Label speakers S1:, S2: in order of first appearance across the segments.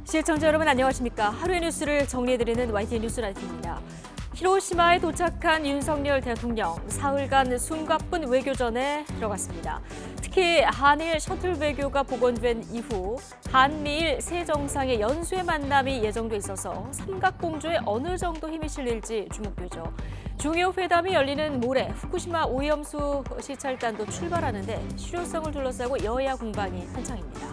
S1: 시청자 여러분 안녕하십니까? 하루의 뉴스를 정리해드리는 YTN 뉴스라이트입니다. 히로시마에 도착한 윤석열 대통령, 사흘간 숨가쁜 외교전에 들어갔습니다. 특히 한일 셔틀 외교가 복원된 이후 한미일 새 정상의 연쇄 만남이 예정돼 있어서 삼각공조에 어느 정도 힘이 실릴지 주목되죠. 중요 회담이 열리는 모레 후쿠시마 오염수 시찰단도 출발하는데 실효성을 둘러싸고 여야 공방이 한창입니다.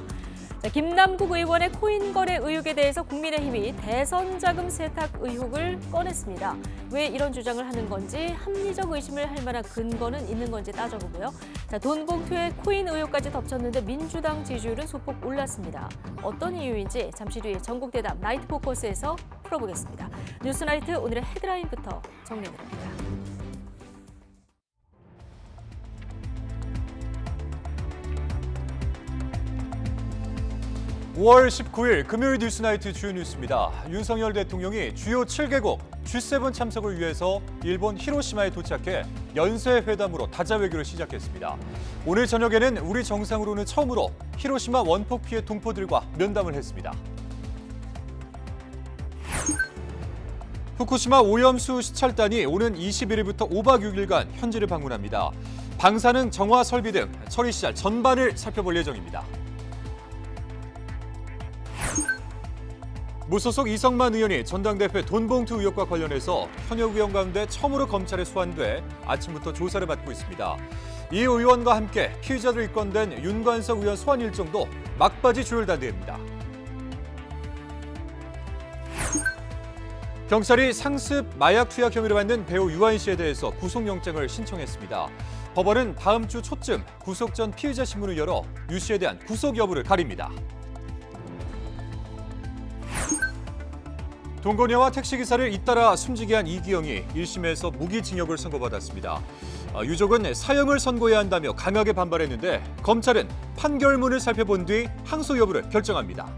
S1: 김남국 의원의 코인 거래 의혹에 대해서 국민의힘이 대선 자금 세탁 의혹을 꺼냈습니다. 왜 이런 주장을 하는 건지, 합리적 의심을 할 만한 근거는 있는 건지 따져보고요. 돈 봉투에 코인 의혹까지 덮쳤는데 민주당 지지율은 소폭 올랐습니다. 어떤 이유인지 잠시 뒤에 전국 대담 나이트 포커스에서 풀어보겠습니다. 뉴스나이트 오늘의 헤드라인부터 정리해드립니다.
S2: 5월 19일 금요일 뉴스나이트 주요 뉴스입니다. 윤석열 대통령이 주요 7개국 G7 참석을 위해서 일본 히로시마에 도착해 연쇄 회담으로 다자 외교를 시작했습니다. 오늘 저녁에는 우리 정상으로는 처음으로 히로시마 원폭 피해 동포들과 면담을 했습니다. 후쿠시마 오염수 시찰단이 오는 21일부터 5박 6일간 현지를 방문합니다. 방사능 정화 설비 등 처리 시설 전반을 살펴볼 예정입니다. 무소속 이성만 의원이 전당대회 돈봉투 의혹과 관련해서 현역 의원 가운데 처음으로 검찰에 소환돼 아침부터 조사를 받고 있습니다. 이 의원과 함께 피의자로 입건된 윤관석 의원 소환 일정도 막바지 조율단계입니다. 경찰이 상습 마약 투약 혐의를 받는 배우 유아인 씨에 대해서 구속영장을 신청했습니다. 법원은 다음 주 초쯤 구속 전 피의자 신문을 열어 유 씨에 대한 구속 여부를 가립니다. 동거녀와 택시기사를 잇따라 숨지게 한 이기영이 1심에서 무기징역을 선고받았습니다. 유족은 사형을 선고해야 한다며 강하게 반발했는데 검찰은 판결문을 살펴본 뒤 항소 여부를 결정합니다.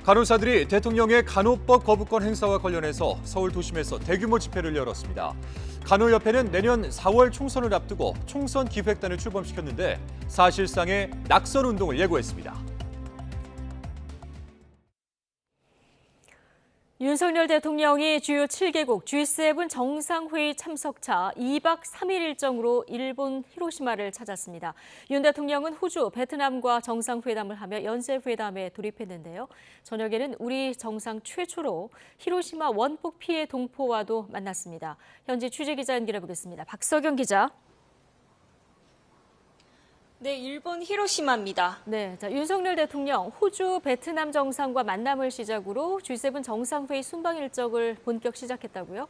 S2: 간호사들이 대통령의 간호법 거부권 행사와 관련해서 서울 도심에서 대규모 집회를 열었습니다. 간호협회는 내년 4월 총선을 앞두고 총선 기획단을 출범시켰는데 사실상의 낙선 운동을 예고했습니다.
S1: 윤석열 대통령이 주요 7개국 G7 정상회의 참석차 2박 3일 일정으로 일본 히로시마를 찾았습니다. 윤 대통령은 호주, 베트남과 정상회담을 하며 연쇄회담에 돌입했는데요. 저녁에는 우리 정상 최초로 히로시마 원폭 피해 동포와도 만났습니다. 현지 취재기자 연결해보겠습니다. 박석영 기자.
S3: 네, 일본 히로시마입니다.
S1: 네, 윤석열 대통령 호주, 베트남 정상과 만남을 시작으로 G7 정상회의 순방 일정을 본격 시작했다고요?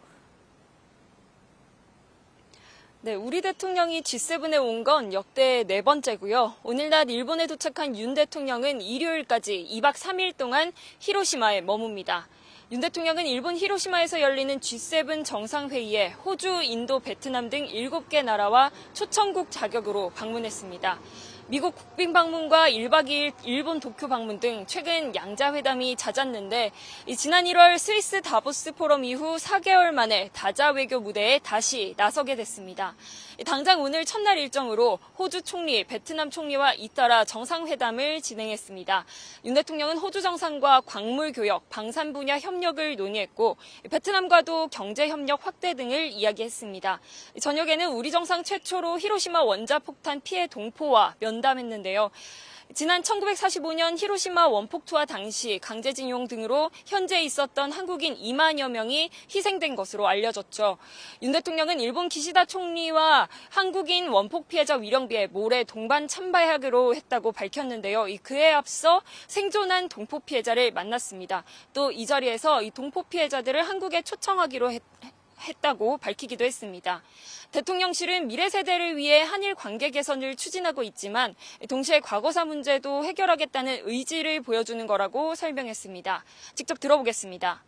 S3: 네, 우리 대통령이 G7에 온 건 역대 4번째고요. 오늘 낮 일본에 도착한 윤 대통령은 일요일까지 2박 3일 동안 히로시마에 머뭅니다. 윤 대통령은 일본 히로시마에서 열리는 G7 정상회의에 호주, 인도, 베트남 등 7개 나라와 초청국 자격으로 방문했습니다. 미국 국빈 방문과 1박 2일 일본 도쿄 방문 등 최근 양자회담이 잦았는데 지난 1월 스위스 다보스 포럼 이후 4개월 만에 다자 외교 무대에 다시 나서게 됐습니다. 당장 오늘 첫날 일정으로 호주 총리, 베트남 총리와 잇따라 정상회담을 진행했습니다. 윤 대통령은 호주 정상과 광물 교역, 방산 분야 협력을 논의했고 베트남과도 경제 협력 확대 등을 이야기했습니다. 저녁에는 우리 정상 최초로 히로시마 원자폭탄 피해 동포와 면담했는데요. 지난 1945년 히로시마 원폭 투하 당시 강제징용 등으로 현재에 있었던 한국인 2만여 명이 희생된 것으로 알려졌죠. 윤 대통령은 일본 기시다 총리와 한국인 원폭 피해자 위령비에 모레 동반 참배하기로 했다고 밝혔는데요. 그에 앞서 생존한 동포 피해자를 만났습니다. 또 이 자리에서 이 동포 피해자들을 한국에 초청하기로 했다고 밝히기도 했습니다. 대통령실은 미래 세대를 위해 한일 관계 개선을 추진하고 있지만 동시에 과거사 문제도 해결하겠다는 의지를 보여주는 거라고 설명했습니다. 직접 들어보겠습니다.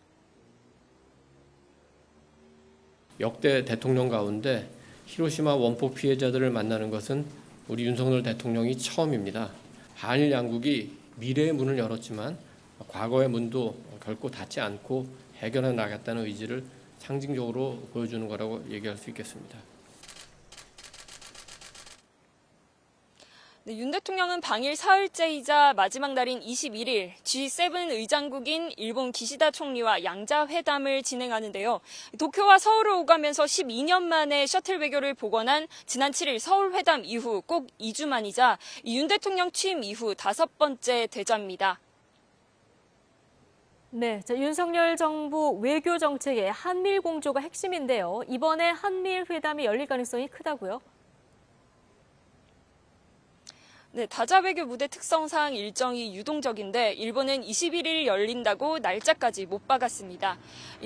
S4: 역대 대통령 가운데 히로시마 원폭 피해자들을 만나는 것은 우리 윤석열 대통령이 처음입니다. 한일 양국이 미래의 문을 열었지만 과거의 문도 결코 닫지 않고 해결해 나가겠다는 의지를 상징적으로 보여주는 거라고 얘기할 수 있겠습니다.
S3: 네, 윤 대통령은 방일 사흘째이자 마지막 날인 21일 G7 의장국인 일본 기시다 총리와 양자 회담을 진행하는데요. 도쿄와 서울을 오가면서 12년 만에 셔틀 외교를 복원한 지난 7일 서울 회담 이후 꼭 2주 만이자 윤 대통령 취임 이후 5번째 대자입니다.
S1: 네, 윤석열 정부 외교 정책의 한미일 공조가 핵심인데요. 이번에 한미일 회담이 열릴 가능성이 크다고요?
S3: 네, 다자 외교 무대 특성상 일정이 유동적인데 일본은 21일 열린다고 날짜까지 못 박았습니다.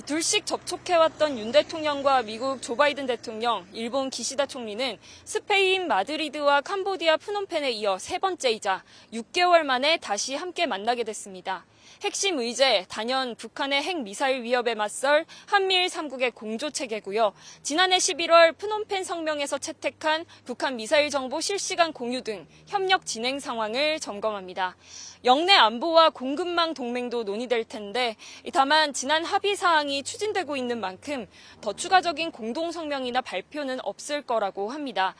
S3: 둘씩 접촉해왔던 윤 대통령과 미국 조 바이든 대통령, 일본 기시다 총리는 스페인 마드리드와 캄보디아 프놈펜에 이어 세 번째이자 6개월 만에 다시 함께 만나게 됐습니다. 핵심 의제, 단연 북한의 핵미사일 위협에 맞설 한미일 3국의 공조 체계고요. 지난해 11월 프놈펜 성명에서 채택한 북한 미사일 정보 실시간 공유 등 협력 진행 상황을 점검합니다. 영내 안보와 공급망 동맹도 논의될 텐데 다만 지난 합의 사항이 추진되고 있는 만큼 더 추가적인 공동 성명이나 발표는 없을 거라고 합니다.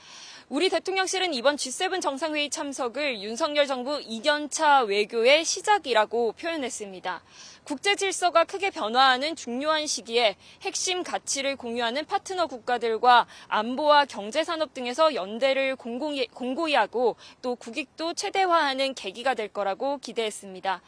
S3: 우리 대통령실은 이번 G7 정상회의 참석을 윤석열 정부 2년차 외교의 시작이라고 표현했습니다. 국제 질서가 크게 변화하는 중요한 시기에 핵심 가치를 공유하는 파트너 국가들과 안보와 경제산업 등에서 연대를 공고히 하고 또 국익도 최대화하는 계기가 될 거라고 기대했습니다.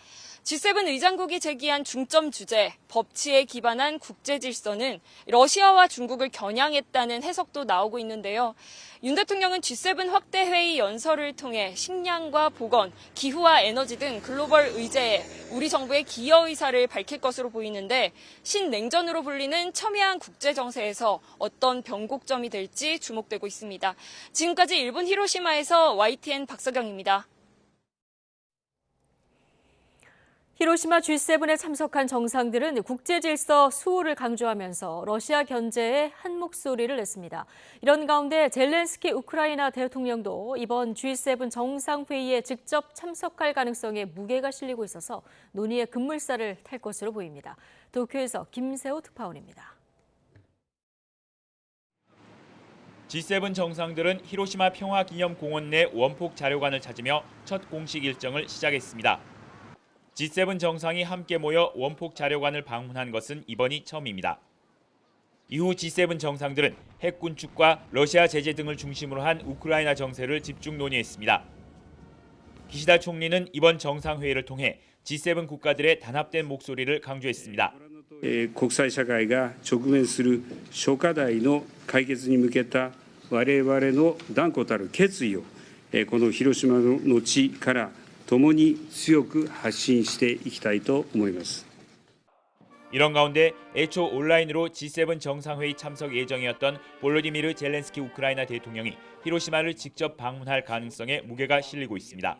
S3: G7 의장국이 제기한 중점 주제, 법치에 기반한 국제 질서는 러시아와 중국을 겨냥했다는 해석도 나오고 있는데요. 윤 대통령은 G7 확대 회의 연설을 통해 식량과 보건, 기후와 에너지 등 글로벌 의제에 우리 정부의 기여 의사를 밝힐 것으로 보이는데 신냉전으로 불리는 첨예한 국제 정세에서 어떤 변곡점이 될지 주목되고 있습니다. 지금까지 일본 히로시마에서 YTN 박서경입니다.
S1: 히로시마 G7에 참석한 정상들은 국제 질서 수호를 강조하면서 러시아 견제에 한 목소리를 냈습니다. 이런 가운데 젤렌스키 우크라이나 대통령도 이번 G7 정상회의에 직접 참석할 가능성에 무게가 실리고 있어서 논의의 급물살을 탈 것으로 보입니다. 도쿄에서 김세호 특파원입니다.
S5: G7 정상들은 히로시마 평화기념공원 내 원폭 자료관을 찾으며 첫 공식 일정을 시작했습니다. G7 정상이 함께 모여 원폭 자료관을 방문한 것은 이번이 처음입니다. 이후 G7 정상들은 핵 군축과 러시아 제재 등을 중심으로 한 우크라이나 정세를 집중 논의했습니다. 기시다 총리는 이번 정상회의를 통해 G7 국가들의 단합된 목소리를 강조했습니다.
S6: 国際社会が直面する諸課題の解決に向けた我々の断固たる決意をこの広島の地から共に強く発信していきたいと思います。
S5: 이런 가운데 애초 온라인으로 G7 정상회의 참석 예정이었던 볼로디미르 젤렌스키 우크라이나 대통령이 히로시마를 직접 방문할 가능성에 무게가 실리고 있습니다.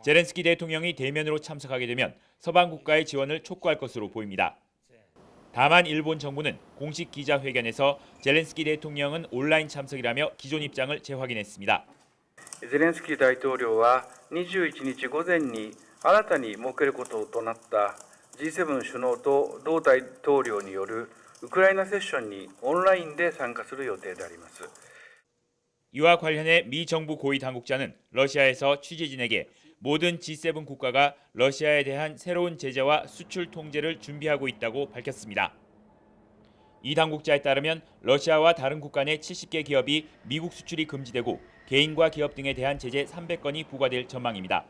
S5: 젤렌스키 대통령이 대면으로 참석하게 되면 서방 국가의 지원을 촉구할 것으로 보입니다. 다만 일본 정부는 공식 기자회견에서 젤렌스키 대통령은 온라인 참석이라며 기존 입장을 재확인했습니다.
S7: ゼレンスキー大統領は21日午前に新たに設けることとなった G7 首脳と同大統領によるウクライナセッションにオンラインで参加する予定であります。
S5: 이와 관련해 미 정부 고위 당국자는 러시아에서 취재진에게 모든 G7 국가가 러시아에 대한 새로운 제재와 수출 통제를 준비하고 있다고 밝혔습니다. 이 당국자에 따르면 러시아와 다른 국가 내 70개 기업이 미국 수출이 금지되고 개인과 기업 등에 대한 제재 300건이 부과될 전망입니다.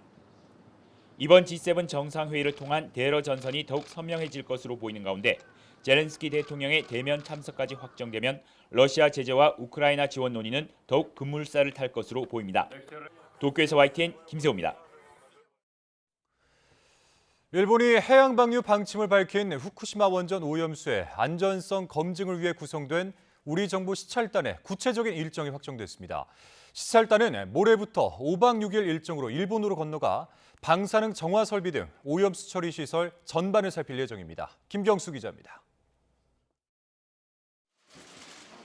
S5: 이번 G7 정상회의를 통한 대러 전선이 더욱 선명해질 것으로 보이는 가운데 젤렌스키 대통령의 대면 참석까지 확정되면 러시아 제재와 우크라이나 지원 논의는 더욱 급물살을 탈 것으로 보입니다. 도쿄에서 YTN 김세호입니다.
S2: 일본이 해양 방류 방침을 밝힌 후쿠시마 원전 오염수의 안전성 검증을 위해 구성된 우리 정부 시찰단의 구체적인 일정이 확정됐습니다. 시찰단은 모레부터 5박 6일 일정으로 일본으로 건너가 방사능 정화 설비 등 오염수 처리 시설 전반을 살필 예정입니다. 김경수 기자입니다.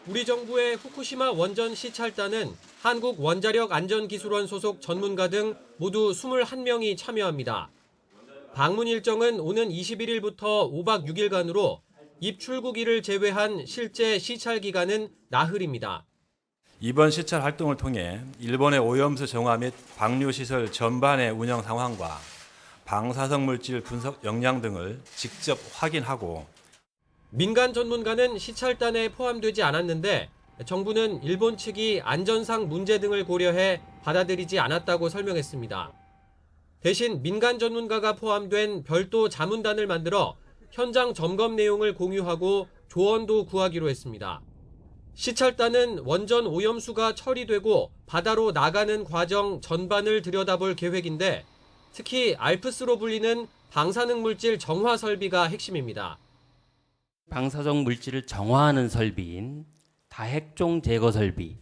S8: 우리 정부의 후쿠시마 원전 시찰단은 한국원자력안전기술원 소속 전문가 등 모두 21명이 참여합니다. 방문 일정은 오는 21일부터 5박 6일간으로 입출국일을 제외한 실제 시찰 기간은 나흘입니다.
S9: 이번 시찰 활동을 통해 일본의 오염수 정화 및 방류 시설 전반의 운영 상황과 방사성 물질 분석 역량 등을 직접 확인하고
S8: 민간 전문가는 시찰단에 포함되지 않았는데 정부는 일본 측이 안전상 문제 등을 고려해 받아들이지 않았다고 설명했습니다. 대신 민간 전문가가 포함된 별도 자문단을 만들어 현장 점검 내용을 공유하고 조언도 구하기로 했습니다. 시찰단은 원전 오염수가 처리되고 바다로 나가는 과정 전반을 들여다볼 계획인데 특히 알프스로 불리는 방사능 물질 정화 설비가 핵심입니다.
S10: 방사성 물질을 정화하는 설비인 다핵종 제거 설비,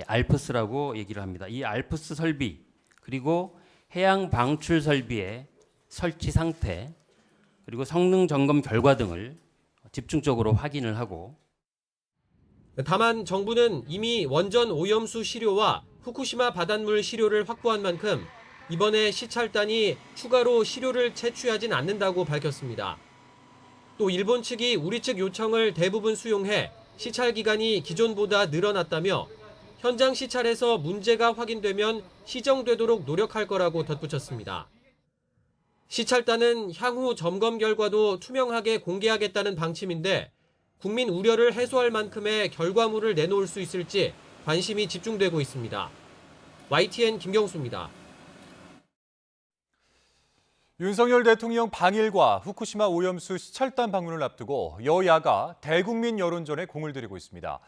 S10: 알프스라고 얘기를 합니다. 이 알프스 설비 그리고 해양 방출 설비의 설치 상태 그리고 성능 점검 결과 등을 집중적으로 확인을 하고
S8: 다만 정부는 이미 원전 오염수 시료와 후쿠시마 바닷물 시료를 확보한 만큼 이번에 시찰단이 추가로 시료를 채취하진 않는다고 밝혔습니다. 또 일본 측이 우리 측 요청을 대부분 수용해 시찰 기간이 기존보다 늘어났다며 현장 시찰에서 문제가 확인되면 시정되도록 노력할 거라고 덧붙였습니다. 시찰단은 향후 점검 결과도 투명하게 공개하겠다는 방침인데 국민 우려를 해소할 만큼의 결과물을 내놓을 수 있을지 관심이 집중되고 있습니다. YTN 김경수입니다.
S2: 윤석열 대통령 방일과 후쿠시마 오염수 시찰단 방문을 앞두고 여야가 대국민 여론전에 공을 들이고 있습니다.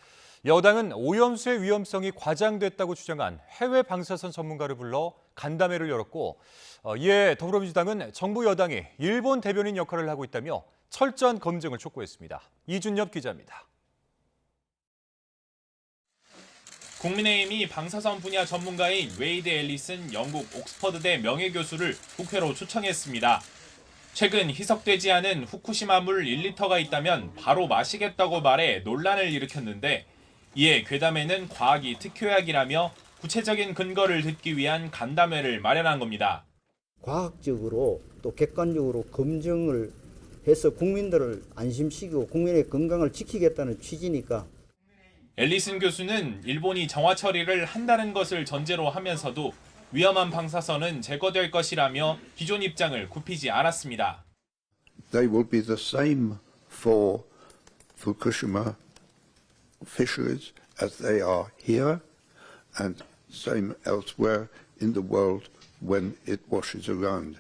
S2: 여당은 오염수의 위험성이 과장됐다고 주장한 해외 방사선 전문가를 불러 간담회를 열었고 이에 더불어민주당은 정부 여당이 일본 대변인 역할을 하고 있다며 철저한 검증을 촉구했습니다. 이준엽 기자입니다.
S5: 국민의힘이 방사선 분야 전문가인 웨이드 앨리슨 영국 옥스퍼드대 명예교수를 국회로 초청했습니다. 최근 희석되지 않은 후쿠시마 물 1리터가 있다면 바로 마시겠다고 말해 논란을 일으켰는데 이에 괴담에는 과학이 특효약이라며 구체적인 근거를 듣기 위한 간담회를 마련한 겁니다.
S11: 과학적으로 또 객관적으로 검증을 해서 국민들을 안심시키고 국민의 건강을 지키겠다는 취지니까.
S5: 앨리슨 교수는 일본이 정화 처리를 한다는 것을 전제로 하면서도 위험한 방사선은 제거될 것이라며 기존 입장을 굽히지 않았습니다.
S12: They will be the same for Fukushima fisheries as they are here and same elsewhere in the world when it washes around.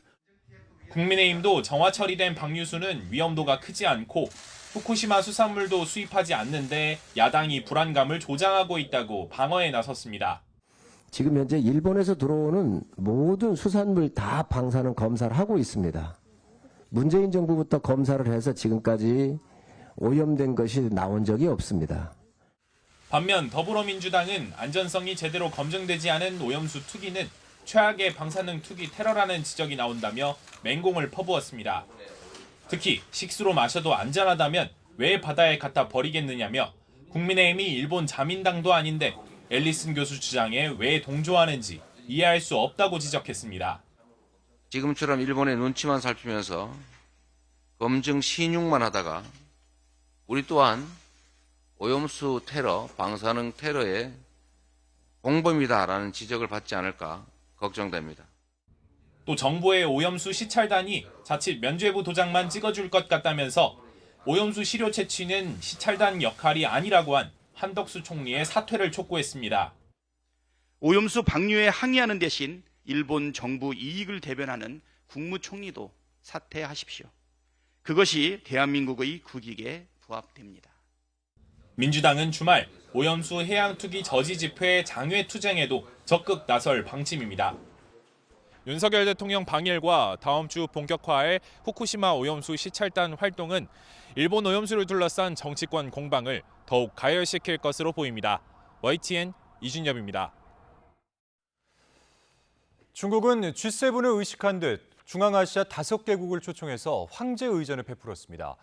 S5: 국민의힘도 정화 처리된 방류수는 위험도가 크지 않고 후쿠시마 수산물도 수입하지 않는데 야당이 불안감을 조장하고 있다고 방어에 나섰습니다.
S13: 지금 현재 일본에서 들어오는 모든 수산물 다 방사능 검사를 하고 있습니다. 문재인 정부부터 검사를 해서 지금까지 오염된 것이 나온 적이 없습니다.
S5: 반면 더불어민주당은 안전성이 제대로 검증되지 않은 오염수 투기는 최악의 방사능 투기 테러라는 지적이 나온다며 맹공을 퍼부었습니다. 특히 식수로 마셔도 안전하다면 왜 바다에 갖다 버리겠느냐며 국민의힘이 일본 자민당도 아닌데 앨리슨 교수 주장에 왜 동조하는지 이해할 수 없다고 지적했습니다.
S14: 지금처럼 일본의 눈치만 살피면서 검증 신용만 하다가 우리 또한 오염수 테러, 방사능 테러의 공범이다라는 지적을 받지 않을까 걱정됩니다.
S5: 또 정부의 오염수 시찰단이 자칫 면죄부 도장만 찍어줄 것 같다면서 오염수 시료 채취는 시찰단 역할이 아니라고 한 한덕수 총리의 사퇴를 촉구했습니다.
S15: 오염수 방류에 항의하는 대신 일본 정부 이익을 대변하는 국무총리도 사퇴하십시오. 그것이 대한민국의 국익에 부합됩니다.
S5: 민주당은 주말 오염수 해양 투기 저지 집회 장외 투쟁에도 적극 나설 방침입니다.
S16: 윤석열 대통령 방일과 다음 주 본격화할 후쿠시마 오염수 시찰단 활동은 일본 오염수를 둘러싼 정치권 공방을 더욱 가열시킬 것으로 보입니다. YTN 이준엽입니다.
S2: 중국은 G7을 의식한 듯 중앙아시아 5개국을 초청해서 황제 의전을 베풀었습니다.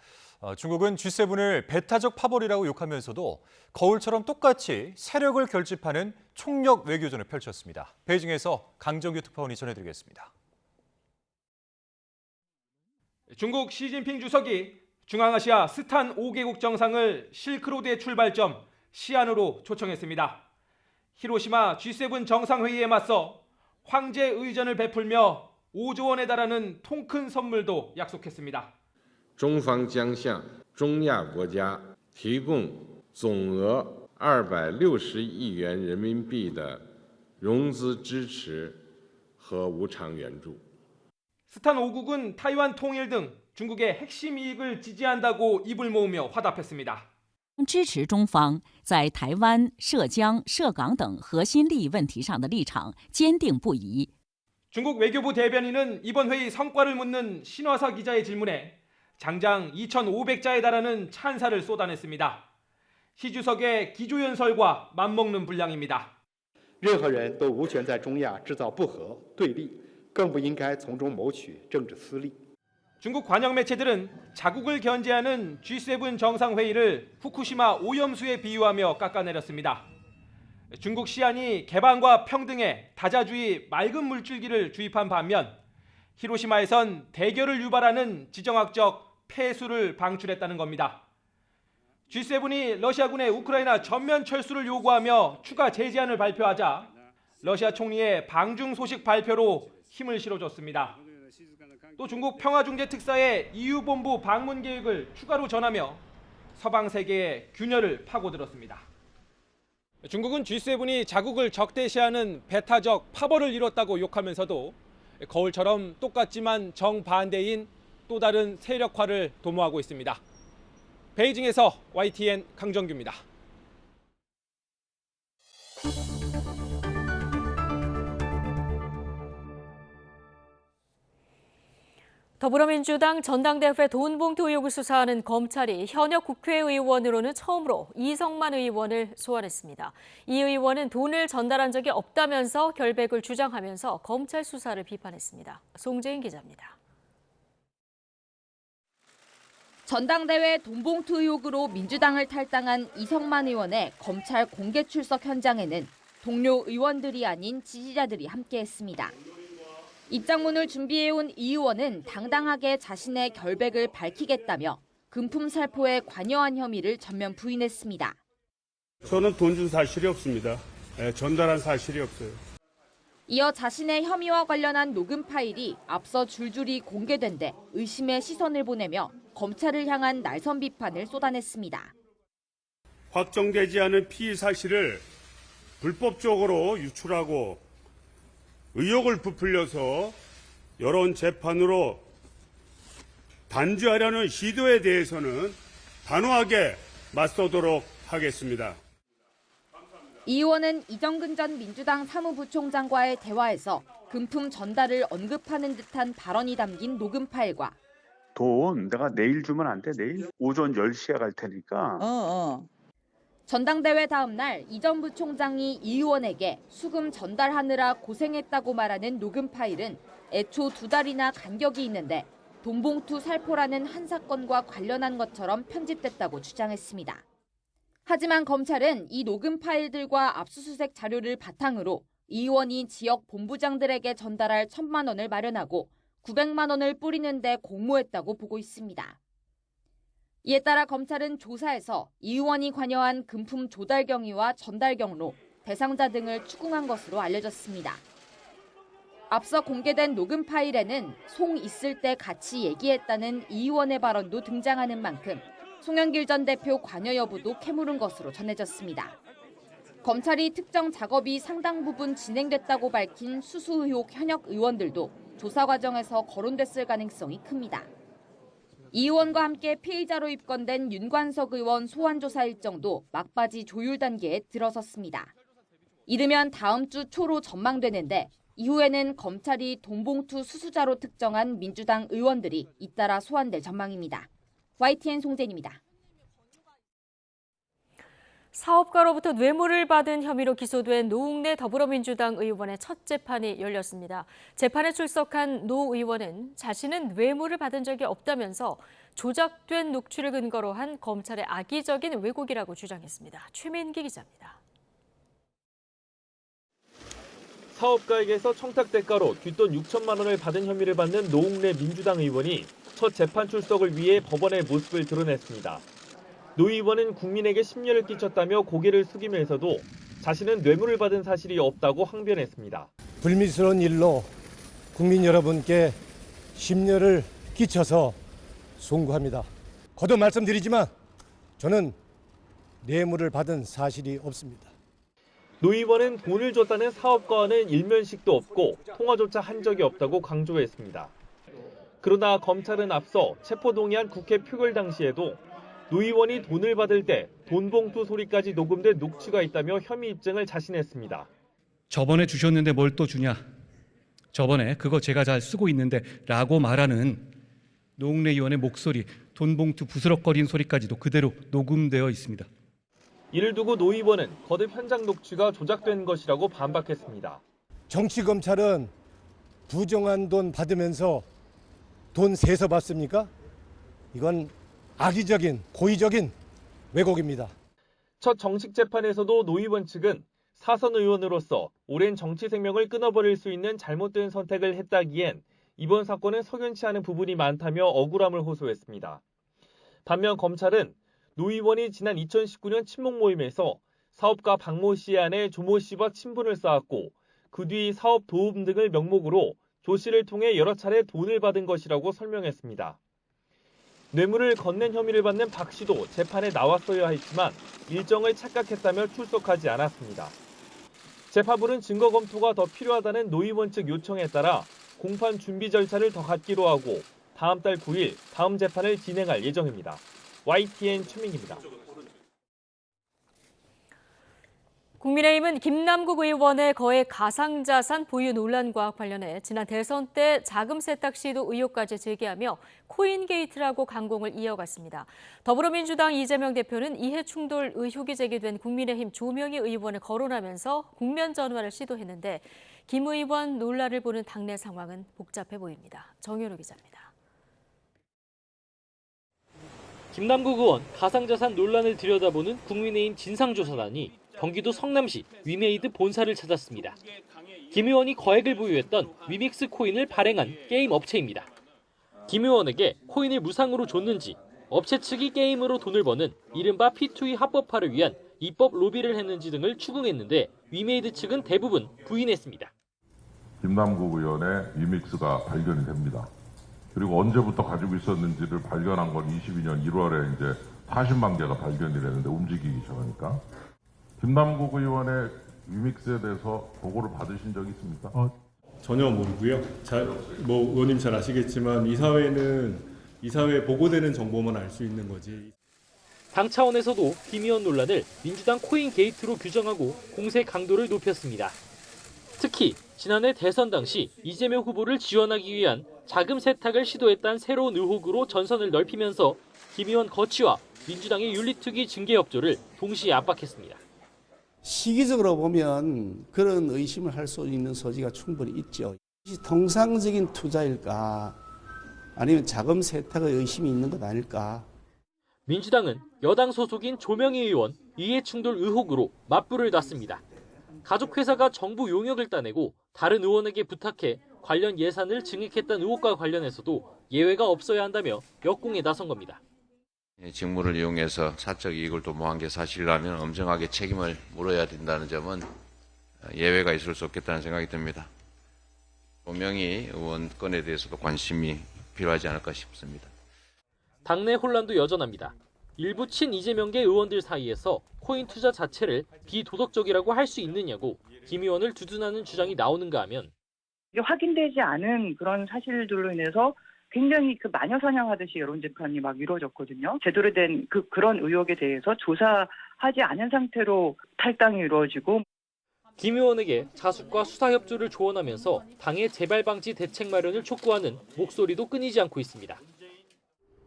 S2: 중국은 G7을 배타적 파벌이라고 욕하면서도 거울처럼 똑같이 세력을 결집하는 총력 외교전을 펼쳤습니다. 베이징에서 강정규 특파원이 전해드리겠습니다.
S17: 중국 시진핑 주석이 중앙아시아 스탄 5개국 정상을 실크로드의 출발점 시안으로 초청했습니다. 히로시마 G7 정상회의에 맞서 황제 의전을 베풀며 5조 원에 달하는 통큰 선물도 약속했습니다.
S18: 中方将向中亚国家提供总额260亿元人民币的融资支持和无偿援助。
S17: 스탄 5국은 타이완 통일 등 중국의 핵심 이익을 지지한다고 입을 모으며 화답했습니다.
S19: 支持中方在台湾、涉疆、涉港等核心利益问题上的立场坚定不移。
S17: 중국 외교부 대변인은 이번 회의 성과를 묻는 신화사 기자의 질문에 장장 2,500자에 달하는 찬사를 쏟아냈습니다. 시 주석의 기조연설과 맞먹는 분량입니다.
S20: 任何人都无权在中亚制造不和对立，更不应该从中谋取政治私利。
S17: 중국 관영 매체들은 자국을 견제하는 G7 정상회의를 후쿠시마 오염수에 비유하며 깎아내렸습니다. 중국 시안이 개방과 평등에 다자주의 맑은 물줄기를 주입한 반면 히로시마에선 대결을 유발하는 지정학적 폐수를 방출했다는 겁니다. G7이 러시아군의 우크라이나 전면 철수를 요구하며 추가 제재안을 발표하자 러시아 총리의 방중 소식 발표로 힘을 실어줬습니다. 또 중국 평화중재특사의 EU 본부 방문 계획을 추가로 전하며 서방 세계의 균열을 파고들었습니다. 중국은 G7이 자국을 적대시하는 배타적 파벌을 이뤘다고 욕하면서도 거울처럼 똑같지만 정반대인 또 다른 세력화를 도모하고 있습니다. 베이징에서 YTN 강정규입니다.
S1: 더불어민주당 전당대회 돈봉투 의혹을 수사하는 검찰이 현역 국회의원으로는 처음으로 이성만 의원을 소환했습니다. 이 의원은 돈을 전달한 적이 없다면서 결백을 주장하면서 검찰 수사를 비판했습니다. 송재인 기자입니다.
S21: 전당대회 돈봉투 의혹으로 민주당을 탈당한 이성만 의원의 검찰 공개 출석 현장에는 동료 의원들이 아닌 지지자들이 함께했습니다. 입장문을 준비해온 이 의원은 당당하게 자신의 결백을 밝히겠다며 금품 살포에 관여한 혐의를 전면 부인했습니다.
S6: 저는 돈 준 사실이 없습니다. 전달한 사실이 없어요.
S21: 이어 자신의 혐의와 관련한 녹음 파일이 앞서 줄줄이 공개된 데 의심의 시선을 보내며 검찰을 향한 날선 비판을 쏟아냈습니다.
S6: 확정되지 않은 피의 사실을 불법적으로 유출하고 의혹을 부풀려서 여론 재판으로 단죄하려는 시도에 대해서는 단호하게 맞서도록 하겠습니다.
S21: 이 의원은 이정근 전 민주당 사무부총장과의 대화에서 금품 전달을 언급하는 듯한 발언이 담긴 녹음 파일과
S22: 돈 내가 내일 주면 안 돼? 내일 오전 10시에 갈 테니까.
S21: 전당대회 다음 날 이 전 부총장이 이 의원에게 수금 전달하느라 고생했다고 말하는 녹음 파일은 애초 2달이나 간격이 있는데 돈봉투 살포라는 한 사건과 관련한 것처럼 편집됐다고 주장했습니다. 하지만 검찰은 이 녹음 파일들과 압수수색 자료를 바탕으로 이 의원이 지역 본부장들에게 전달할 1,000만 원을 마련하고 900만 원을 뿌리는 데 공모했다고 보고 있습니다. 이에 따라 검찰은 조사에서 이 의원이 관여한 금품 조달 경위와 전달 경로, 대상자 등을 추궁한 것으로 알려졌습니다. 앞서 공개된 녹음 파일에는 송 있을 때 같이 얘기했다는 이 의원의 발언도 등장하는 만큼 송영길 전 대표 관여 여부도 캐물은 것으로 전해졌습니다. 검찰이 특정 작업이 상당 부분 진행됐다고 밝힌 수수 의혹 현역 의원들도 조사 과정에서 거론됐을 가능성이 큽니다. 이 의원과 함께 피의자로 입건된 윤관석 의원 소환 조사 일정도 막바지 조율 단계에 들어섰습니다. 이르면 다음 주 초로 전망되는데 이후에는 검찰이 돈봉투 수수자로 특정한 민주당 의원들이 잇따라 소환될 전망입니다. YTN 송재인입니다.
S1: 사업가로부터 뇌물을 받은 혐의로 기소된 노웅래 더불어민주당 의원의 첫 재판이 열렸습니다. 재판에 출석한 노 의원은 자신은 뇌물을 받은 적이 없다면서 조작된 녹취를 근거로 한 검찰의 악의적인 왜곡이라고 주장했습니다. 최민기 기자입니다.
S23: 사업가에게서 청탁 대가로 뒷돈 6천만 원을 받은 혐의를 받는 노웅래 민주당 의원이 첫 재판 출석을 위해 법원의 모습을 드러냈습니다. 노 의원은 국민에게 심려를 끼쳤다며 고개를 숙이면서도 자신은 뇌물을 받은 사실이 없다고 항변했습니다.
S3: 불미스러운 일로 국민 여러분께 심려를 끼쳐서 송구합니다. 거듭 말씀드리지만 저는 뇌물을 받은 사실이 없습니다.
S23: 노 의원은 돈을 줬다는 사업가와는 일면식도 없고 통화조차 한 적이 없다고 강조했습니다. 그러나 검찰은 앞서 체포동의안 국회 표결 당시에도 노 의원이 돈을 받을 때 돈봉투 소리까지 녹음된 녹취가 있다며 혐의 입증을 자신했습니다.
S4: 저번에 주셨는데 뭘 또 주냐? 저번에 그거 제가 잘 쓰고 있는데 라고 말하는 노웅래 의원의 목소리, 돈봉투 부스럭거리는 소리까지도 그대로 녹음되어 있습니다.
S23: 이를 두고 노 의원은 거듭 현장 녹취가 조작된 것이라고 반박했습니다.
S3: 정치검찰은 부정한 돈 받으면서 돈 세서 받습니까? 이건 악의적인, 고의적인 왜곡입니다.
S23: 첫 정식 재판에서도 노 의원 측은 사선 의원으로서 오랜 정치 생명을 끊어버릴 수 있는 잘못된 선택을 했다기엔 이번 사건은 석연치 않은 부분이 많다며 억울함을 호소했습니다. 반면 검찰은 노 의원이 지난 2019년 친목 모임에서 사업가 박모 씨의 아내 조모 씨와 친분을 쌓았고 그 뒤 사업 도움 등을 명목으로 조 씨를 통해 여러 차례 돈을 받은 것이라고 설명했습니다. 뇌물을 건넨 혐의를 받는 박 씨도 재판에 나왔어야 했지만 일정을 착각했다며 출석하지 않았습니다. 재판부는 증거 검토가 더 필요하다는 노 의원 측 요청에 따라 공판 준비 절차를 더 갖기로 하고 다음 달 9일 다음 재판을 진행할 예정입니다. YTN 최민기입니다.
S1: 국민의힘은 김남국 의원의 거액 가상자산 보유 논란과 관련해 지난 대선 때 자금 세탁 시도 의혹까지 제기하며 코인 게이트라고 강공을 이어갔습니다. 더불어민주당 이재명 대표는 이해 충돌 의혹이 제기된 국민의힘 조명희 의원을 거론하면서 국면 전환을 시도했는데 김 의원 논란을 보는 당내 상황은 복잡해 보입니다. 정현우 기자입니다.
S23: 김남국 의원 가상자산 논란을 들여다보는 국민의힘 진상조사단이 경기도 성남시 위메이드 본사를 찾았습니다. 김 의원이 거액을 보유했던 위믹스 코인을 발행한 게임 업체입니다. 김 의원에게 코인을 무상으로 줬는지, 업체 측이 게임으로 돈을 버는 이른바 P2E 합법화를 위한 입법 로비를 했는지 등을 추궁했는데 위메이드 측은 대부분 부인했습니다.
S7: 김남국 의원의 위믹스가 발견이 됩니다. 그리고 언제부터 가지고 있었는지를 발견한 건 22년 1월에 이제 40만 개가 발견이 되는데 움직이기 전이니까. 김남국 의원의 위믹스에 대해서 보고를 받으신 적이 있습니까?
S24: 전혀 모르고요. 의원님 잘 아시겠지만 이 사회에 보고되는 정보만 알 수 있는 거지.
S23: 당 차원에서도 김 의원 논란을 민주당 코인 게이트로 규정하고 공세 강도를 높였습니다. 특히 지난해 대선 당시 이재명 후보를 지원하기 위한 자금 세탁을 시도했다는 새로운 의혹으로 전선을 넓히면서 김 의원 거취와 민주당의 윤리특위 징계 협조를 동시에 압박했습니다.
S25: 시기적으로 보면 그런 의심을 할 수 있는 소지가 충분히 있죠. 통상적인 투자일까 아니면 자금 세탁의 의심이 있는 것 아닐까.
S23: 민주당은 여당 소속인 조명희 의원 이해충돌 의혹으로 맞불을 놨습니다. 가족회사가 정부 용역을 따내고 다른 의원에게 부탁해 관련 예산을 증액했다는 의혹과 관련해서도 예외가 없어야 한다며 역공에 나선 겁니다.
S14: 직무를 이용해서 사적 이익을 도모한 게 사실이라면 엄정하게 책임을 물어야 된다는 점은 예외가 있을 수 없겠다는 생각이 듭니다. 조명희 의원 건에 대해서도 관심이 필요하지 않을까 싶습니다.
S23: 당내 혼란도 여전합니다. 일부 친 이재명계 의원들 사이에서 코인 투자 자체를 비도덕적이라고 할 수 있느냐고 김 의원을 두둔하는 주장이 나오는가 하면
S26: 확인되지 않은 그런 사실들로 인해서 굉장히 마녀 사냥하듯이 여론 재판이 막 이루어졌거든요. 제대로 된 그런 의혹에 대해서 조사하지 않은 상태로 탈당이 이루어지고
S23: 김 의원에게 자숙과 수사 협조를 조언하면서 당의 재발 방지 대책 마련을 촉구하는 목소리도 끊이지 않고 있습니다.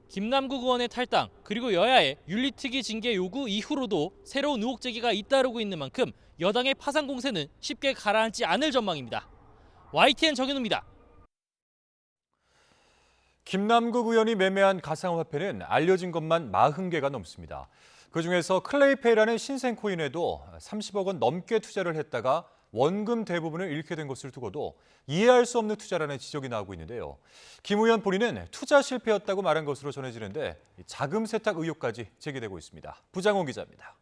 S27: 김남국 의원의 탈당 그리고 여야의 윤리특위 징계 요구 이후로도 새로운 의혹 제기가 잇따르고 있는 만큼 여당의 파상 공세는 쉽게 가라앉지 않을 전망입니다. YTN 정현우입니다.
S2: 김남국 의원이 매매한 가상화폐는 알려진 것만 40개가 넘습니다. 그중에서 클레이페이라는 신생 코인에도 30억 원 넘게 투자를 했다가 원금 대부분을 잃게 된 것을 두고도 이해할 수 없는 투자라는 지적이 나오고 있는데요. 김 의원 본인은 투자 실패였다고 말한 것으로 전해지는데 자금 세탁 의혹까지 제기되고 있습니다. 부장원 기자입니다.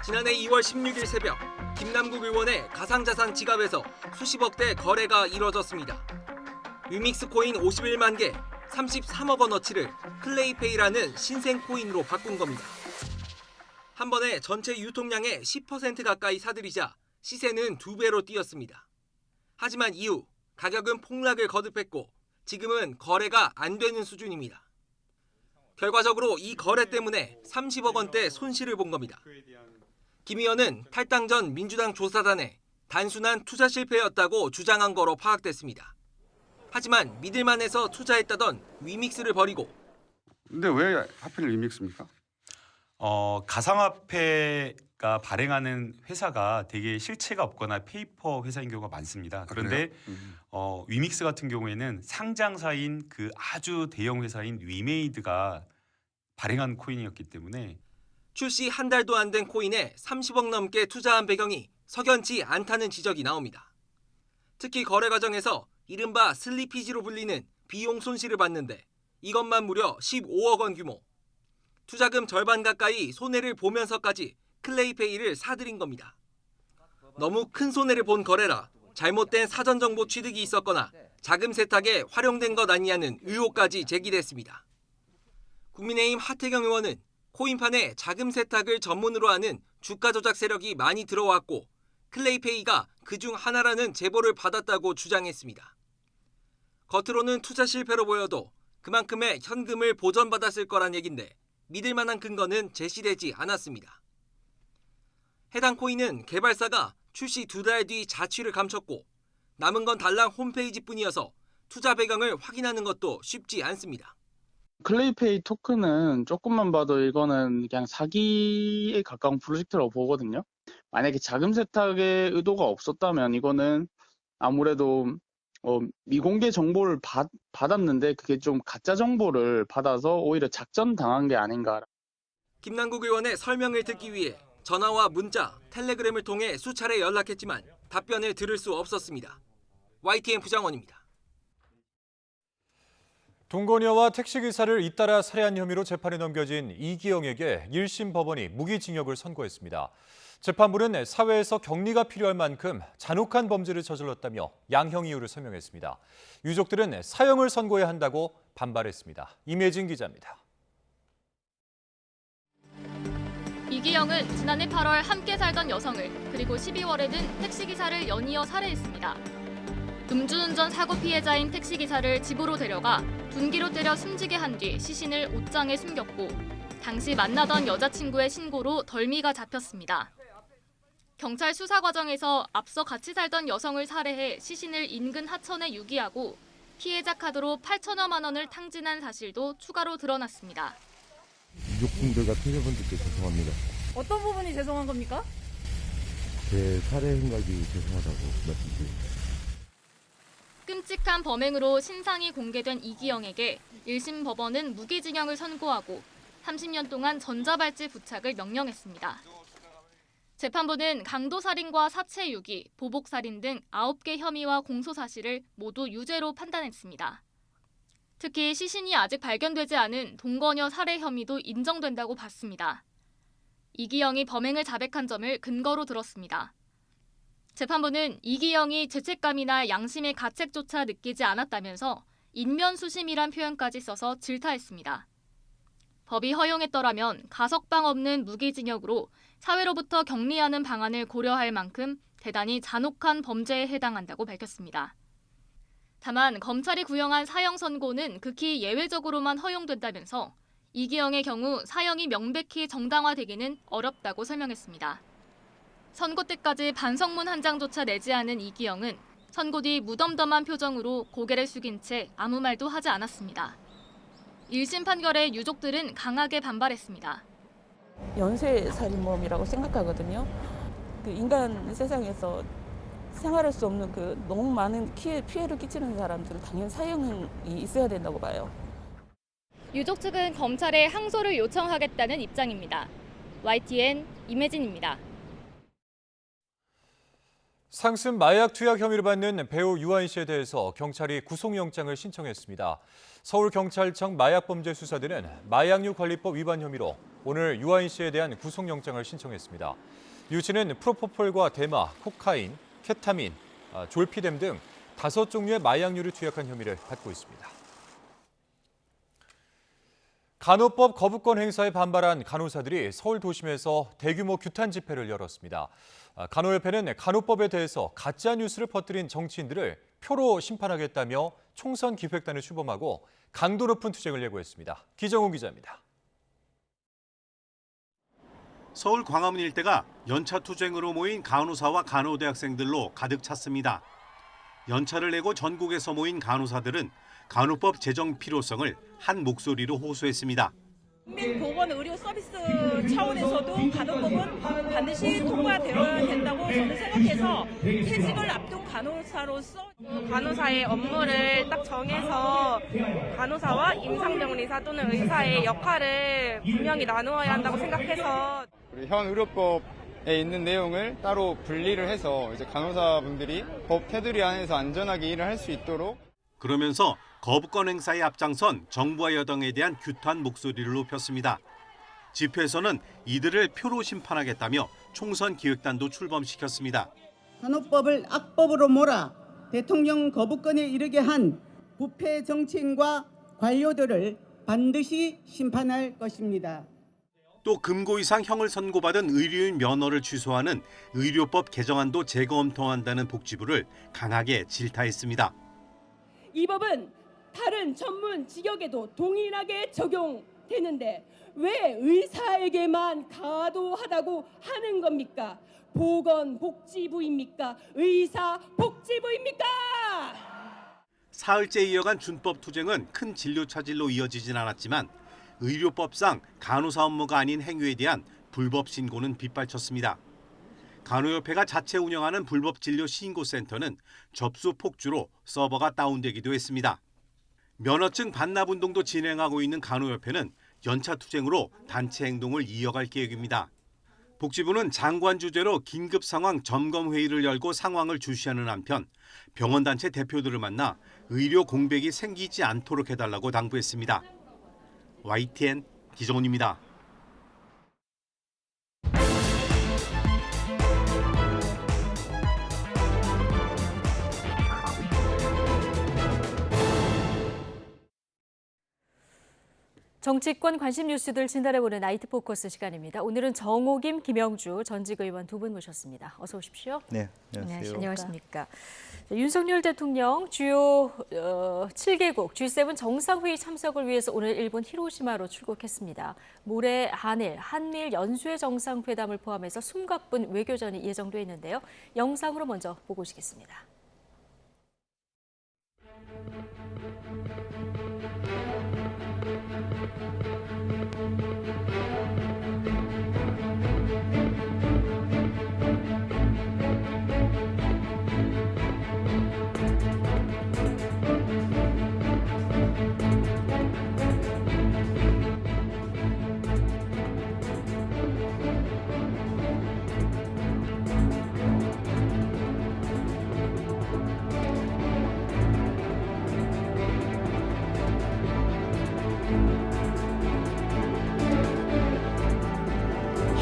S8: 지난해 2월 16일 새벽 김남국 의원의 가상자산 지갑에서 수십억대 거래가 이뤄졌습니다. 위믹스 코인 51만 개, 33억 원어치를 클레이페이라는 신생 코인으로 바꾼 겁니다. 한 번에 전체 유통량의 10% 가까이 사들이자 시세는 2배로 뛰었습니다. 하지만 이후 가격은 폭락을 거듭했고 지금은 거래가 안 되는 수준입니다. 결과적으로 이 거래 때문에 30억 원대 손실을 본 겁니다. 김 의원은 탈당 전 민주당 조사단에 단순한 투자 실패였다고 주장한 거로 파악됐습니다. 하지만 믿을만해서 투자했다던 위믹스를 버리고.
S9: 근데 왜 하필 위믹스입니까?
S10: 가상화폐가 발행하는 회사가 되게 실체가 없거나 페이퍼 회사인 경우가 많습니다. 그런데 위믹스 같은 경우에는 상장사인 그 아주 대형 회사인 위메이드가 발행한 코인이었기 때문에
S8: 출시 한 달도 안 된 코인에 30억 넘게 투자한 배경이 석연치 않다는 지적이 나옵니다. 특히 거래 과정에서 이른바 슬리피지로 불리는 비용 손실을 봤는데 이것만 무려 15억 원 규모. 투자금 절반 가까이 손해를 보면서까지 클레이페이를 사들인 겁니다. 너무 큰 손해를 본 거래라 잘못된 사전 정보 취득이 있었거나 자금 세탁에 활용된 것 아니냐는 의혹까지 제기됐습니다. 국민의힘 하태경 의원은 코인판에 자금 세탁을 전문으로 하는 주가 조작 세력이 많이 들어왔고 클레이페이가 그중 하나라는 제보를 받았다고 주장했습니다. 겉으로는 투자 실패로 보여도 그만큼의 현금을 보전받았을 거란 얘긴데 믿을 만한 근거는 제시되지 않았습니다. 해당 코인은 개발사가 출시 2달 뒤 자취를 감췄고 남은 건 달랑 홈페이지뿐이어서 투자 배경을 확인하는 것도 쉽지 않습니다.
S11: 클레이페이 토큰은 조금만 봐도 이거는 그냥 사기에 가까운 프로젝트라고 보거든요. 만약에 자금 세탁의 의도가 없었다면 이거는 아무래도 미공개 정보를 받았는데 그게 좀 가짜 정보를 받아서 오히려 작전당한 게 아닌가.
S8: 김남국 의원의 설명을 듣기 위해 전화와 문자, 텔레그램을 통해 수차례 연락했지만 답변을 들을 수 없었습니다. YTN 부장원입니다.
S2: 동거녀와 택시기사를 잇따라 살해한 혐의로 재판에 넘겨진 이기영에게 1심 법원이 무기징역을 선고했습니다. 재판부는 사회에서 격리가 필요할 만큼 잔혹한 범죄를 저질렀다며 양형 이유를 설명했습니다. 유족들은 사형을 선고해야 한다고 반발했습니다. 임혜진 기자입니다.
S12: 이기영은 지난해 8월 함께 살던 여성을 그리고 12월에는 택시기사를 연이어 살해했습니다. 음주운전 사고 피해자인 택시기사를 집으로 데려가 둔기로 때려 숨지게 한 뒤 시신을 옷장에 숨겼고 당시 만나던 여자친구의 신고로 덜미가 잡혔습니다. 경찰 수사 과정에서 앞서 같이 살던 여성을 살해해 시신을 인근 하천에 유기하고 피해자 카드로 8천여만 원을 탕진한 사실도 추가로 드러났습니다.
S13: 유족분들과 피해자분들께 죄송합니다.
S15: 어떤 부분이 죄송한 겁니까?
S13: 제 살해 행각이 죄송하다고 말씀드립니다.
S12: 끔찍한 범행으로 신상이 공개된 이기영에게 1심 법원은 무기징역을 선고하고 30년 동안 전자발찌 부착을 명령했습니다. 재판부는 강도살인과 사체유기, 보복살인 등 9개 혐의와 공소사실을 모두 유죄로 판단했습니다. 특히 시신이 아직 발견되지 않은 동거녀 살해 혐의도 인정된다고 봤습니다. 이기영이 범행을 자백한 점을 근거로 들었습니다. 재판부는 이기영이 죄책감이나 양심의 가책조차 느끼지 않았다면서 인면수심이란 표현까지 써서 질타했습니다. 법이 허용했더라면 가석방 없는 무기징역으로 사회로부터 격리하는 방안을 고려할 만큼 대단히 잔혹한 범죄에 해당한다고 밝혔습니다. 다만 검찰이 구형한 사형 선고는 극히 예외적으로만 허용된다면서 이기영의 경우 사형이 명백히 정당화되기는 어렵다고 설명했습니다. 선고 때까지 반성문 한 장조차 내지 않은 이기영은 선고 뒤 무덤덤한 표정으로 고개를 숙인 채 아무 말도 하지 않았습니다. 1심 판결에 유족들은 강하게 반발했습니다.
S28: 연쇄살인범이라고 생각하거든요. 그 인간 세상에서 생활할 수 없는 그 너무 많은 피해를 끼치는 사람들은 당연히 사형이 있어야 된다고 봐요.
S12: 유족 측은 검찰에 항소를 요청하겠다는 입장입니다. YTN 임혜진입니다.
S2: 상습 마약 투약 혐의를 받는 배우 유아인 씨에 대해서 경찰이 구속영장을 신청했습니다. 서울경찰청 마약범죄수사대는 마약류 관리법 위반 혐의로 오늘 유아인 씨에 대한 구속영장을 신청했습니다. 유 씨는 프로포폴과 대마, 코카인, 케타민, 졸피뎀 등 5종류의 마약류를 투약한 혐의를 받고 있습니다. 간호법 거부권 행사에 반발한 간호사들이 서울 도심에서 대규모 규탄 집회를 열었습니다. 간호협회는 간호법에 대해서 가짜 뉴스를 퍼뜨린 정치인들을 표로 심판하겠다며 총선 기획단을 출범하고 강도 높은 투쟁을 예고했습니다. 기정훈 기자입니다.
S5: 서울 광화문 일대가 연차 투쟁으로 모인 간호사와 간호대학생들로 가득 찼습니다. 연차를 내고 전국에서 모인 간호사들은 간호법 제정 필요성을 한 목소리로 호소했습니다.
S15: 국민보건의료 서비스 차원에서도 간호법은 반드시 통과되어야 된다고 저는 생각해서 퇴직을 앞둔 간호사로서
S6: 간호사의 업무를 딱 정해서 간호사와 임상병리사 또는 의사의 역할을 분명히 나누어야 한다고 생각해서
S16: 현 의료법에 있는 내용을 따로 분리를 해서 이제 간호사분들이 법 테두리 안에서 안전하게 일을 할 수 있도록
S5: 그러면서 거부권 행사에 앞장선 정부와 여당에 대한 규탄 목소리를 높였습니다. 집회에서는 이들을 표로 심판하겠다며 총선 기획단도 출범시켰습니다.
S17: 간호법을 악법으로 몰아 대통령 거부권에 이르게 한 부패 정치인과 관료들을 반드시 심판할 것입니다.
S5: 또 금고 이상 형을 선고받은 의료인 면허를 취소하는 의료법 개정안도 재검토한다는 복지부를 강하게 질타했습니다.
S15: 이 법은 다른 전문 직역에도 동일하게 적용되는데 왜 의사에게만 가도하다고 하는 겁니까? 보건복지부입니까? 의사복지부입니까?
S5: 사흘째 이어간 준법 투쟁은 큰 진료 차질로 이어지진 않았지만 의료법상 간호사 업무가 아닌 행위에 대한 불법 신고는 빗발쳤습니다. 간호협회가 자체 운영하는 불법 진료 신고센터는 접수 폭주로 서버가 다운되기도 했습니다. 면허증 반납 운동도 진행하고 있는 간호협회는 연차 투쟁으로 단체 행동을 이어갈 계획입니다. 복지부는 장관 주재로 긴급 상황 점검 회의를 열고 상황을 주시하는 한편 병원단체 대표들을 만나 의료 공백이 생기지 않도록 해달라고 당부했습니다. YTN 기정훈입니다.
S1: 정치권 관심 뉴스들 진단해보는 나이트 포커스 시간입니다. 오늘은 정호김, 김영주 전직 의원 두 분 모셨습니다. 어서 오십시오.
S18: 네, 안녕하세요.
S1: 네, 안녕하십니까. 윤석열 대통령 주요 7개국 G7 정상회의 참석을 위해서 오늘 일본 히로시마로 출국했습니다. 모레 한일 연수회 정상회담을 포함해서 숨가쁜 외교전이 예정돼 있는데요. 영상으로 먼저 보고 오시겠습니다.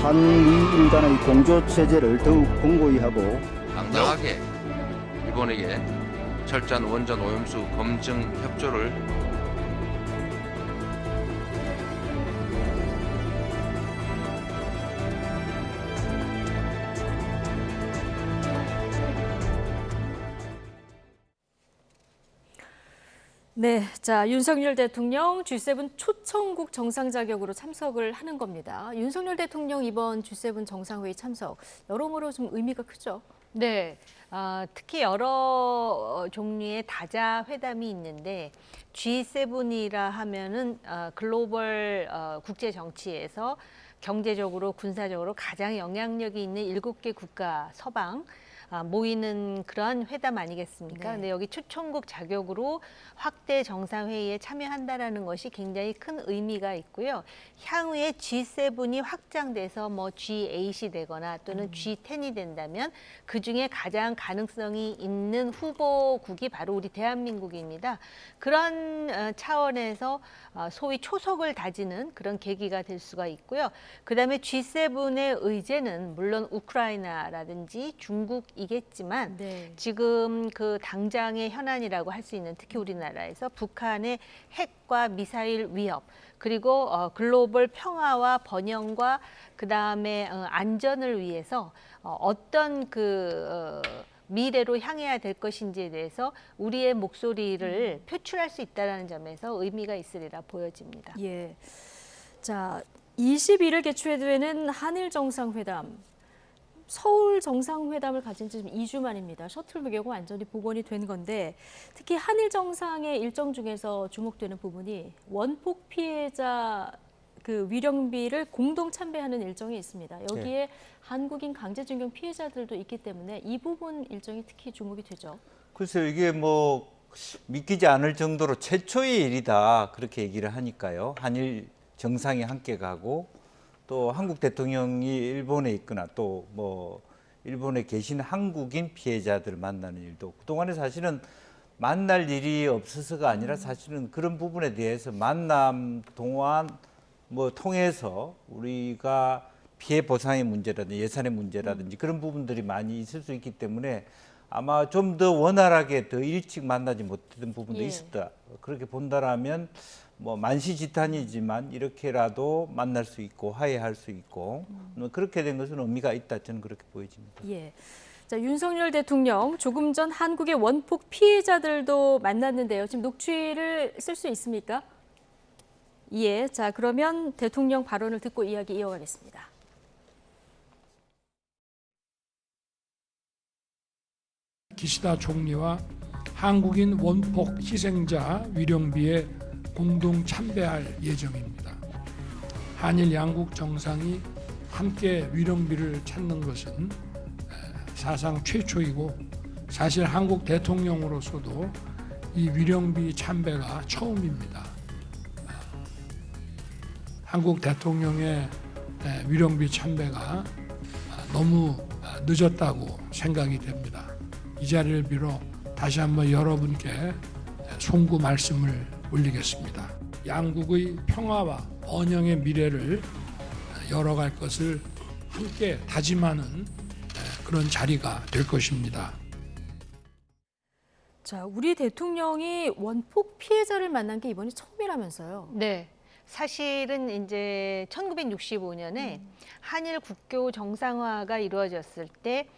S19: 한미 간의 공조 체제를 더욱 공고히 하고
S14: 당당하게 일본에게 철저한 원전 오염수 검증 협조를
S1: 네, 자 윤석열 대통령 G7 초청국 정상 자격으로 참석을 하는 겁니다. 윤석열 대통령 이번 G7 정상회의 참석 여러모로 좀 의미가 크죠?
S20: 네, 특히 여러 종류의 다자 회담이 있는데 G7이라 하면은 글로벌 국제 정치에서 경제적으로 군사적으로 가장 영향력이 있는 7개 국가 서방 모이는 그런 회담 아니겠습니까?
S1: 네.
S20: 근데 여기 초청국 자격으로 확대 정상회의에 참여한다라는 것이 굉장히 큰 의미가 있고요. 향후에 G7이 확장돼서 뭐 G8이 되거나 또는 G10이 된다면 그중에 가장 가능성이 있는 후보국이 바로 우리 대한민국입니다. 그런 차원에서 소위 초석을 다지는 그런 계기가 될 수가 있고요. 그다음에 G7의 의제는 물론 우크라이나라든지 중국이겠지만
S1: 네.
S20: 지금 그 당장의 현안이라고 할 수 있는 특히 우리나라에서 북한의 핵과 미사일 위협 그리고 글로벌 평화와 번영과 그다음에 안전을 위해서 어떤 미래로 향해야 될 것인지에 대해서 우리의 목소리를 표출할 수 있다는 점에서 의미가 있으리라 보여집니다.
S1: 예. 자, 21일 개최되는 한일 정상회담. 서울 정상회담을 가진 지 2주 만입니다. 셔틀 외교가 완전히 복원이 된 건데 특히 한일 정상의 일정 중에서 주목되는 부분이 원폭 피해자 그 위령비를 공동 참배하는 일정이 있습니다. 여기에
S3: 네.
S1: 한국인 강제징용 피해자들도 있기 때문에 이 부분 일정이 특히 주목이 되죠.
S3: 글쎄요, 이게 뭐 믿기지 않을 정도로 최초의 일이다 그렇게 얘기를 하니까요. 한일 정상이 함께 가고 또 한국 대통령이 일본에 있거나 또 뭐 일본에 계신 한국인 피해자들을 만나는 일도 그동안에 사실은 만날 일이 없어서가 아니라 사실은 그런 부분에 대해서 만남 동안 뭐 통해서 우리가 피해 보상의 문제라든지 예산의 문제라든지 그런 부분들이 많이 있을 수 있기 때문에 아마 좀 더 원활하게 더 일찍 만나지 못했던 부분도
S1: 예.
S3: 있었다. 그렇게 본다라면 뭐 만시지탄이지만 이렇게라도 만날 수 있고 화해할 수 있고 그렇게 된 것은 의미가 있다. 저는 그렇게 보여집니다.
S1: 예. 자, 윤석열 대통령 조금 전 한국의 원폭 피해자들도 만났는데요. 지금 녹취를 쓸 수 있습니까? 예. 자, 그러면 대통령 발언을 듣고 이야기 이어가겠습니다.
S4: 기시다 총리와 한국인 원폭 희생자 위령비에 공동 참배할 예정입니다. 한일 양국 정상이 함께 위령비를 찾는 것은 사상 최초이고 사실 한국 대통령으로서도 이 위령비 참배가 처음입니다. 한국 대통령의 위령비 참배가 너무 늦었다고 생각이 됩니다. 이 자리를 빌어 다시 한번 여러분께 송구 말씀을 올리겠습니다. 양국의 평화와 번영의 미래를 열어갈 것을 함께 다짐하는 그런 자리가 될 것입니다.
S1: 자, 우리 대통령이 원폭 피해자를 만난 게 이번이 처음이라면서요.
S20: 네. 사실은 이제 1965년에 한일 국교 정상화가 이루어졌을 때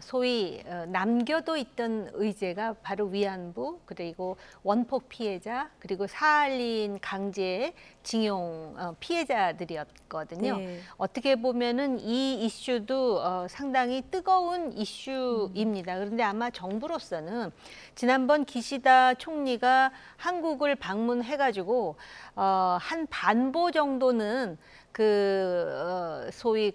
S20: 소위 남겨도 있던 의제가 바로 위안부 그리고 원폭 피해자 그리고 사할린 강제 징용 피해자들이었거든요.
S1: 네.
S20: 어떻게 보면은 이 이슈도 상당히 뜨거운 이슈입니다. 그런데 아마 정부로서는 지난번 기시다 총리가 한국을 방문해가지고 한 반보 정도는 소위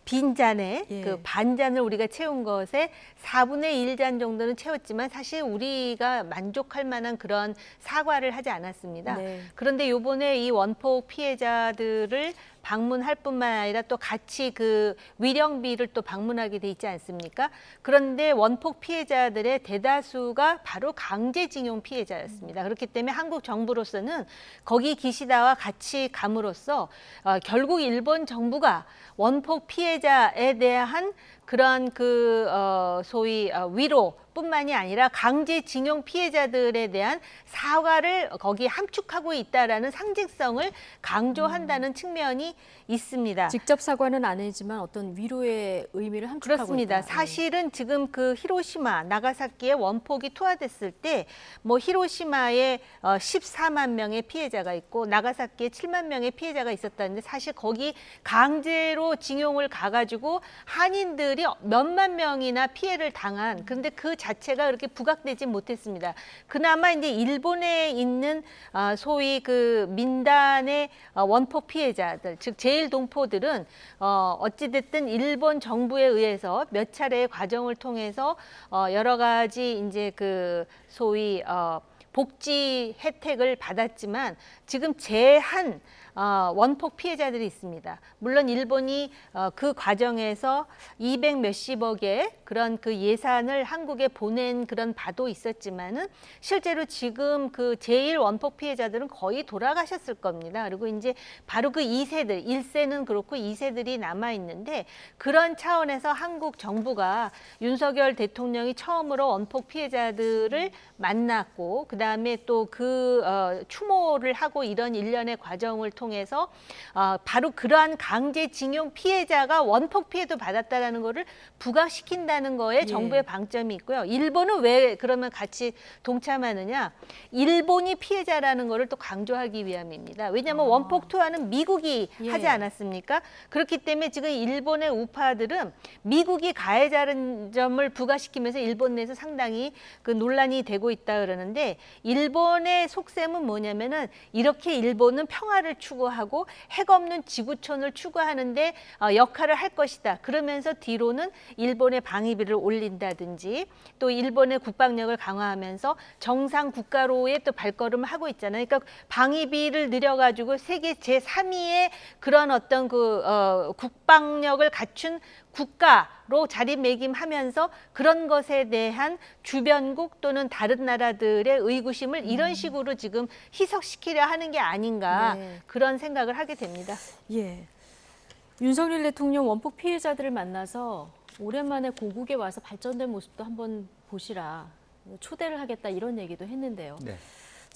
S20: 빈잔에
S1: 예.
S20: 그 반잔을 우리가 채운 것에 4분의 1잔 정도는 채웠지만 사실 우리가 만족할 만한 그런 사과를 하지 않았습니다.
S1: 네.
S20: 그런데 이번에 이 원폭 피해자들을 방문할 뿐만 아니라 또 같이 그 위령비를 또 방문하게 돼 있지 않습니까? 그런데 원폭 피해자들의 대다수가 바로 강제징용 피해자였습니다. 그렇기 때문에 한국 정부로서는 거기 기시다와 같이 감으로써 결국 일본 정부가 원폭 피해자에 대한 그런 소위 위로뿐만이 아니라 강제징용 피해자들에 대한 사과를 거기에 함축하고 있다라는 상징성을 강조한다는 측면이 있습니다.
S1: 직접 사과는 아니지만 어떤 위로의 의미를 함축하고
S20: 그렇습니다.
S1: 있다.
S20: 사실은 지금 그 히로시마, 나가사키에 원폭이 투하됐을 때 뭐 히로시마에 14만 명의 피해자가 있고 나가사키에 7만 명의 피해자가 있었다는데 사실 거기 강제로 징용을 가가지고 한인들이 사람들이 몇만 명이나 피해를 당한, 그런데 그 자체가 그렇게 부각되지 못했습니다. 그나마 이제 일본에 있는 소위 그 민단의 원폭 피해자들, 즉 제1동포들은 어찌됐든 일본 정부에 의해서 몇 차례의 과정을 통해서 여러 가지 이제 그 소위 복지 혜택을 받았지만 지금 제한 원폭 피해자들이 있습니다. 물론 일본이 그 과정에서 200 몇십억의 그런 그 예산을 한국에 보낸 그런 바도 있었지만은 실제로 지금 그 제1 원폭 피해자들은 거의 돌아가셨을 겁니다. 그리고 이제 바로 그 2세들, 1세는 그렇고 2세들이 남아 있는데, 그런 차원에서 한국 정부가 윤석열 대통령이 처음으로 원폭 피해자들을 만났고, 그 다음에 또 그 추모를 하고 이런 일련의 과정을 통해서 바로 그러한 강제징용 피해자가 원폭 피해도 받았다라는 것을 부각시킨다는 거에 정부의 방점이 있고요. 일본은 왜 그러면 같이 동참하느냐? 일본이 피해자라는 것을 또 강조하기 위함입니다. 왜냐하면 원폭 투하는 미국이 하지 않았습니까? 그렇기 때문에 지금 일본의 우파들은 미국이 가해자라는 점을 부각시키면서 일본 내에서 상당히 그 논란이 되고 있다 그러는데, 일본의 속셈은 뭐냐면은 이렇게 일본은 평화를 추구하고 핵 없는 지구촌을 추구하는데 역할을 할 것이다. 그러면서 뒤로는 일본의 방위비를 올린다든지 또 일본의 국방력을 강화하면서 정상 국가로의 또 발걸음을 하고 있잖아요. 그러니까 방위비를 늘려가지고 세계 제3위의 그런 어떤 그 국방력을 갖춘 국가로 자리매김하면서 그런 것에 대한 주변국 또는 다른 나라들의 의구심을 이런 식으로 지금 희석시키려 하는 게 아닌가, 그런 생각을 하게 됩니다.
S1: 예. 윤석열 대통령 원폭 피해자들을 만나서 오랜만에 고국에 와서 발전된 모습도 한번 보시라, 초대를 하겠다 이런 얘기도 했는데요.
S3: 네.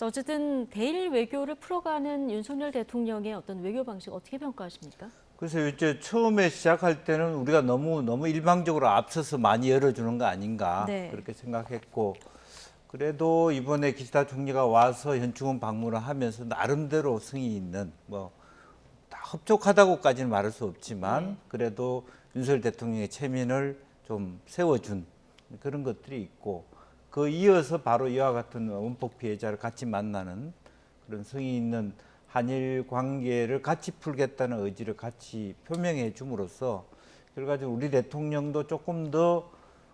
S1: 어쨌든 대일 외교를 풀어가는 윤석열 대통령의 어떤 외교 방식 어떻게 평가하십니까?
S3: 그래서 이제 처음에 시작할 때는 우리가 너무 일방적으로 앞서서 많이 열어주는 거 아닌가, 그렇게 생각했고, 그래도 이번에 기시다 총리가 와서 현충원 방문을 하면서 나름대로 성의 있는, 뭐 다 흡족하다고까지는 말할 수 없지만 그래도 윤석열 대통령의 체면을 좀 세워준 그런 것들이 있고, 그 이어서 바로 이와 같은 원폭 피해자를 같이 만나는 그런 성의 있는 한일 관계를 같이 풀겠다는 의지를 같이 표명해 줌으로써 결과적으로 우리 대통령도 조금 더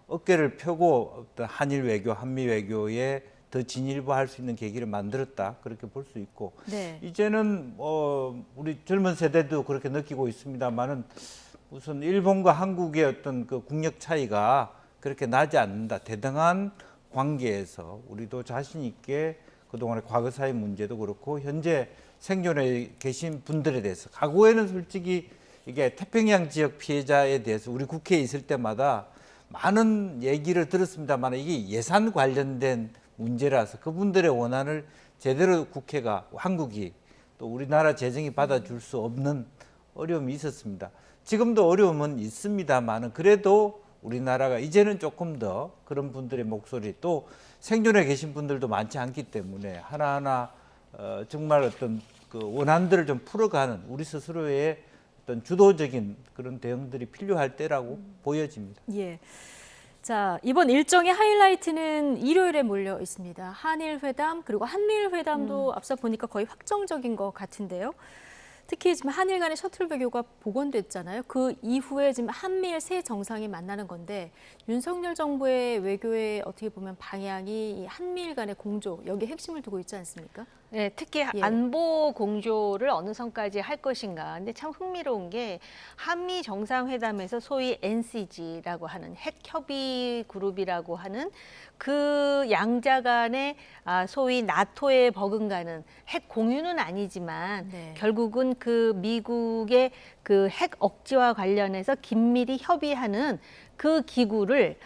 S3: 어깨를 펴고 어떤 한일 외교, 한미 외교에 더 진일보할 수 있는 계기를 만들었다, 그렇게 볼 수 있고, 이제는 우리 젊은 세대도 그렇게 느끼고 있습니다만은 우선 일본과 한국의 어떤 그 국력 차이가 그렇게 나지 않는다. 대등한 관계에서 우리도 자신 있게 그동안의 과거사의 문제도 그렇고 현재 생존해 계신 분들에 대해서, 과거에는 솔직히 이게 태평양 지역 피해자에 대해서 우리 국회에 있을 때마다 많은 얘기를 들었습니다만 이게 예산 관련된 문제라서 그분들의 원한을 제대로 국회가, 한국이 또 우리나라 재정이 받아줄 수 없는 어려움이 있었습니다. 지금도 어려움은 있습니다만 그래도 우리나라가 이제는 조금 더 그런 분들의 목소리, 또 생존해 계신 분들도 많지 않기 때문에 하나하나 정말 어떤 그 원한들을 좀 풀어가는 우리 스스로의 어떤 주도적인 그런 대응들이 필요할 때라고 보여집니다.
S1: 예. 자, 이번 일정의 하이라이트는 일요일에 몰려 있습니다. 한일 회담 그리고 한미일 회담도 앞서 보니까 거의 확정적인 것 같은데요. 특히 지금 한일 간의 셔틀 외교가 복원됐잖아요. 그 이후에 지금 한미일 새 정상이 만나는 건데 윤석열 정부의 외교의 어떻게 보면 방향이 이 한미일 간의 공조, 여기에 핵심을 두고 있지 않습니까?
S20: 네, 특히 안보 공조를 어느 선까지 할 것인가. 근데 참 흥미로운 게 한미 정상회담에서 소위 NCG라고 하는 핵협의 그룹이라고 하는 그 양자 간의 소위 나토에 버금가는 핵 공유는 아니지만 결국은 그 미국의 그 핵 억지와 관련해서 긴밀히 협의하는 그 기구를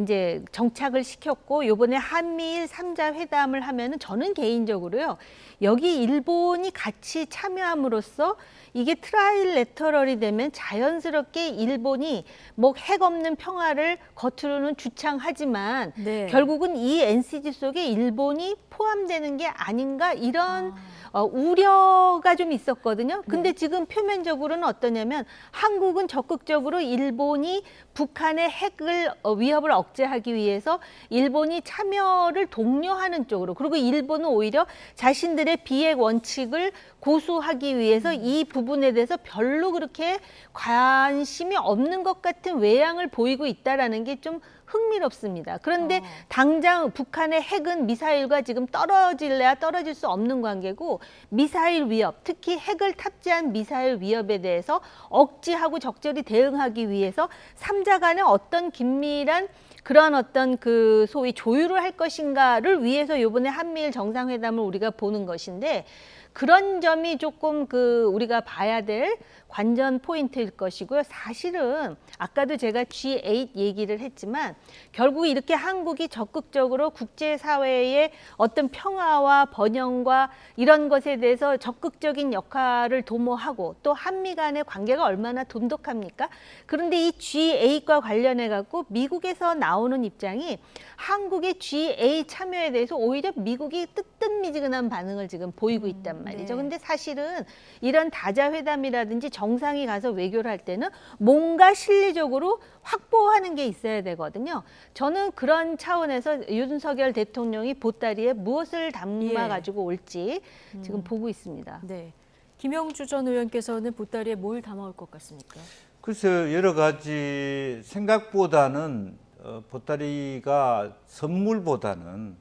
S20: 이제 정착을 시켰고, 요번에 한미일 3자 회담을 하면은 저는 개인적으로요, 여기 일본이 같이 참여함으로써 이게 트라이래터럴이 되면 자연스럽게 일본이 뭐 핵 없는 평화를 겉으로는 주창하지만 결국은 이 NCG 속에 일본이 포함되는 게 아닌가, 이런 우려가 좀 있었거든요. 근데 지금 표면적으로는 어떠냐면 한국은 적극적으로 일본이 북한의 핵을 위협을 억제하기 위해서 일본이 참여를 독려하는 쪽으로, 그리고 일본은 오히려 자신들의 비핵 원칙을 고수하기 위해서 이 부분에 대해서 별로 그렇게 관심이 없는 것 같은 외양을 보이고 있다라는 게 좀 흥미롭습니다. 그런데 당장 북한의 핵은 미사일과 지금 떨어질래야 떨어질 수 없는 관계고, 미사일 위협, 특히 핵을 탑재한 미사일 위협에 대해서 억제하고 적절히 대응하기 위해서 3자 간의 어떤 긴밀한 그런 어떤 그 소위 조율을 할 것인가를 위해서 이번에 한미일 정상회담을 우리가 보는 것인데, 그런 점이 조금 우리가 봐야 될 관전 포인트일 것이고요. 사실은 아까도 제가 G8 얘기를 했지만 결국 이렇게 한국이 적극적으로 국제사회의 어떤 평화와 번영과 이런 것에 대해서 적극적인 역할을 도모하고, 또 한미 간의 관계가 얼마나 돈독합니까? 그런데 이 G8과 관련해 갖고 미국에서 나오는 입장이 한국의 G8 참여에 대해서 오히려 미국이 뜨뜻미지근한 반응을 지금 보이고 있단 말이죠. 근데 사실은 이런 다자회담이라든지 정상이 가서 외교를 할 때는 뭔가 실리적으로 확보하는 게 있어야 되거든요. 저는 그런 차원에서 윤석열 대통령이 보따리에 무엇을 담아가지고 올지 지금 보고 있습니다.
S1: 네. 김영주 전 의원께서는 보따리에 뭘 담아올 것 같습니까?
S3: 글쎄요, 여러 가지 생각보다는 보따리가 선물보다는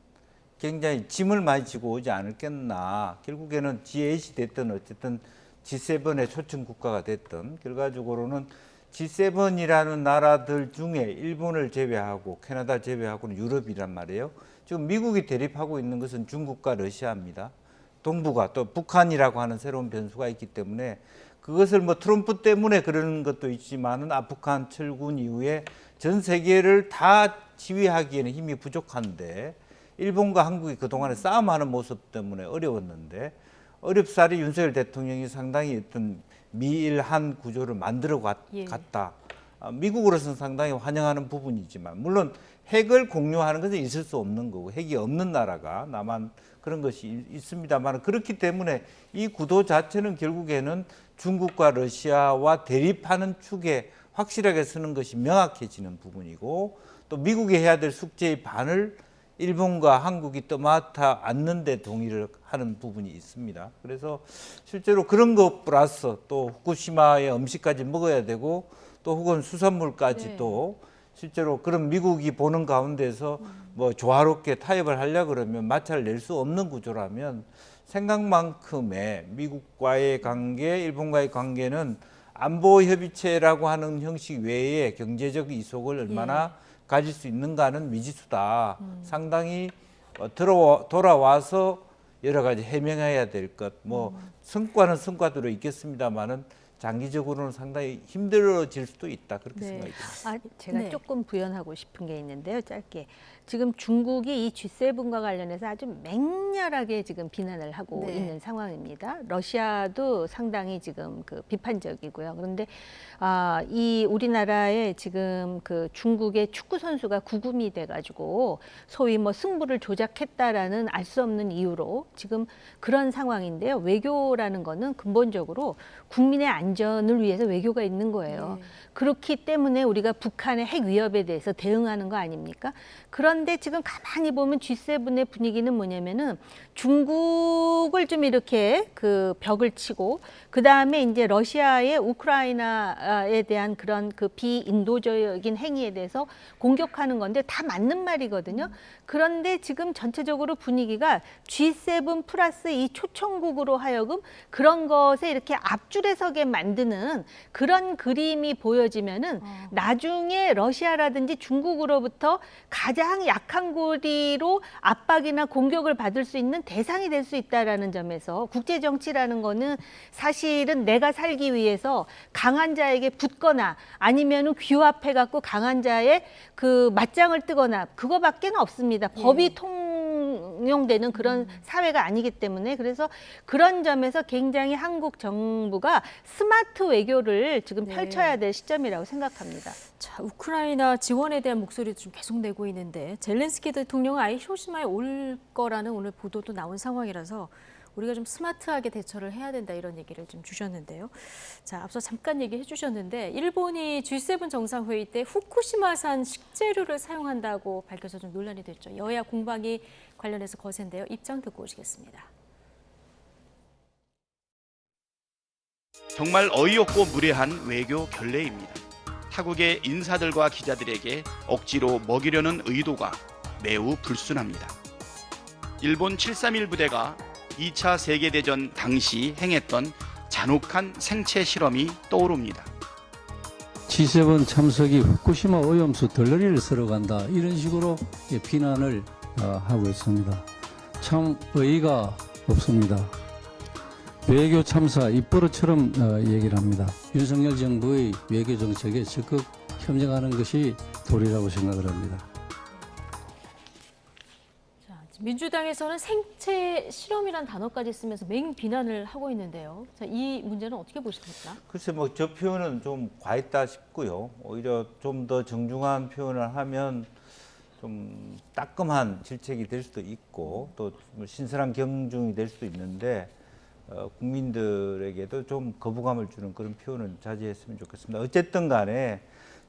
S3: 굉장히 짐을 많이 지고 오지 않을겠나. 결국에는 G8이 됐든 어쨌든 G7의 초청 국가가 됐든 결과적으로는 G7이라는 나라들 중에 일본을 제외하고 캐나다 제외하고는 유럽이란 말이에요. 지금 미국이 대립하고 있는 것은 중국과 러시아입니다. 동북아 또 북한이라고 하는 새로운 변수가 있기 때문에 그것을 뭐 트럼프 때문에 그러는 것도 있지만은 아프간 철군 이후에 전 세계를 다 지휘하기에는 힘이 부족한데, 일본과 한국이 그동안에 싸움하는 모습 때문에 어려웠는데, 어렵사리 윤석열 대통령이 상당히 어떤 미일한 구조를 만들어 갔다. 미국으로서는 상당히 환영하는 부분이지만, 물론 핵을 공유하는 것은 있을 수 없는 거고, 핵이 없는 나라가 나만 그런 것이 있습니다만, 그렇기 때문에 이 구도 자체는 결국에는 중국과 러시아와 대립하는 축에 확실하게 서는 것이 명확해지는 부분이고, 또 미국이 해야 될 숙제의 반을 일본과 한국이 떠맡아 앉는 데 동의를 하는 부분이 있습니다. 그래서 실제로 그런 것 플러스 또 후쿠시마의 음식까지 먹어야 되고, 또 혹은 수산물까지 또 실제로 그런 미국이 보는 가운데서 뭐 조화롭게 타협을 하려고 그러면 마찰을 낼 수 없는 구조라면, 생각만큼의 미국과의 관계, 일본과의 관계는 안보협의체라고 하는 형식 외에 경제적 이속을 얼마나 가질 수 있는가는 미지수다. 상당히 돌아와서 여러 가지 해명해야 될 것, 뭐 성과는 성과대로 있겠습니다만은 장기적으로는 상당히 힘들어질 수도 있다, 그렇게 생각이 듭니다.
S20: 제가 조금 부연하고 싶은 게 있는데요, 짧게. 지금 중국이 이 G7과 관련해서 아주 맹렬하게 지금 비난을 하고 있는 상황입니다. 러시아도 상당히 지금 비판적이고요. 그런데 이 우리나라에 지금 중국의 축구 선수가 구금이 돼가지고 소위 뭐 승부를 조작했다라는 알 수 없는 이유로 지금 그런 상황인데요. 외교라는 거는 근본적으로 국민의 안전을 위해서 외교가 있는 거예요. 그렇기 때문에 우리가 북한의 핵 위협에 대해서 대응하는 거 아닙니까? 그런데 지금 가만히 보면 G7의 분위기는 뭐냐면은 중국을 좀 이렇게 벽을 치고, 그 다음에 이제 러시아의 우크라이나에 대한 그런 비인도적인 행위에 대해서 공격하는 건데 다 맞는 말이거든요. 그런데 지금 전체적으로 분위기가 G7 플러스 이 초청국으로 하여금 그런 것에 이렇게 앞줄에 서게 만드는 그런 그림이 보여지면은 나중에 러시아라든지 중국으로부터 가장 약한 고리로 압박이나 공격을 받을 수 있는 대상이 될 수 있다라는 점에서 국제 정치라는 거는 사실은 내가 살기 위해서 강한 자에게 붙거나 아니면은 규합해 갖고 강한 자의 맞짱을 뜨거나 그거밖에는 없습니다. 법이 통용되는 그런 사회가 아니기 때문에, 그래서 그런 점에서 굉장히 한국 정부가 스마트 외교를 지금 펼쳐야 될 시점이라고 생각합니다.
S1: 자, 우크라이나 지원에 대한 목소리도 좀 계속 내고 있는데, 젤렌스키 대통령은 아예 히로시마에 올 거라는 오늘 보도도 나온 상황이라서 우리가 좀 스마트하게 대처를 해야 된다 이런 얘기를 좀 주셨는데요. 자, 앞서 잠깐 얘기해 주셨는데 일본이 G7 정상회의 때 후쿠시마산 식재료를 사용한다고 밝혀서 좀 논란이 됐죠. 여야 공방이 관련해서 거센데요. 입장 듣고 오시겠습니다.
S7: 정말 어이없고 무례한 외교 결례입니다. 타국의 인사들과 기자들에게 억지로 먹이려는 의도가 매우 불순합니다. 일본 731 부대가 2차 세계대전 당시 행했던 잔혹한 생체 실험이 떠오릅니다.
S18: G7 참석이 후쿠시마 오염수 덜러리를 쓸어간다 이런 식으로 비난을 하고 있습니다. 참 어이가 없습니다. 외교 참사 입버릇처럼 얘기를 합니다. 윤석열 정부의 외교 정책에 적극 협력하는 것이 도리라고 생각을 합니다.
S1: 자, 민주당에서는 생체 실험이란 단어까지 쓰면서 맹 비난을 하고 있는데요. 자, 이 문제는 어떻게 보십니까?
S3: 글쎄 뭐 저 표현은 좀 과했다 싶고요. 오히려 좀 더 정중한 표현을 하면 좀 따끔한 질책이 될 수도 있고 또 신선한 경중이 될 수도 있는데 국민들에게도 좀 거부감을 주는 그런 표현은 자제했으면 좋겠습니다. 어쨌든 간에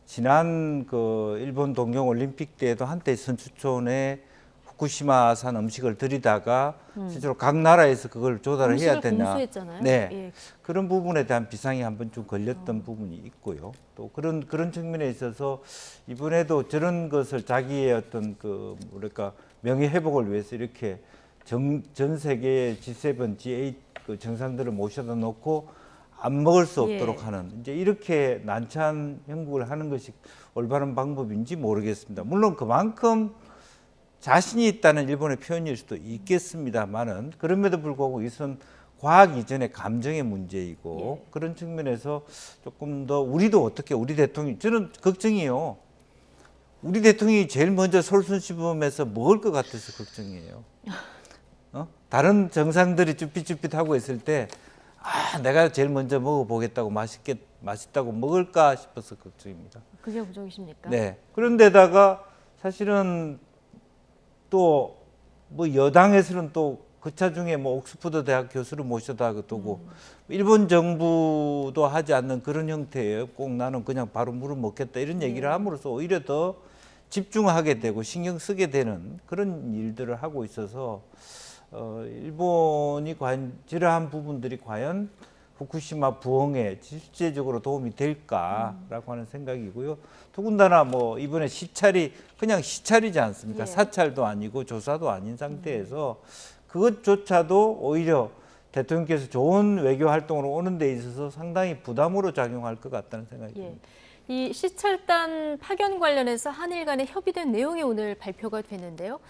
S3: 지난 그 일본 동경 올림픽 때에도 한때 선수촌에 후쿠시마산 음식을 들이다가 실제로 각 나라에서 그걸 조달을 해야 되냐.
S1: 공수했잖아요.
S3: 네.
S1: 예.
S3: 그런 부분에 대한 비상이 한번 좀 걸렸던 부분이 있고요. 또 그런 측면에 있어서 이번에도 저런 것을 자기의 어떤 그 뭐랄까 명예 회복을 위해서 이렇게 전 세계의 G7, G8 그 정상들을 모셔다 놓고 안 먹을 수 없도록 하는 이제 이렇게 난처한 형국을 하는 것이 올바른 방법인지 모르겠습니다. 물론 그만큼 자신이 있다는 일본의 표현일 수도 있겠습니다만은 그럼에도 불구하고 이것은 과학 이전의 감정의 문제이고 그런 측면에서 조금 더 우리도 어떻게 우리 대통령이 저는 걱정이에요. 우리 대통령이 제일 먼저 솔선수범해서 먹을 것 같아서 걱정이에요. 다른 정상들이 쭈삣쭈삣하고 있을 때 내가 제일 먼저 먹어보겠다고 맛있다고 먹을까 싶어서 걱정입니다.
S1: 그게 걱정이십니까?
S3: 네. 그런데다가 사실은 또 뭐 여당에서는 또 그 차 중에 뭐 옥스퍼드 대학 교수를 모셔다 두고 일본 정부도 하지 않는 그런 형태예요. 꼭 나는 그냥 바로 물을 먹겠다 이런 얘기를 함으로써 오히려 더 집중하게 되고 신경 쓰게 되는 그런 일들을 하고 있어서 일본이 과연 저러한 부분들이 과연 후쿠시마 부흥에 실제적으로 도움이 될까라고 하는 생각이고요. 더군다나 뭐 이번에 시찰이 그냥 시찰이지 않습니까? 사찰도 아니고 조사도 아닌 상태에서 그것조차도 오히려 대통령께서 좋은 외교 활동으로 오는 데 있어서 상당히 부담으로 작용할 것 같다는 생각이 듭니다.
S1: 이 시찰단 파견 관련해서 한일 간에 협의된 내용이 오늘 발표가 됐는데요.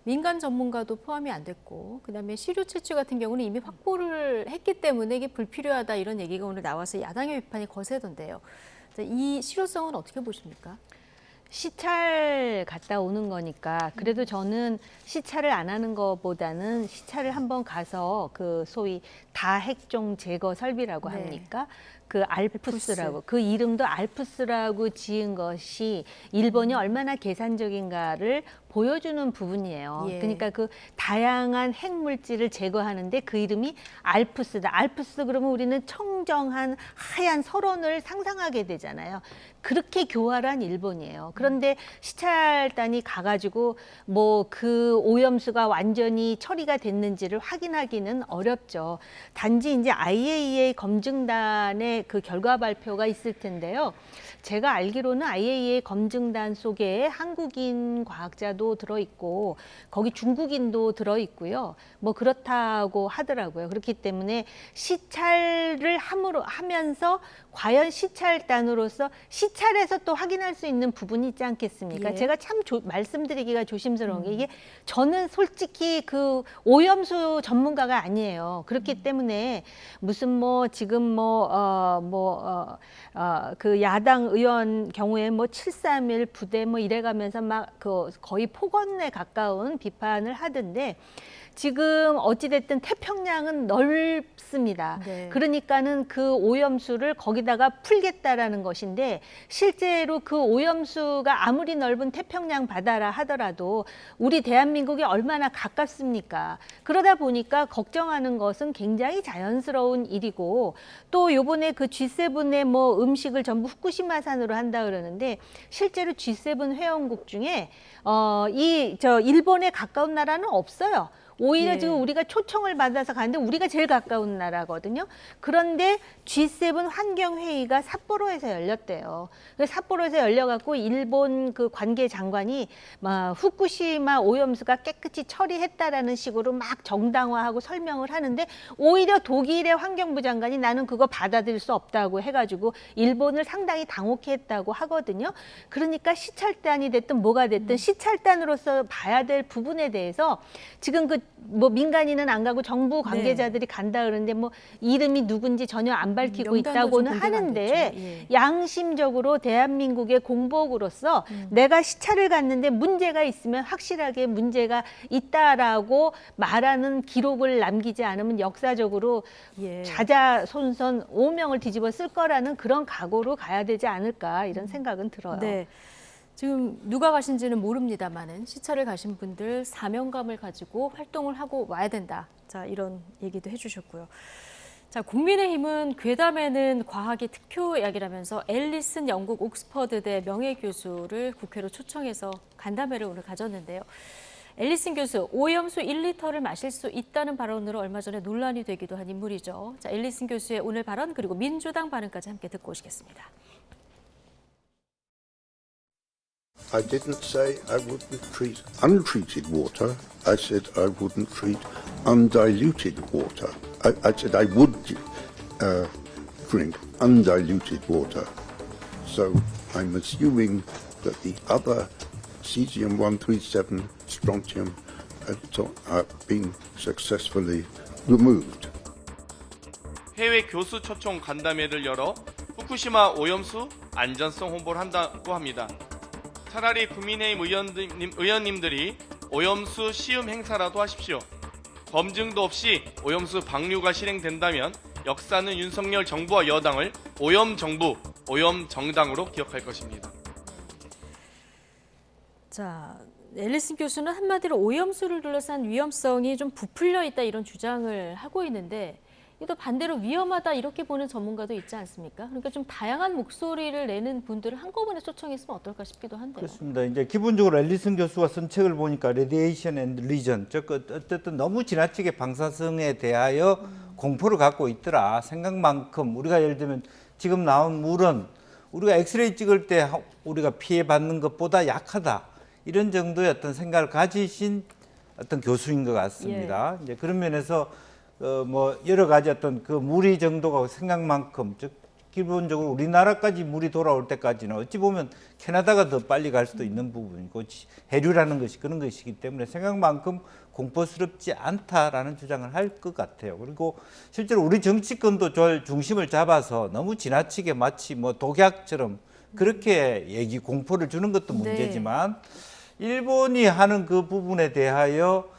S1: 민간 전문가도 포함이 안 됐고 그다음에 시료 채취 같은 경우는 이미 확보를 했기 때문에 이게 불필요하다 이런 얘기가 오늘 나와서 야당의 비판이 거세던데요. 이 실효성은 어떻게 보십니까?
S20: 시찰 갔다 오는 거니까 그래도 저는 시찰을 안 하는 것보다는 시찰을 한번 가서 그 소위 다핵종 제거 설비라고 합니까? 그 알프스라고 그 이름도 알프스라고 지은 것이 일본이 얼마나 계산적인가를 보여주는 부분이에요. 그러니까 그 다양한 핵물질을 제거하는데 그 이름이 알프스다. 알프스 그러면 우리는 청정한 하얀 설원을 상상하게 되잖아요. 그렇게 교활한 일본이에요. 그런데 시찰단이 가가지고 뭐 그 오염수가 완전히 처리가 됐는지를 확인하기는 어렵죠. 단지 이제 IAEA 검증단의 그 결과 발표가 있을 텐데요. 제가 알기로는 IAEA 검증단 속에 한국인 과학자도 들어있고 거기 중국인도 들어있고요. 뭐 그렇다고 하더라고요. 그렇기 때문에 시찰을 하면서 과연 시찰단으로서 시찰에서 또 확인할 수 있는 부분이 있지 않겠습니까? 제가 참 말씀드리기가 조심스러운 게 이게 저는 솔직히 그 오염수 전문가가 아니에요. 그렇기 때문에 무슨 뭐 지금 뭐 그 야당 의원 경우에 뭐 731 부대 뭐 이래가면서 막 그 거의 폭언에 가까운 비판을 하던데 지금 어찌됐든 태평양은 넓습니다.
S1: 네.
S20: 그러니까는 그 오염수를 거기다가 풀겠다라는 것인데 실제로 그 오염수가 아무리 넓은 태평양 바다라 하더라도 우리 대한민국이 얼마나 가깝습니까? 그러다 보니까 걱정하는 것은 굉장히 자연스러운 일이고 또 요번에 그 G7의 뭐 음식을 전부 후쿠시마산으로 한다 그러는데 실제로 G7 회원국 중에 일본에 가까운 나라는 없어요. 오히려
S1: 예.
S20: 지금 우리가 초청을 받아서 가는데 우리가 제일 가까운 나라거든요. 그런데 G7 환경회의가 삿포로에서 열렸대요. 그래서 삿포로에서 열려갖고 일본 그 관계 장관이 막 후쿠시마 오염수가 깨끗이 처리했다라는 식으로 막 정당화하고 설명을 하는데 오히려 독일의 환경부 장관이 나는 그거 받아들일 수 없다고 해가지고 일본을 상당히 당혹해했다고 하거든요. 그러니까 시찰단이 됐든 뭐가 됐든 시찰단으로서 봐야 될 부분에 대해서 지금 뭐 민간인은 안 가고 정부 관계자들이 간다 그러는데 뭐 이름이 누군지 전혀 안 밝히고 있다고는 하는데 양심적으로 대한민국의 공복으로서 내가 시찰을 갔는데 문제가 있으면 확실하게 문제가 있다라고 말하는 기록을 남기지 않으면 역사적으로 자자손손 오명을 뒤집어 쓸 거라는 그런 각오로 가야 되지 않을까 이런 생각은 들어요.
S1: 네. 지금 누가 가신지는 모릅니다만은 시찰을 가신 분들 사명감을 가지고 활동을 하고 와야 된다. 자, 이런 얘기도 해주셨고요. 자, 국민의힘은 괴담에는 과학이 특효약이라면서 앨리슨 영국 옥스퍼드대 명예교수를 국회로 초청해서 간담회를 오늘 가졌는데요. 앨리슨 교수, 오염수 1리터를 마실 수 있다는 발언으로 얼마 전에 논란이 되기도 한 인물이죠. 자, 앨리슨 교수의 오늘 발언 그리고 민주당 반응까지 함께 듣고 오시겠습니다.
S9: I didn't say I wouldn't treat untreated water. I said I wouldn't treat undiluted water. I said I would drink undiluted water. So I'm assuming that the other cesium-137, strontium, are being successfully removed.
S21: 해외 교수 초청 간담회를 열어 후쿠시마 오염수 안전성 홍보를 한다고 합니다. 차라리 국민의힘 의원님들이 오염수 시음 행사라도 하십시오. 검증도 없이 오염수 방류가 실행된다면 역사는 윤석열 정부와 여당을 오염정부, 오염정당으로 기억할 것입니다.
S1: 자, 앨리슨 교수는 한마디로 오염수를 둘러싼 위험성이 좀 부풀려 있다 이런 주장을 하고 있는데 또 반대로 위험하다 이렇게 보는 전문가도 있지 않습니까? 그러니까 좀 다양한 목소리를 내는 분들을 한꺼번에 초청했으면 어떨까 싶기도 한데요.
S3: 그렇습니다. 이제 기본적으로 앨리슨 교수가 쓴 책을 보니까 레디에이션 앤 리전, 즉 어쨌든 너무 지나치게 방사성에 대하여 공포를 갖고 있더라. 생각만큼 우리가 예를 들면 지금 나온 물은 우리가 엑스레이 찍을 때 우리가 피해받는 것보다 약하다. 이런 정도의 어떤 생각을 가지신 어떤 교수인 것 같습니다. 이제 그런 면에서 뭐 여러 가지 어떤 그 무리 정도가 생각만큼 즉 기본적으로 우리나라까지 물이 돌아올 때까지는 어찌 보면 캐나다가 더 빨리 갈 수도 있는 부분이고 해류라는 것이 그런 것이기 때문에 생각만큼 공포스럽지 않다라는 주장을 할 것 같아요. 그리고 실제로 우리 정치권도 중심을 잡아서 너무 지나치게 마치 뭐 독약처럼 그렇게 공포를 주는 것도 문제지만 일본이 하는 그 부분에 대하여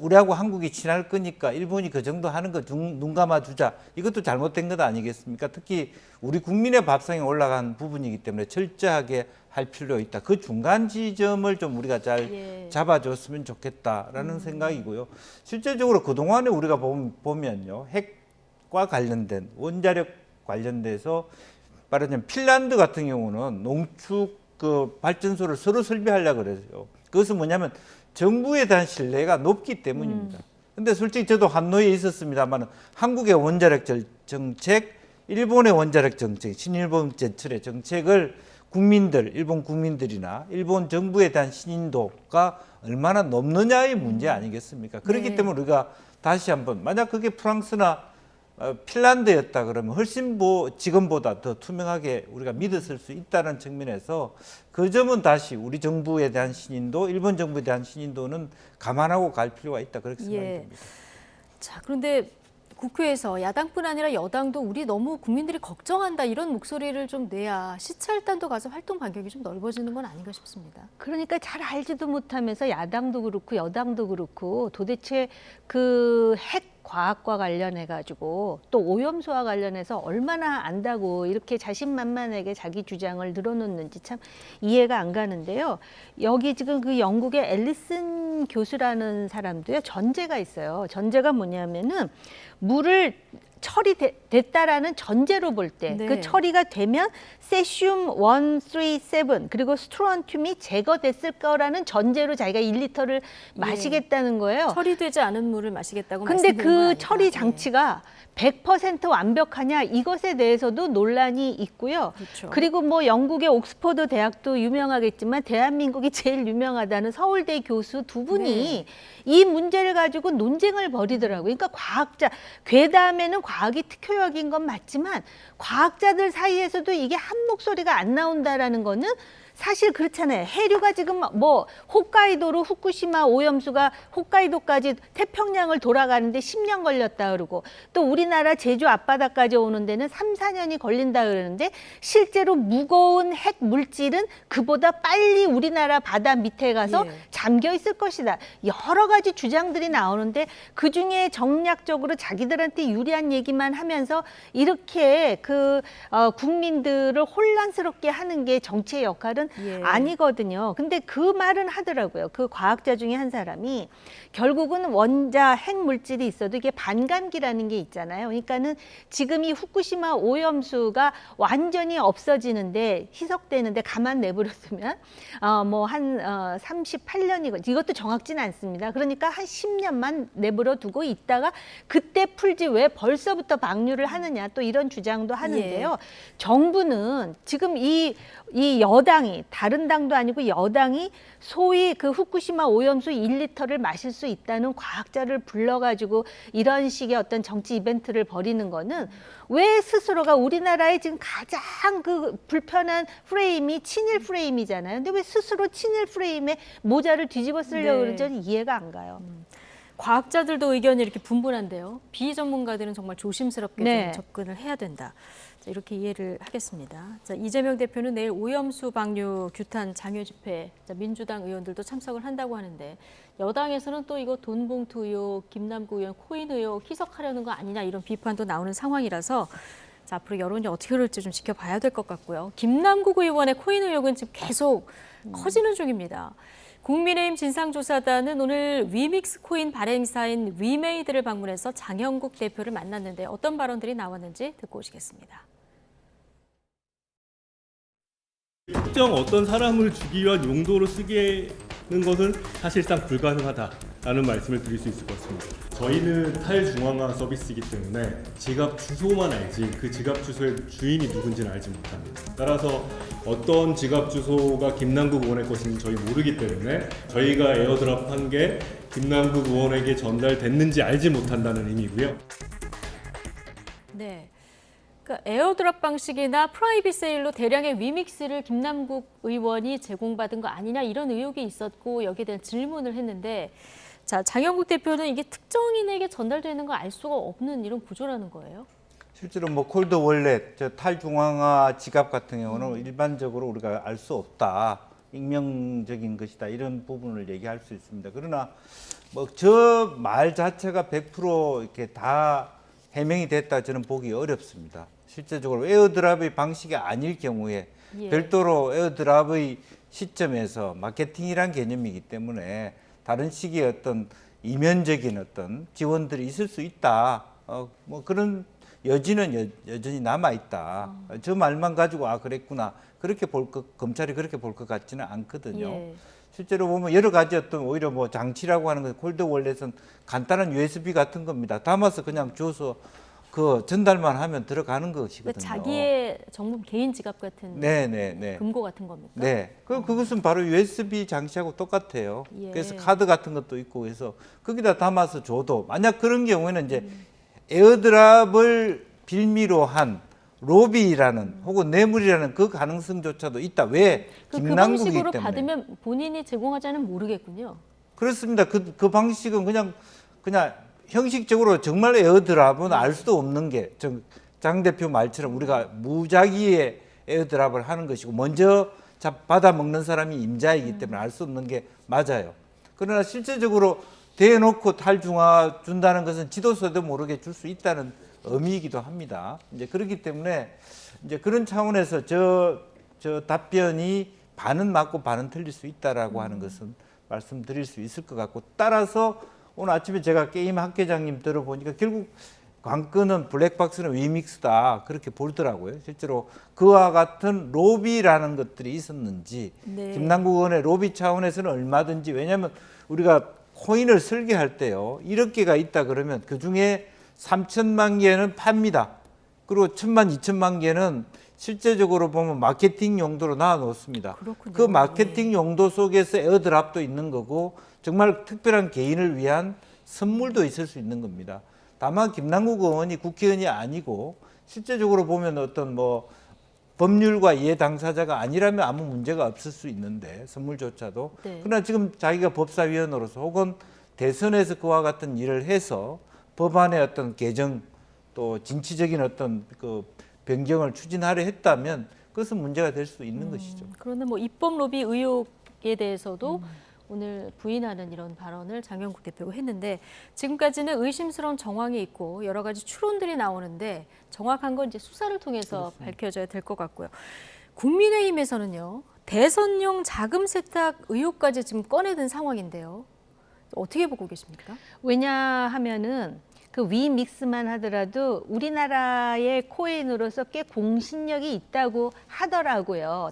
S3: 우리하고 한국이 친할 거니까 일본이 그 정도 하는 거 눈 감아주자. 이것도 잘못된 것 아니겠습니까? 특히 우리 국민의 밥상에 올라간 부분이기 때문에 철저하게 할 필요 있다. 그 중간 지점을 좀 우리가 잘 잡아줬으면 좋겠다라는 생각이고요. 실제적으로 그동안에 우리가 보면요. 핵과 관련된 원자력 관련돼서 말하자면 핀란드 같은 경우는 농축 그 발전소를 서로 설비하려고 그래요. 그것은 뭐냐면 정부에 대한 신뢰가 높기 때문입니다. 근데 솔직히 저도 한노에 있었습니다만 한국의 원자력 정책, 일본의 원자력 정책, 신일본 제철의 정책을 일본 국민들이나 일본 정부에 대한 신인도가 얼마나 높느냐의 문제 아니겠습니까? 그렇기 때문에 우리가 다시 한번 만약 그게 프랑스나 핀란드였다 그러면 훨씬 지금보다 더 투명하게 우리가 믿었을 수 있다는 측면에서 그 점은 다시 우리 정부에 대한 신인도, 일본 정부에 대한 신인도는 감안하고 갈 필요가 있다 그렇게 생각이 듭니다.
S1: 자, 그런데 국회에서 야당뿐 아니라 여당도 우리 너무 국민들이 걱정한다 이런 목소리를 좀 내야 시찰단도 가서 활동 반경이 좀 넓어지는 건 아닌가 싶습니다.
S20: 그러니까 잘 알지도 못하면서 야당도 그렇고 여당도 그렇고 도대체 그 핵 과학과 관련해 가지고 또 오염수와 관련해서 얼마나 안다고 이렇게 자신만만하게 자기 주장을 늘어놓는지 참 이해가 안 가는데요. 여기 지금 그 영국의 앨리슨 교수라는 사람도요, 전제가 있어요. 전제가 뭐냐면은 물을 처리됐다라는 전제로 볼 때 그
S1: 네.
S20: 처리가 되면 세슘 137 그리고 스트론튬이 제거됐을 거라는 전제로 자기가 1리터를 마시겠다는 거예요.
S1: 처리되지 않은 물을 마시겠다고
S20: 근데
S1: 말씀드린 건
S20: 그
S1: 아니다.
S20: 처리 장치가 100% 완벽하냐 이것에 대해서도 논란이 있고요.
S1: 그렇죠.
S20: 그리고 뭐 영국의 옥스퍼드 대학도 유명하겠지만 대한민국이 제일 유명하다는 서울대 교수 두 분이 이 문제를 가지고 논쟁을 벌이더라고요. 그러니까 과학자, 괴담에는 과학이 특효약인 건 맞지만 과학자들 사이에서도 이게 한 목소리가 안 나온다라는 거는 사실 그렇잖아요. 해류가 지금 뭐 홋카이도로 후쿠시마 오염수가 홋카이도까지 태평양을 돌아가는데 10년 걸렸다 그러고 또 우리나라 제주 앞바다까지 오는 데는 3, 4년이 걸린다 그러는데 실제로 무거운 핵 물질은 그보다 빨리 우리나라 바다 밑에 가서 잠겨 있을 것이다. 여러 가지 주장들이 나오는데 그중에 정략적으로 자기들한테 유리한 얘기만 하면서 이렇게 국민들을 혼란스럽게 하는 게 정치의 역할은 아니거든요. 근데 그 말은 하더라고요. 그 과학자 중에 한 사람이 결국은 원자 핵 물질이 있어도 이게 반감기라는 게 있잖아요. 그러니까는 지금 이 후쿠시마 오염수가 완전히 없어지는데 희석되는데 가만 내버려두면 뭐 한 38년이고 이것도 정확지는 않습니다. 그러니까 한 10년만 내버려 두고 있다가 그때 풀지 왜 벌써부터 방류를 하느냐 또 이런 주장도 하는데요. 정부는 지금 이 여당이 다른 당도 아니고 여당이 소위 그 후쿠시마 오염수 1리터를 마실 수 있다는 과학자를 불러가지고 이런 식의 어떤 정치 이벤트를 벌이는 거는 왜 스스로가 우리나라의 지금 가장 그 불편한 프레임이 친일 프레임이잖아요. 근데 왜 스스로 친일 프레임에 모자를 뒤집어 쓰려고 그러는지 이해가 안 가요.
S1: 과학자들도 의견이 이렇게 분분한데요. 비전문가들은 정말 조심스럽게
S20: 네.
S1: 좀 접근을 해야 된다. 자, 이렇게 이해를 하겠습니다. 자, 이재명 대표는 내일 오염수 방류 규탄 장외 집회, 민주당 의원들도 참석을 한다고 하는데 여당에서는 또 이거 돈 봉투 의혹, 김남국 의원 코인 의혹 희석하려는 거 아니냐 이런 비판도 나오는 상황이라서 자, 앞으로 여론이 어떻게 흐를지 좀 지켜봐야 될 것 같고요. 김남국 의원의 코인 의혹은 지금 계속 커지는 중입니다. 국민의힘 진상조사단은 오늘 위믹스 코인 발행사인 위메이드를 방문해서 장영국 대표를 만났는데 어떤 발언들이 나왔는지 듣고 오시겠습니다.
S10: 특정 어떤 사람을 주기 위한 용도로 쓰기는 것은 사실상 불가능하다라는 말씀을 드릴 수 있을 것 같습니다. 저희는 탈중앙화 서비스이기 때문에 지갑 주소만 알지 그 지갑 주소의 주인이 누군지는 알지 못합니다. 따라서 어떤 지갑 주소가 김남국 의원의 것인지 저희 모르기 때문에 저희가 에어드랍한 게 김남국 의원에게 전달됐는지 알지 못한다는 의미고요.
S1: 네. 그러니까 에어드랍 방식이나 프라이빗 세일로 대량의 위믹스를 김남국 의원이 제공받은 거 아니냐 이런 의혹이 있었고 여기에 대한 질문을 했는데 자, 장영국 대표는 이게 특정인에게 전달되는 거 알 수가 없는 이런 구조라는 거예요?
S3: 실제로 뭐 콜드 월렛, 탈중앙화 지갑 같은 경우는 일반적으로 우리가 알 수 없다. 익명적인 것이다. 이런 부분을 얘기할 수 있습니다. 그러나 뭐 저 말 자체가 100% 이렇게 다 해명이 됐다 저는 보기 어렵습니다. 실제적으로 에어드랍의 방식이 아닐 경우에 별도로 에어드랍의 시점에서 마케팅이란 개념이기 때문에 다른 식의 어떤 이면적인 어떤 지원들이 있을 수 있다. 뭐 그런 여지는 여전히 남아 있다. 저 말만 가지고 그랬구나. 그렇게 검찰이 그렇게 볼 것 같지는 않거든요. 실제로 보면 여러 가지 어떤 오히려 뭐 장치라고 하는 건 콜드 월렛은 간단한 USB 같은 겁니다. 담아서 그냥 줘서 그 전달만 하면 들어가는 것이거든요.
S1: 그러니까 자기의 정부 개인 지갑 같은 금고 같은 겁니까?
S3: 네, 그것은 바로 USB 장치하고 똑같아요. 그래서 카드 같은 것도 있고 해서 거기다 담아서 줘도 만약 그런 경우에는 이제 에어드랍을 빌미로 한 로비라는 혹은 뇌물이라는 그 가능성조차도 있다. 왜?
S1: 그
S3: 김남국이기
S1: 방식으로
S3: 때문에.
S1: 받으면 본인이 제공하자는 모르겠군요.
S3: 그렇습니다. 그 방식은 그냥 형식적으로 정말 에어드랍은 알 수도 없는 게 장 대표 말처럼 우리가 무작위의 에어드랍을 하는 것이고 먼저 받아 먹는 사람이 임자이기 때문에 알 수 없는 게 맞아요. 그러나 실제적으로 대놓고 탈중화 준다는 것은 지도서도 모르게 줄 수 있다는 의미이기도 합니다. 이제 그렇기 때문에 이제 그런 차원에서 저 답변이 반은 맞고 반은 틀릴 수 있다라고 하는 것은 말씀드릴 수 있을 것 같고, 따라서 오늘 아침에 제가 게임 학회장님 들어보니까 결국 관건은 블랙박스는 위믹스다 그렇게 보더라고요. 실제로 그와 같은 로비라는 것들이 있었는지,
S1: 네.
S3: 김남국 의원의 로비 차원에서는 얼마든지, 왜냐하면 우리가 코인을 설계할 때요 1억 개가 있다 그러면 그중에 3천만 개는 팝니다. 그리고 1,000만, 2천만 개는 실제적으로 보면 마케팅 용도로 놔놓습니다.
S1: 그렇군요.
S3: 그 마케팅 용도 속에서 에어드랍도 있는 거고 정말 특별한 개인을 위한 선물도 있을 수 있는 겁니다. 다만 김남국 의원이 국회의원이 아니고 실제적으로 보면 어떤 뭐 법률과 이해 당사자가 아니라면 아무 문제가 없을 수 있는데 선물조차도.
S1: 네.
S3: 그러나 지금 자기가 법사위원으로서 혹은 대선에서 그와 같은 일을 해서 법안의 어떤 개정 또 진취적인 어떤 그 변경을 추진하려 했다면 그것은 문제가 될 수 있는 것이죠.
S1: 그런데 뭐 입법 로비 의혹에 대해서도 오늘 부인하는 이런 발언을 장영국 대표가 했는데, 지금까지는 의심스러운 정황이 있고 여러 가지 추론들이 나오는데 정확한 건 이제 수사를 통해서
S3: 그렇습니다.
S1: 밝혀져야 될 것 같고요. 국민의힘에서는요, 대선용 자금 세탁 의혹까지 지금 꺼내든 상황인데요. 어떻게 보고 계십니까?
S20: 왜냐하면은 그 위믹스만 하더라도 우리나라의 코인으로서 꽤 공신력이 있다고 하더라고요.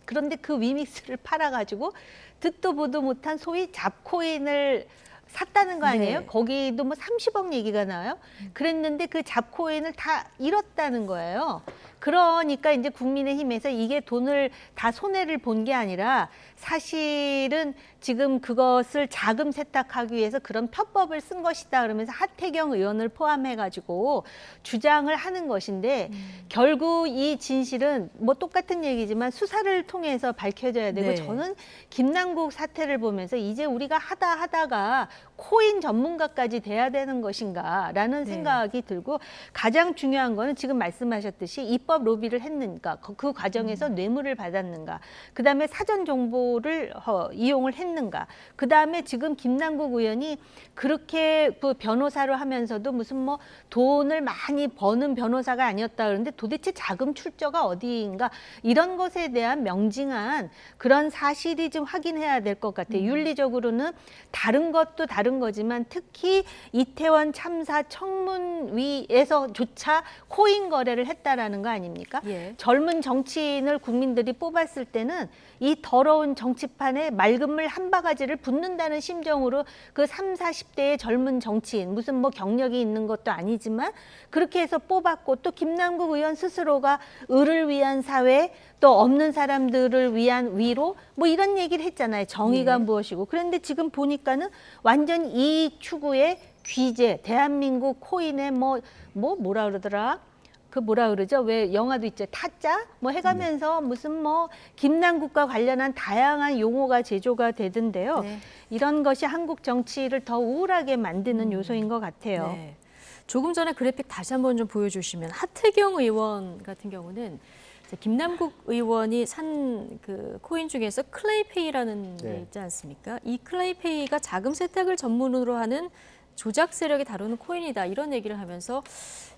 S20: 그런데 그 위믹스를 팔아가지고 듣도 보도 못한 소위 잡코인을 샀다는 거 아니에요?
S1: 네.
S20: 거기도 뭐 30억 얘기가 나와요. 그랬는데 그 잡코인을 다 잃었다는 거예요. 그러니까 이제 국민의힘에서 이게 돈을 다 손해를 본 게 아니라 사실은 지금 그것을 자금 세탁하기 위해서 그런 편법을 쓴 것이다 그러면서 하태경 의원을 포함해가지고 주장을 하는 것인데 결국 이 진실은 뭐 똑같은 얘기지만 수사를 통해서 밝혀져야 되고,
S1: 네.
S20: 저는 김남국 사태를 보면서 이제 우리가 하다가 코인 전문가까지 돼야 되는 것인가라는
S1: 네.
S20: 생각이 들고, 가장 중요한 거는 지금 말씀하셨듯이 입법 로비를 했는가, 그 과정에서 뇌물을 받았는가, 그다음에 사전 정보를 이용을 했는가, 그다음에 지금 김남국 의원이 그렇게 그 변호사로 하면서도 무슨 뭐 돈을 많이 버는 변호사가 아니었다 그러는데 도대체 자금 출처가 어디인가, 이런 것에 대한 명징한 그런 사실이 좀 확인해야 될 것 같아요. 윤리적으로는 다른 것도 다른 거지만 특히 이태원 참사 청문위에서조차 코인 거래를 했다라는 거 아닙니까?
S1: 예.
S20: 젊은 정치인을 국민들이 뽑았을 때는 이 더러운 정치판에 맑은 물 한 바가지를 붓는다는 심정으로 그 30, 40대의 젊은 정치인, 무슨 뭐 경력이 있는 것도 아니지만 그렇게 해서 뽑았고, 또 김남국 의원 스스로가 을을 위한 사회, 또 없는 사람들을 위한 위로, 뭐 이런 얘기를 했잖아요. 정의가 무엇이고. 그런데 지금 보니까는 완전 이 추구의 귀재, 대한민국 코인의 뭐라 그러더라? 뭐라 그러죠? 왜 영화도 있죠? 타짜? 뭐 해가면서 무슨 뭐 김남국과 관련한 다양한 용어가 제조가 되던데요.
S1: 네.
S20: 이런 것이 한국 정치를 더 우울하게 만드는 요소인 것 같아요.
S1: 네. 조금 전에 그래픽 다시 한번 좀 보여주시면, 하태경 의원 같은 경우는 이제 김남국 의원이 산 그 코인 중에서 클레이페이라는 게 있지 않습니까? 이 클레이페이가 자금 세탁을 전문으로 하는 조작 세력이 다루는 코인이다, 이런 얘기를 하면서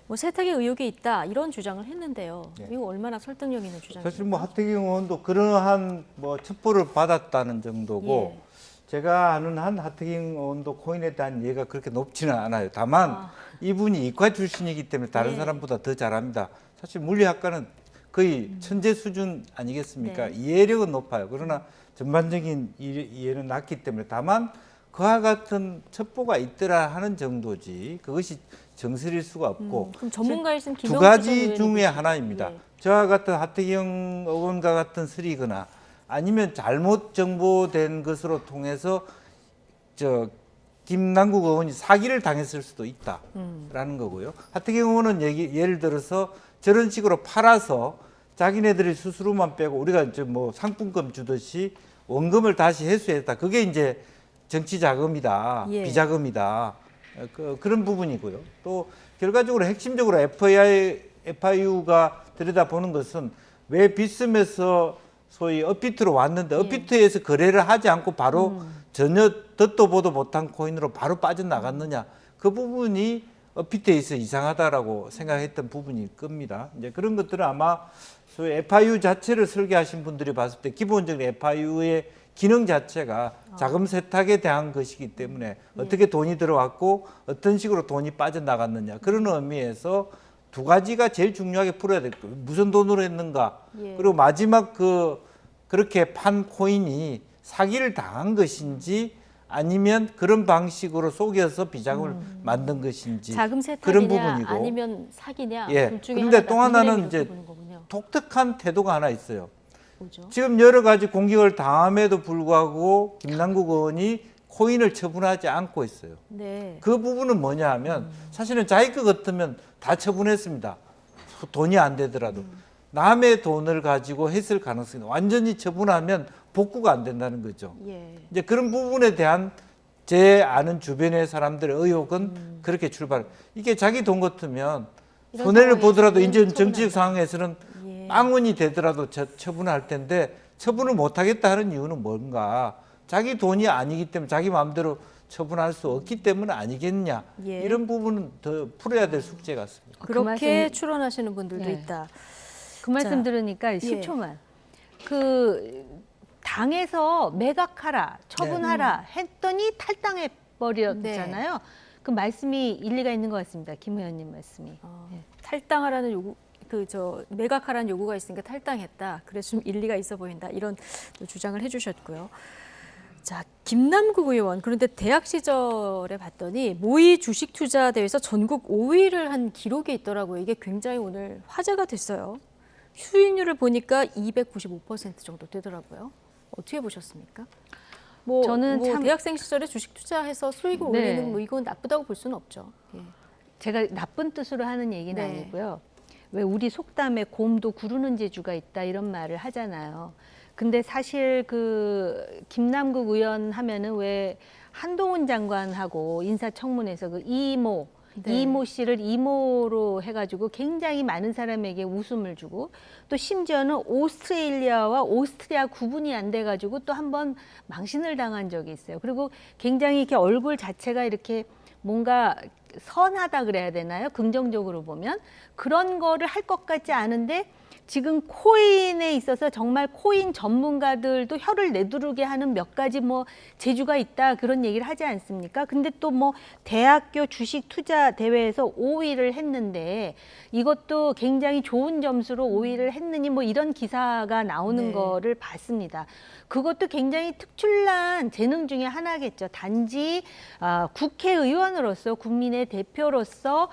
S1: 뭐 세탁의 의혹이 있다, 이런 주장을 했는데요. 이거 얼마나 설득력 있는 주장입니까?
S3: 사실 뭐 하태경 의원도 그러한 뭐 첩보를 받았다는 정도고, 제가 아는 한 하태경 의원도 코인에 대한 이해가 그렇게 높지는 않아요. 다만 이분이 이과 출신이기 때문에 다른 사람보다 더 잘합니다. 사실 물리학과는 거의 천재 수준 아니겠습니까? 이해력은 높아요. 그러나 전반적인 이해는 낮기 때문에, 다만 그와 같은 첩보가 있더라 하는 정도지 그것이 정설일 수가 없고,
S1: 그럼 전문가이신
S3: 두 가지 중에 하나입니다. 저와 같은 하태경 의원과 같은 설이거나 아니면 잘못 정보된 것으로 통해서 김남국 의원이 사기를 당했을 수도 있다라는 거고요. 하태경 의원은 예를 들어서 저런 식으로 팔아서 자기네들이 수수료만 빼고 우리가 이제 뭐 상품금 주듯이 원금을 다시 회수했다. 그게 이제 정치 자금이다, 비자금이다. 그런 부분이고요. 또 결과적으로 핵심적으로 FIU가 들여다보는 것은 왜 빗썸에서 소위 업비트로 왔는데 업비트에서 거래를 하지 않고 바로 전혀 듣도 보도 못한 코인으로 바로 빠져나갔느냐, 그 부분이 업비트에서 이상하다라고 생각했던 부분일 겁니다. 이제 그런 것들은 아마 소위 FIU 자체를 설계하신 분들이 봤을 때 기본적으로 FIU의 기능 자체가 자금 세탁에 대한 것이기 때문에 어떻게 돈이 들어왔고 어떤 식으로 돈이 빠져나갔느냐, 그런 의미에서 두 가지가 제일 중요하게 풀어야 될 거예요. 무슨 돈으로 했는가, 그리고 마지막 그렇게 판 코인이 사기를 당한 것인지 아니면 그런 방식으로 속여서 비자금을 만든 것인지,
S1: 자금
S3: 그런
S1: 세탁이냐
S3: 부분이고,
S1: 아니면 사기냐, 둘 중에
S3: 그런데 또
S1: 하나다.
S3: 하나는 이제 독특한 태도가 하나 있어요.
S1: 뭐죠?
S3: 지금 여러 가지 공격을 당함에도 불구하고 김남국 의원이 코인을 처분하지 않고 있어요.
S1: 네.
S3: 그 부분은 뭐냐 하면 사실은 자기 것 같으면 다 처분했습니다. 돈이 안 되더라도. 남의 돈을 가지고 했을 가능성이 완전히 처분하면 복구가 안 된다는 거죠. 이제 그런 부분에 대한 제 아는 주변의 사람들의 의혹은 그렇게 출발. 이게 자기 돈 같으면 손해를 보더라도 이제 정치적 상황에서는 빵원이 되더라도 처분할 텐데 처분을 못 하겠다 하는 이유는 뭔가? 자기 돈이 아니기 때문에 자기 마음대로 처분할 수 없기 때문에 아니겠냐. 이런 부분은 더 풀어야 될 숙제 같습니다.
S1: 그렇게 추론하시는 분들도 있다.
S20: 그 말씀 들으니까 10초만. 그 당에서 매각하라, 처분하라 했더니 탈당해 버렸잖아요. 그 말씀이 일리가 있는 것 같습니다. 김 의원님 말씀이.
S1: 탈당하라는 요구, 매각하라는 요구가 있으니까 탈당했다. 그래서 좀 일리가 있어 보인다. 이런 주장을 해주셨고요. 자, 김남국 의원. 그런데 대학 시절에 봤더니 모의 주식 투자 대회에서 전국 5위를 한 기록이 있더라고요. 이게 굉장히 오늘 화제가 됐어요. 수익률을 보니까 295% 정도 되더라고요. 어떻게 보셨습니까?
S20: 저는 참
S1: 대학생 시절에 주식 투자해서 수익을 올리는 이건 나쁘다고 볼 수는 없죠.
S20: 제가 나쁜 뜻으로 하는 얘기는 아니고요. 왜 우리 속담에 곰도 구르는 재주가 있다 이런 말을 하잖아요. 근데 사실 그 김남국 의원 하면은 왜 한동훈 장관하고 인사청문회에서 그 이모 씨를 이모로 해가지고 굉장히 많은 사람에게 웃음을 주고, 또 심지어는 오스트레일리아와 오스트리아 구분이 안 돼가지고 또 한 번 망신을 당한 적이 있어요. 그리고 굉장히 이렇게 얼굴 자체가 이렇게 뭔가 선하다 그래야 되나요? 긍정적으로 보면 그런 거를 할 것 같지 않은데 지금 코인에 있어서 정말 코인 전문가들도 혀를 내두르게 하는 몇 가지 뭐 재주가 있다 그런 얘기를 하지 않습니까? 근데 또 뭐 대학교 주식 투자 대회에서 5위를 했는데 이것도 굉장히 좋은 점수로 5위를 했느니 뭐 이런 기사가 나오는 거를 봤습니다. 그것도 굉장히 특출난 재능 중에 하나겠죠. 단지 국회의원으로서 국민의 대표로서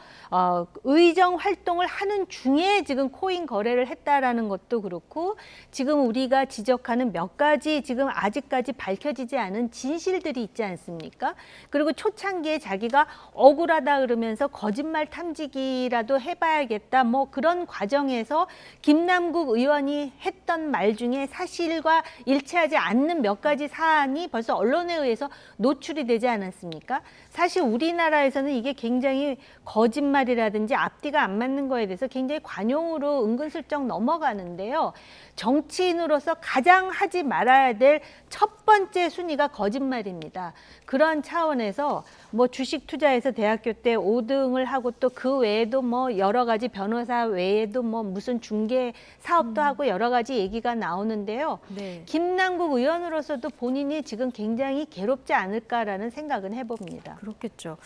S20: 의정 활동을 하는 중에 지금 코인 거래를 했다라는 것도 그렇고, 지금 우리가 지적하는 몇 가지 지금 아직까지 밝혀지지 않은 진실들이 있지 않습니까? 그리고 초창기에 자기가 억울하다 그러면서 거짓말 탐지기라도 해봐야겠다 뭐 그런 과정에서 김남국 의원이 했던 말 중에 사실과 일치하지 않는 몇 가지 사안이 벌써 언론에 의해서 노출이 되지 않았습니까? 사실 우리나라에서는 이게 굉장히 거짓말이라든지 앞뒤가 안 맞는 거에 대해서 굉장히 관용으로 은근슬쩍 넘어가는데요. 정치인으로서 가장 하지 말아야 될 첫 번째 순위가 거짓말입니다. 그런 차원에서 뭐 주식 투자에서 대학교 때 5등을 하고 또 그 외에도 뭐 여러 가지 변호사 외에도 뭐 무슨 중개 사업도 하고 여러 가지 얘기가 나오는데요. 김남국 의원으로서도 본인이 지금 굉장히 괴롭지 않을까라는 생각은 해봅니다.
S1: 그렇겠죠.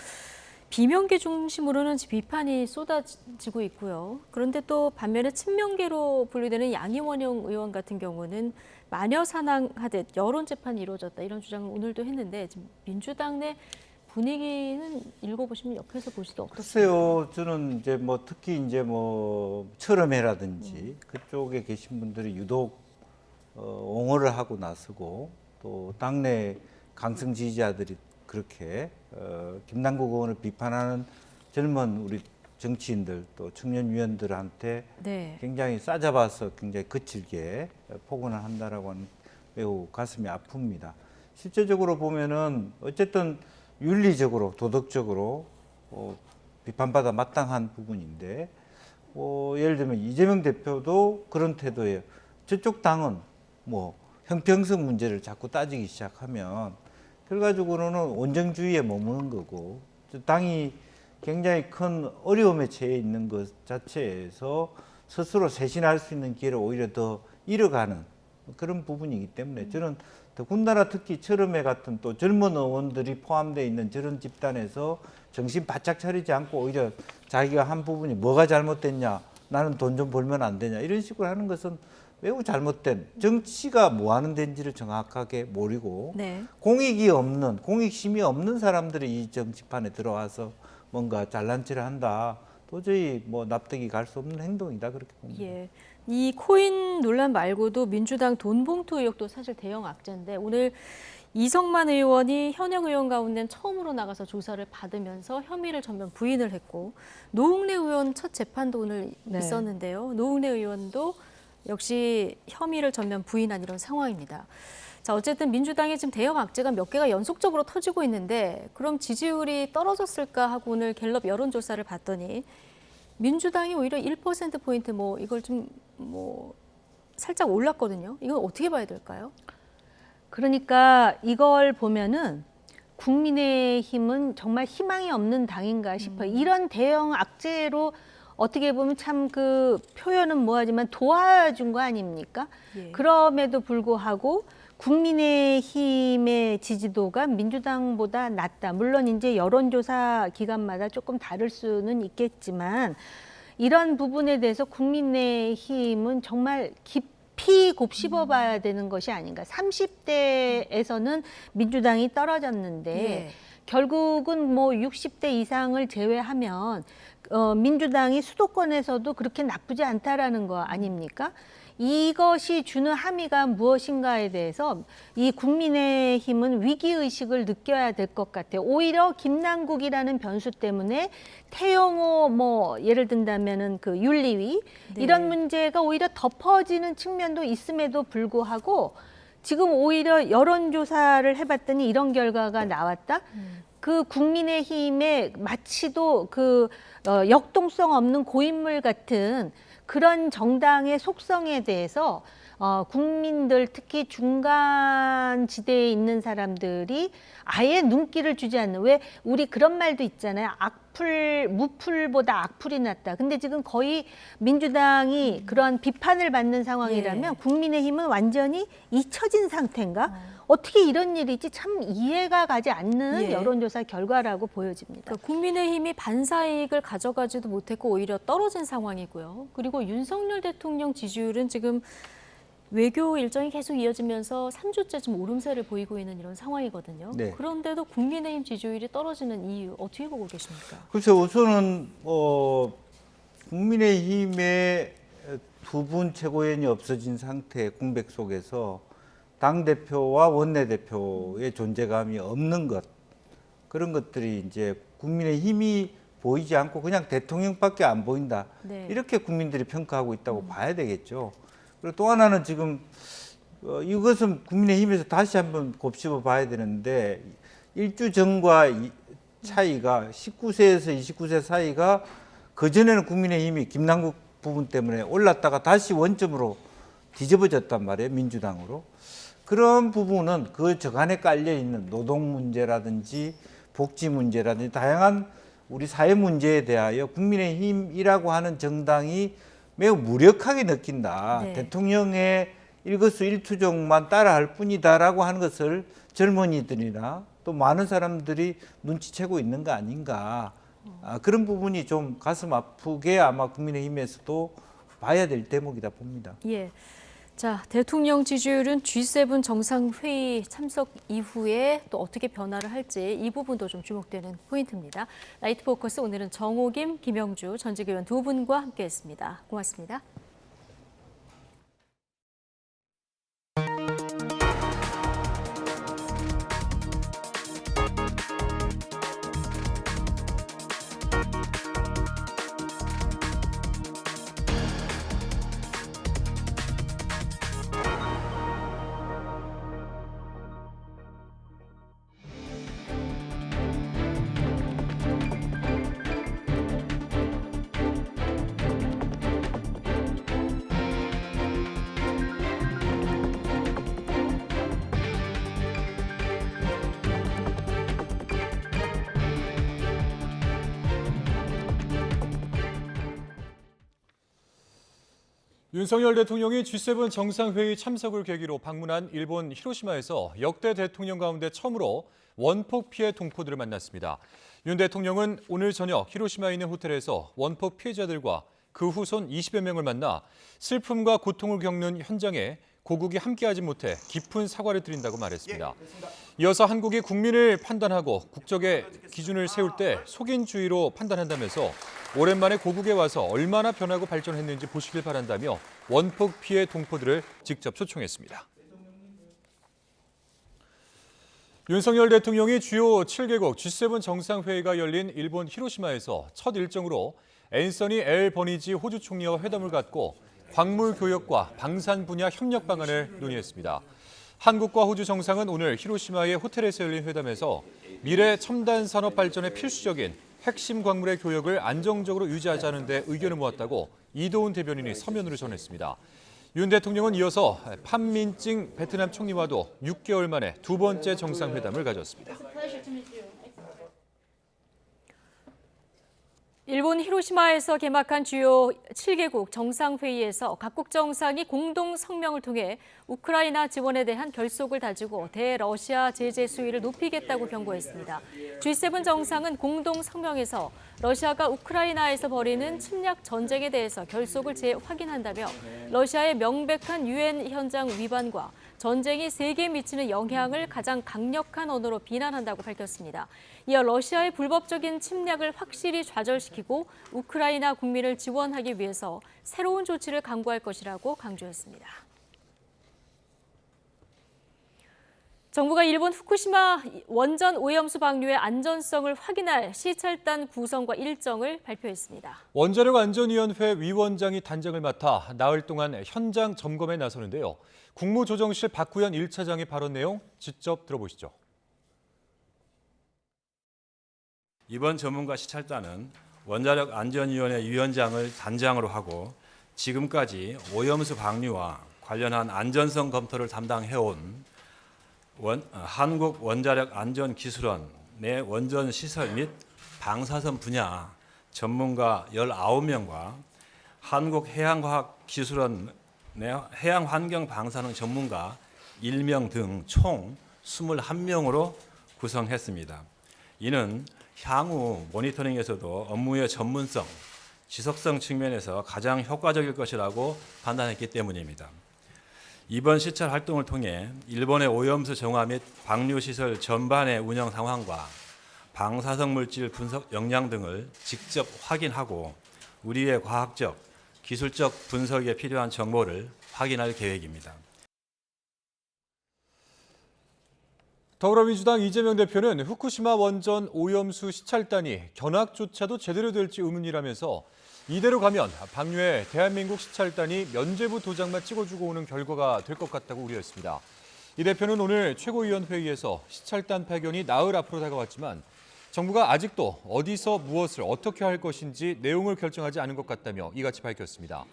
S1: 비명계 중심으로는 비판이 쏟아지고 있고요. 그런데 또 반면에 친명계로 분류되는 양이원영 의원 같은 경우는 마녀 사냥하듯 여론 재판이 이루어졌다 이런 주장을 오늘도 했는데 지금 민주당 내 분위기는 읽어보시면 옆에서 보시기 어떻습니까?
S3: 글쎄요, 저는 이제 뭐 특히 이제 뭐 철험회라든지 그쪽에 계신 분들이 유독 옹호를 하고 나서고, 또 당내 강성 지지자들이 그렇게 김남국 의원을 비판하는 젊은 우리 정치인들 또 청년 위원들한테 굉장히 싸잡아서 굉장히 거칠게 폭언을 한다라고 하는 매우 가슴이 아픕니다. 실제적으로 보면은 어쨌든 윤리적으로 도덕적으로 비판받아 마땅한 부분인데 예를 들면 이재명 대표도 그런 태도예요. 저쪽 당은 뭐 형평성 문제를 자꾸 따지기 시작하면 결과적으로는 원정주의에 머무는 거고 당이 굉장히 큰 어려움에 처해 있는 것 자체에서 스스로 쇄신할 수 있는 기회를 오히려 더 잃어가는 그런 부분이기 때문에 저는 더군다나 특히 철음회 같은 또 젊은 의원들이 포함되어 있는 저런 집단에서 정신 바짝 차리지 않고 오히려 자기가 한 부분이 뭐가 잘못됐냐, 나는 돈 좀 벌면 안 되냐 이런 식으로 하는 것은 매우 잘못된, 정치가 뭐 하는 데인지를 정확하게 모르고
S1: 네.
S3: 공익이 없는, 공익심이 없는 사람들이 이 정치판에 들어와서 뭔가 잘난 체를 한다. 도저히 뭐 납득이 갈 수 없는 행동이다 그렇게 봅니다.
S1: 예. 이 코인 논란 말고도 민주당 돈봉투 의혹도 사실 대형 악재인데 오늘 이성만 의원이 현역 의원 가운데 처음으로 나가서 조사를 받으면서 혐의를 전면 부인을 했고 노웅래 의원 첫 재판도 오늘
S20: 네.
S1: 있었는데요. 노웅래 의원도 역시 혐의를 전면 부인한 이런 상황입니다. 자, 어쨌든 민주당의 지금 대형 악재가 몇 개가 연속적으로 터지고 있는데 그럼 지지율이 떨어졌을까 하고 오늘 갤럽 여론조사를 봤더니 민주당이 오히려 1%포인트 뭐 이걸 좀 뭐 살짝 올랐거든요. 이건 어떻게 봐야 될까요?
S20: 그러니까 이걸 보면은 국민의힘은 정말 희망이 없는 당인가 싶어요. 이런 대형 악재로 어떻게 보면 참 그 표현은 뭐하지만 도와준 거 아닙니까?
S1: 예.
S20: 그럼에도 불구하고 국민의힘의 지지도가 민주당보다 낮다. 물론 이제 여론조사 기간마다 조금 다를 수는 있겠지만 이런 부분에 대해서 국민의힘은 정말 깊이 곱씹어 봐야 되는 것이 아닌가. 30대에서는 민주당이 떨어졌는데
S1: 예.
S20: 결국은 뭐 60대 이상을 제외하면 민주당이 수도권에서도 그렇게 나쁘지 않다라는 거 아닙니까? 이것이 주는 함의가 무엇인가에 대해서 이 국민의힘은 위기의식을 느껴야 될 것 같아요. 오히려 김남국이라는 변수 때문에 태영호 뭐 예를 든다면은 그 윤리위
S1: 네.
S20: 이런 문제가 오히려 덮어지는 측면도 있음에도 불구하고 지금 오히려 여론조사를 해봤더니 이런 결과가 나왔다. 그 국민의힘의 마치도 그 역동성 없는 고인물 같은 그런 정당의 속성에 대해서 국민들 특히 중간 지대에 있는 사람들이 아예 눈길을 주지 않는, 왜 우리 그런 말도 있잖아요. 무풀보다 악플이 낫다. 근데 지금 거의 민주당이 그런 비판을 받는 상황이라면 국민의힘은 완전히 잊혀진 상태인가? 어떻게 이런 일이지 참 이해가 가지 않는 여론조사 결과라고 보여집니다.
S1: 그러니까 국민의힘이 반사이익을 가져가지도 못했고 오히려 떨어진 상황이고요. 그리고 윤석열 대통령 지지율은 지금 외교 일정이 계속 이어지면서 3주째 좀 오름세를 보이고 있는 이런 상황이거든요.
S3: 네.
S1: 그런데도 국민의힘 지지율이 떨어지는 이유 어떻게 보고 계십니까?
S3: 글쎄요, 우선은 국민의힘의 두 분 최고위원이 없어진 상태 공백 속에서 당대표와 원내대표의 존재감이 없는 것, 그런 것들이 이제 국민의힘이 보이지 않고 그냥 대통령밖에 안 보인다.
S1: 네.
S3: 이렇게 국민들이 평가하고 있다고 봐야 되겠죠. 그리고 또 하나는 지금 이것은 국민의힘에서 다시 한번 곱씹어 봐야 되는데 일주 전과 차이가 19세에서 29세 사이가 그전에는 국민의힘이 김남국 부분 때문에 올랐다가 다시 원점으로 뒤집어졌단 말이에요. 민주당으로. 그런 부분은 그 저간에 깔려 있는 노동 문제라든지 복지 문제라든지 다양한 우리 사회 문제에 대하여 국민의힘이라고 하는 정당이 매우 무력하게 느낀다.
S1: 네.
S3: 대통령의 일거수일투족만 따라할 뿐이다라고 하는 것을 젊은이들이나 또 많은 사람들이 눈치채고 있는 거 아닌가. 그런 부분이 좀 가슴 아프게 아마 국민의힘에서도 봐야 될 대목이다 봅니다.
S1: 예. 자, 대통령 지지율은 G7 정상회의 참석 이후에 또 어떻게 변화를 할지 이 부분도 좀 주목되는 포인트입니다. 라이트 포커스 오늘은 정호김, 김영주 전직 의원 두 분과 함께했습니다. 고맙습니다.
S2: 윤석열 대통령이 G7 정상회의 참석을 계기로 방문한 일본 히로시마에서 역대 대통령 가운데 처음으로 원폭 피해 동포들을 만났습니다. 윤 대통령은 오늘 저녁 히로시마에 있는 호텔에서 원폭 피해자들과 그 후손 20여 명을 만나 슬픔과 고통을 겪는 현장에 고국이 함께하지 못해 깊은 사과를 드린다고 말했습니다. 이어서 한국이 국민을 판단하고 국적의 기준을 세울 때 속인주의로 판단한다면서 오랜만에 고국에 와서 얼마나 변하고 발전했는지 보시길 바란다며 원폭 피해 동포들을 직접 초청했습니다. 윤석열 대통령이 주요 7개국 G7 정상회의가 열린 일본 히로시마에서 첫 일정으로 앤서니 앨버니지 호주 총리와 회담을 갖고 광물 교역과 방산 분야 협력 방안을 논의했습니다. 한국과 호주 정상은 오늘 히로시마의 호텔에서 열린 회담에서 미래 첨단 산업 발전에 필수적인 핵심 광물의 교역을 안정적으로 유지하자는 데 의견을 모았다고 이도훈 대변인이 서면으로 전했습니다. 윤 대통령은 이어서 판민찡 베트남 총리와도 6개월 만에 두 번째 정상회담을 가졌습니다.
S1: 일본 히로시마에서 개막한 주요 7개국 정상회의에서 각국 정상이 공동 성명을 통해 우크라이나 지원에 대한 결속을 다지고 대러시아 제재 수위를 높이겠다고 경고했습니다. G7 정상은 공동 성명에서 러시아가 우크라이나에서 벌이는 침략 전쟁에 대해서 결속을 재확인한다며 러시아의 명백한 유엔 현장 위반과 전쟁이 세계에 미치는 영향을 가장 강력한 언어로 비난한다고 밝혔습니다. 이어 러시아의 불법적인 침략을 확실히 좌절시키고 우크라이나 국민을 지원하기 위해서 새로운 조치를 강구할 것이라고 강조했습니다. 정부가 일본 후쿠시마 원전 오염수 방류의 안전성을 확인할 시찰단 구성과 일정을 발표했습니다.
S2: 원자력안전위원회 위원장이 단장을 맡아 나흘 동안 현장 점검에 나서는데요. 국무조정실 박구현 1차장의 발언 내용 직접 들어보시죠.
S8: 이번 전문가 시찰단은 원자력안전위원회 위원장을 단장으로 하고 지금까지 오염수 방류와 관련한 안전성 검토를 담당해온 한국원자력안전기술원 내 원전시설 및 방사선 분야 전문가 19명과 한국해양과학기술원 내 해양환경방사능 전문가 1명 등 총 21명으로 구성했습니다. 이는 향후 모니터링에서도 업무의 전문성, 지속성 측면에서 가장 효과적일 것이라고 판단했기 때문입니다. 이번 시찰 활동을 통해 일본의 오염수 정화 및 방류시설 전반의 운영 상황과 방사성 물질 분석 역량 등을 직접 확인하고 우리의 과학적, 기술적 분석에 필요한 정보를 확인할 계획입니다.
S2: 더불어민주당 이재명 대표는 후쿠시마 원전 오염수 시찰단이 견학조차도 제대로 될지 의문이라면서 이대로 가면 방류에 대한민국 시찰단이 면죄부 도장만 찍어주고 오는 결과가 될 것 같다고 우려했습니다. 이 대표는 오늘 최고위원회의에서 시찰단 파견이 나흘 앞으로 다가왔지만 정부가 아직도 어디서 무엇을 어떻게 할 것인지 내용을 결정하지 않은 것 같다며 이같이 밝혔습니다.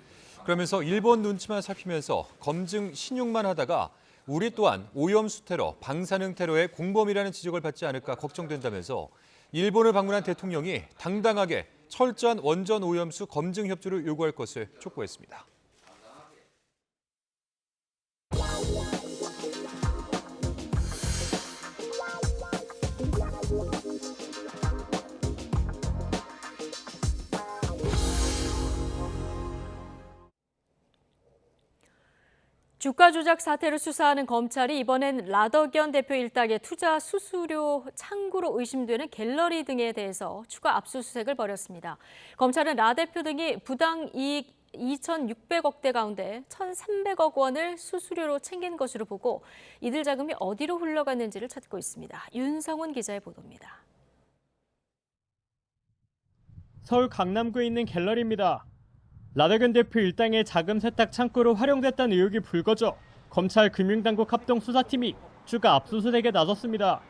S2: 그러면서 일본 눈치만 살피면서 검증 신용만 하다가 우리 또한 오염수 테러, 방사능 테러의 공범이라는 지적을 받지 않을까 걱정된다면서 일본을 방문한 대통령이 당당하게 철저한 원전 오염수 검증 협조를 요구할 것을 촉구했습니다.
S1: 주가 조작 사태를 수사하는 검찰이 이번엔 라더견 대표 일당의 투자 수수료 창구로 의심되는 갤러리 등에 대해서 추가 압수수색을 벌였습니다. 검찰은 라 대표 등이 부당 이익 2,600억대 가운데 1,300억 원을 수수료로 챙긴 것으로 보고 이들 자금이 어디로 흘러갔는지를 찾고 있습니다. 윤성훈 기자의 보도입니다.
S11: 서울 강남구에 있는 갤러리입니다. 라더견 대표 일당의 자금 세탁 창구로 활용됐다는 의혹이 불거져 검찰 금융당국 합동수사팀이 추가 압수수색에 나섰습니다.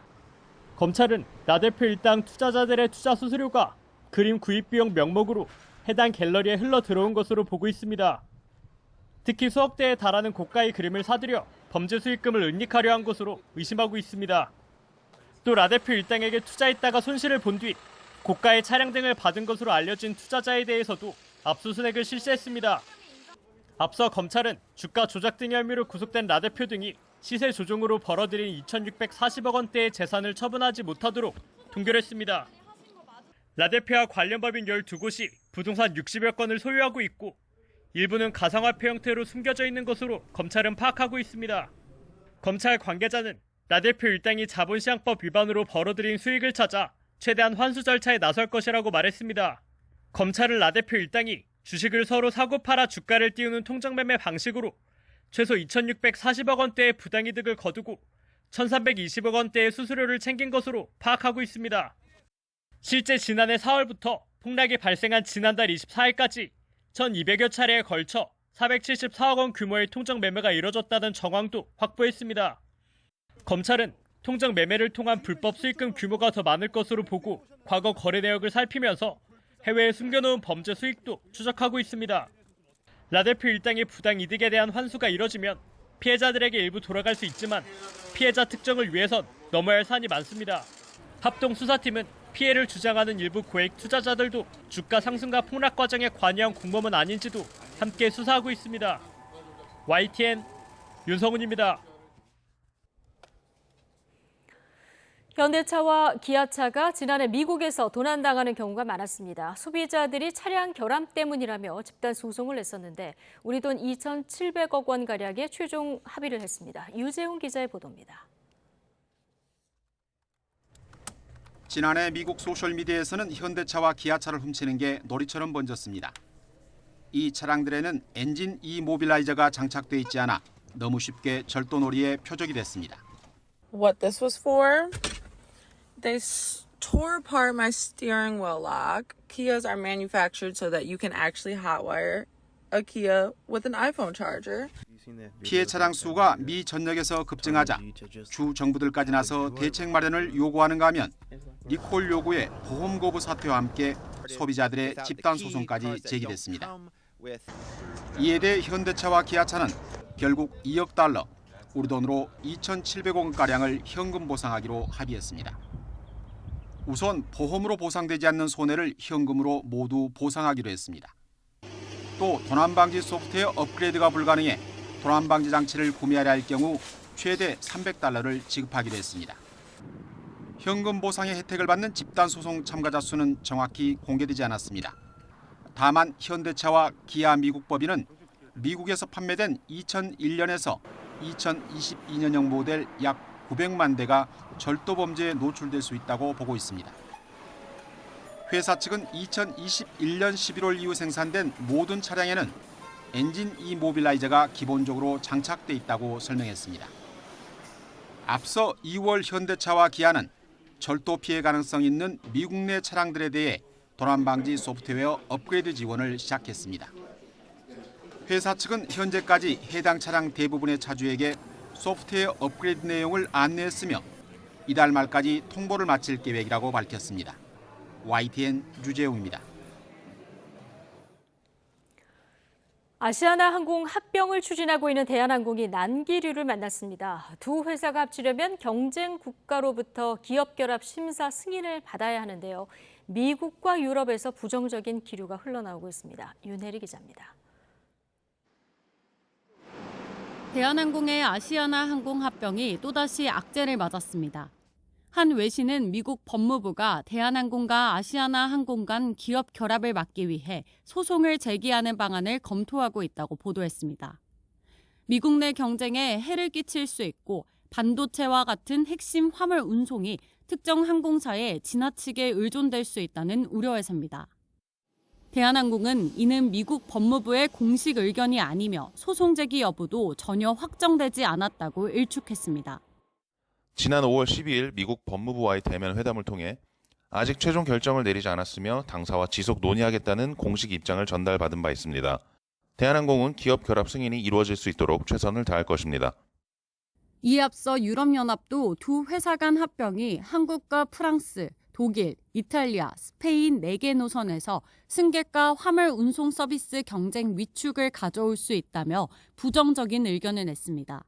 S11: 검찰은 라 대표 일당 투자자들의 투자 수수료가 그림 구입 비용 명목으로 해당 갤러리에 흘러 들어온 것으로 보고 있습니다. 특히 수억 대에 달하는 고가의 그림을 사들여 범죄 수익금을 은닉하려 한 것으로 의심하고 있습니다. 또 라 대표 일당에게 투자했다가 손실을 본 뒤 고가의 차량 등을 받은 것으로 알려진 투자자에 대해서도 압수수색을 실시했습니다. 앞서 검찰은 주가 조작 등의 혐의로 구속된 라 대표 등이 시세 조종으로 벌어들인 2,640억 원대의 재산을 처분하지 못하도록 동결했습니다. 라 대표와 관련 법인 12곳이 부동산 60여 건을 소유하고 있고 일부는 가상화폐 형태로 숨겨져 있는 것으로 검찰은 파악하고 있습니다. 검찰 관계자는 라 대표 일당이 자본시장법 위반으로 벌어들인 수익을 찾아 최대한 환수 절차에 나설 것이라고 말했습니다. 검찰은 라 대표 일당이 주식을 서로 사고 팔아 주가를 띄우는 통정매매 방식으로 최소 2,640억 원대의 부당이득을 거두고 1,320억 원대의 수수료를 챙긴 것으로 파악하고 있습니다. 실제 지난해 4월부터 폭락이 발생한 지난달 24일까지 1,200여 차례에 걸쳐 474억 원 규모의 통정 매매가 이뤄졌다는 정황도 확보했습니다. 검찰은 통정 매매를 통한 불법 수익금 규모가 더 많을 것으로 보고 과거 거래 내역을 살피면서 해외에 숨겨놓은 범죄 수익도 추적하고 있습니다. 라 대표 일당의 부당 이득에 대한 환수가 이뤄지면 피해자들에게 일부 돌아갈 수 있지만 피해자 특정을 위해선 넘어야 할 산이 많습니다. 합동 수사팀은 피해를 주장하는 일부 고액 투자자들도 주가 상승과 폭락 과정에 관여한 공범은 아닌지도 함께 수사하고 있습니다. YTN 윤성훈입니다.
S1: 현대차와 기아차가 지난해 미국에서 도난당하는 경우가 많았습니다. 소비자들이 차량 결함 때문이라며 집단 소송을 냈었는데 우리 돈 2,700억 원가량의 최종 합의를 했습니다. 유재훈 기자의 보도입니다.
S13: 지난해 미국 소셜미디어에서는 현대차와 기아차를 훔치는 게 놀이처럼 번졌습니다. 이 차량들에는 엔진 이모빌라이저가 장착돼 있지 않아 너무 쉽게 절도놀이의 표적이 됐습니다.
S22: What this was for? They tore apart my steering wheel lock. Kias are manufactured so that you can actually hotwire a Kia with an iPhone charger.
S13: 피해 차량 수가 미 전역에서 급증하자 주 정부들까지 나서 대책 마련을 요구하는가 하면 리콜 요구에 보험 거부 사태와 함께 소비자들의 집단 소송까지 제기됐습니다. 이에 대해 현대차와 기아차는 결국 2억 달러, 우리 돈으로 2,700억 원가량을 현금 보상하기로 합의했습니다. 우선 보험으로 보상되지 않는 손해를 현금으로 모두 보상하기로 했습니다. 또 도난방지 소프트웨어 업그레이드가 불가능해 도난방지 장치를 구매하려 할 경우 최대 300달러를 지급하기로 했습니다. 현금 보상의 혜택을 받는 집단 소송 참가자 수는 정확히 공개되지 않았습니다. 다만 현대차와 기아 미국 법인은 미국에서 판매된 2001년에서 2022년형 모델 약 900만 대가 절도 범죄에 노출될 수 있다고 보고 있습니다. 회사 측은 2021년 11월 이후 생산된 모든 차량에는 엔진 이모빌라이저가 기본적으로 장착돼 있다고 설명했습니다. 앞서 2월 현대차와 기아는 절도 피해 가능성 있는 미국 내 차량들에 대해 도난방지 소프트웨어 업그레이드 지원을 시작했습니다. 회사 측은 현재까지 해당 차량 대부분의 차주에게 소프트웨어 업그레이드 내용을 안내했으며 이달 말까지 통보를 마칠 계획이라고 밝혔습니다. YTN 유재웅입니다.
S1: 아시아나항공 합병을 추진하고 있는 대한항공이 난기류를 만났습니다. 두 회사가 합치려면 경쟁 국가로부터 기업 결합 심사 승인을 받아야 하는데요. 미국과 유럽에서 부정적인 기류가 흘러나오고 있습니다. 윤혜리 기자입니다.
S23: 대한항공의 아시아나항공 합병이 또다시 악재를 맞았습니다. 한 외신은 미국 법무부가 대한항공과 아시아나항공 간 기업 결합을 막기 위해 소송을 제기하는 방안을 검토하고 있다고 보도했습니다. 미국 내 경쟁에 해를 끼칠 수 있고 반도체와 같은 핵심 화물 운송이 특정 항공사에 지나치게 의존될 수 있다는 우려에서입니다. 대한항공은 이는 미국 법무부의 공식 의견이 아니며 소송 제기 여부도 전혀 확정되지 않았다고 일축했습니다.
S24: 지난 5월 12일 미국 법무부와의 대면 회담을 통해 아직 최종 결정을 내리지 않았으며 당사와 지속 논의하겠다는 공식 입장을 전달받은 바 있습니다. 대한항공은 기업 결합 승인이 이루어질 수 있도록 최선을 다할 것입니다.
S23: 이에 앞서 유럽연합도 두 회사 간 합병이 한국과 프랑스, 독일, 이탈리아, 스페인 4개 노선에서 승객과 화물 운송 서비스 경쟁 위축을 가져올 수 있다며 부정적인 의견을 냈습니다.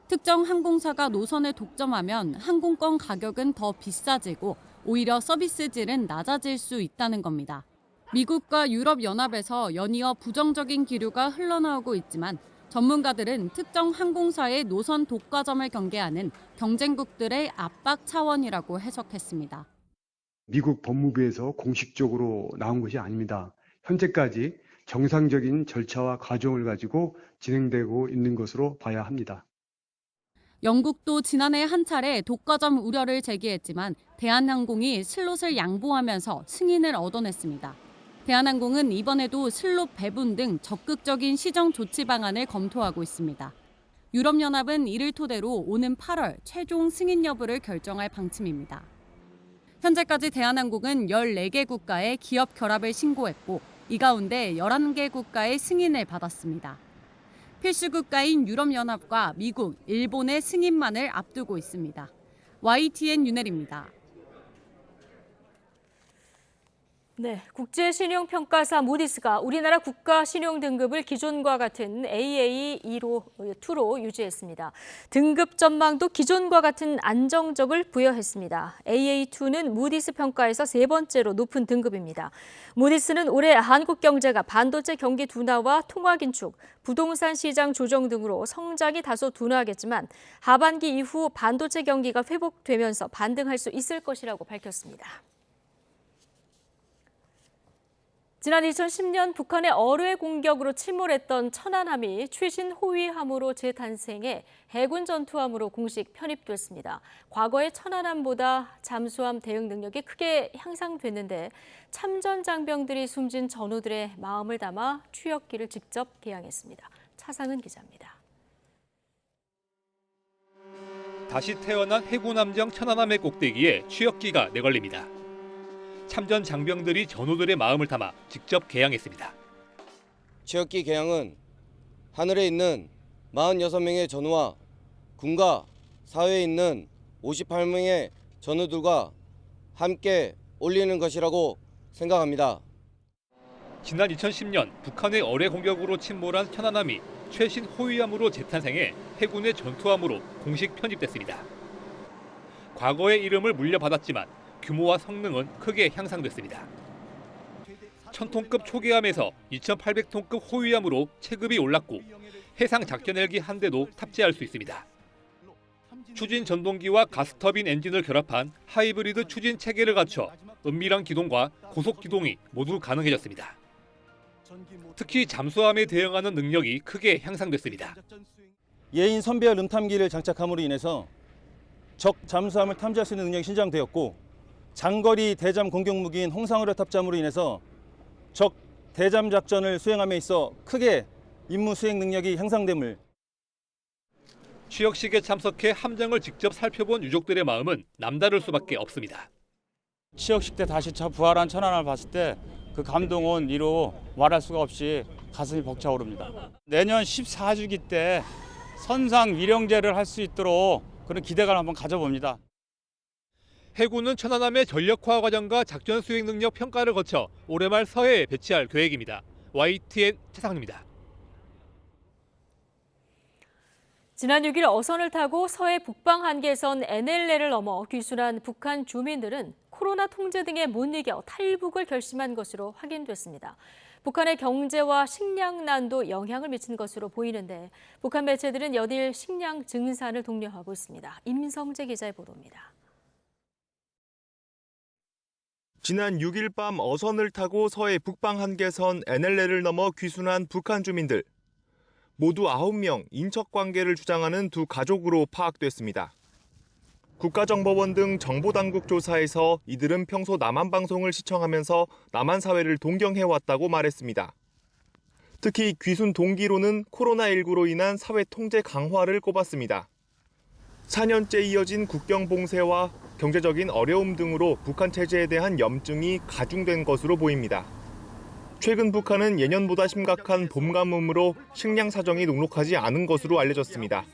S23: 특정 항공사가 노선을 독점하면 항공권 가격은 더 비싸지고 오히려 서비스 질은 낮아질 수 있다는 겁니다. 미국과 유럽연합에서 연이어 부정적인 기류가 흘러나오고 있지만 전문가들은 특정 항공사의 노선 독과점을 경계하는 경쟁국들의 압박 차원이라고 해석했습니다.
S6: 미국 법무부에서 공식적으로 나온 것이 아닙니다. 현재까지 정상적인 절차와 과정을 가지고 진행되고 있는 것으로 봐야 합니다.
S23: 영국도 지난해 한 차례 독과점 우려를 제기했지만 대한항공이 슬롯을 양보하면서 승인을 얻어냈습니다. 대한항공은 이번에도 슬롯 배분 등 적극적인 시정 조치 방안을 검토하고 있습니다. 유럽연합은 이를 토대로 오는 8월 최종 승인 여부를 결정할 방침입니다. 현재까지 대한항공은 14개 국가의 기업 결합을 신고했고 이 가운데 11개 국가의 승인을 받았습니다. 필수 국가인 유럽연합과 미국, 일본의 승인만을 앞두고 있습니다. YTN 윤혜리입니다.
S1: 네, 국제신용평가사 무디스가 우리나라 국가신용등급을 기존과 같은 AA2로 유지했습니다. 등급 전망도 기존과 같은 안정적을 부여했습니다. AA2는 무디스 평가에서 세 번째로 높은 등급입니다. 무디스는 올해 한국 경제가 반도체 경기 둔화와 통화 긴축, 부동산 시장 조정 등으로 성장이 다소 둔화하겠지만 하반기 이후 반도체 경기가 회복되면서 반등할 수 있을 것이라고 밝혔습니다. 지난 2010년 북한의 어뢰 공격으로 침몰했던 천안함이 최신 호위함으로 재탄생해 해군 전투함으로 공식 편입됐습니다. 과거의 천안함보다 잠수함 대응 능력이 크게 향상됐는데 참전 장병들이 숨진 전우들의 마음을 담아 추억기를 직접 개항했습니다. 차상은 기자입니다.
S12: 다시 태어난 해군 함정 천안함의 꼭대기에 추억기가 내걸립니다. 참전 장병들이 전우들의 마음을 담아 직접 개항했습니다.
S16: 추억기 개항은 하늘에 있는 46명의 전우와 군과 사회에 있는 58명의 전우들과 함께 올리는 것이라고 생각합니다.
S12: 지난 2010년 북한의 어뢰 공격으로 침몰한 천안함이 최신 호위함으로 재탄생해 해군의 전투함으로 공식 편입됐습니다. 과거의 이름을 물려받았지만 규모와 성능은 크게 향상됐습니다. 1000톤급 초계함에서 2800톤급 호위함으로 체급이 올랐고 해상 작전 헬기 한 대도 탑재할 수 있습니다. 추진 전동기와 가스터빈 엔진을 결합한 하이브리드 추진 체계를 갖춰 은밀한 기동과 고속 기동이 모두 가능해졌습니다. 특히 잠수함에 대응하는 능력이 크게 향상됐습니다.
S17: 예인 선배열 음탐기를 장착함으로 인해서 적 잠수함을 탐지할 수 있는 능력이 신장되었고 장거리 대잠 공격 무기인 홍상어뢰 탑재함으로 인해서 적 대잠 작전을 수행함에 있어 크게 임무 수행 능력이 향상됨을.
S12: 취역식에 참석해 함정을 직접 살펴본 유족들의 마음은 남다를 수밖에 없습니다.
S25: 취역식 때 다시 부활한 천안함을 봤을 때 그 감동은 이루 말할 수가 없이 가슴이 벅차오릅니다. 내년 14주기 때 선상 위령제를 할 수 있도록 그런 기대감을 한번 가져봅니다.
S12: 해군은 천안함의 전력화 과정과 작전 수행 능력 평가를 거쳐 올해 말 서해에 배치할 계획입니다. YTN 차상입니다.
S1: 지난 6일 어선을 타고 서해 북방 한계선 NLL을 넘어 귀순한 북한 주민들은 코로나 통제 등에 못 이겨 탈북을 결심한 것으로 확인됐습니다. 북한의 경제와 식량난도 영향을 미친 것으로 보이는데 북한 매체들은 연일 식량 증산을 독려하고 있습니다. 임성재 기자의 보도입니다.
S26: 지난 6일 밤 어선을 타고 서해 북방 한계선 NLL을 넘어 귀순한 북한 주민들. 모두 9명 인척 관계를 주장하는 두 가족으로 파악됐습니다. 국가정보원 등 정보당국 조사에서 이들은 평소 남한 방송을 시청하면서 남한 사회를 동경해왔다고 말했습니다. 특히 귀순 동기로는 코로나19로 인한 사회 통제 강화를 꼽았습니다. 4년째 이어진 국경 봉쇄와 경제적인 어려움 등으로 북한 체제에 대한 염증이 가중된 것으로 보입니다. 최근 북한은 예년보다 심각한 봄 가뭄으로 식량 사정이 녹록하지 않은 것으로 알려졌습니다.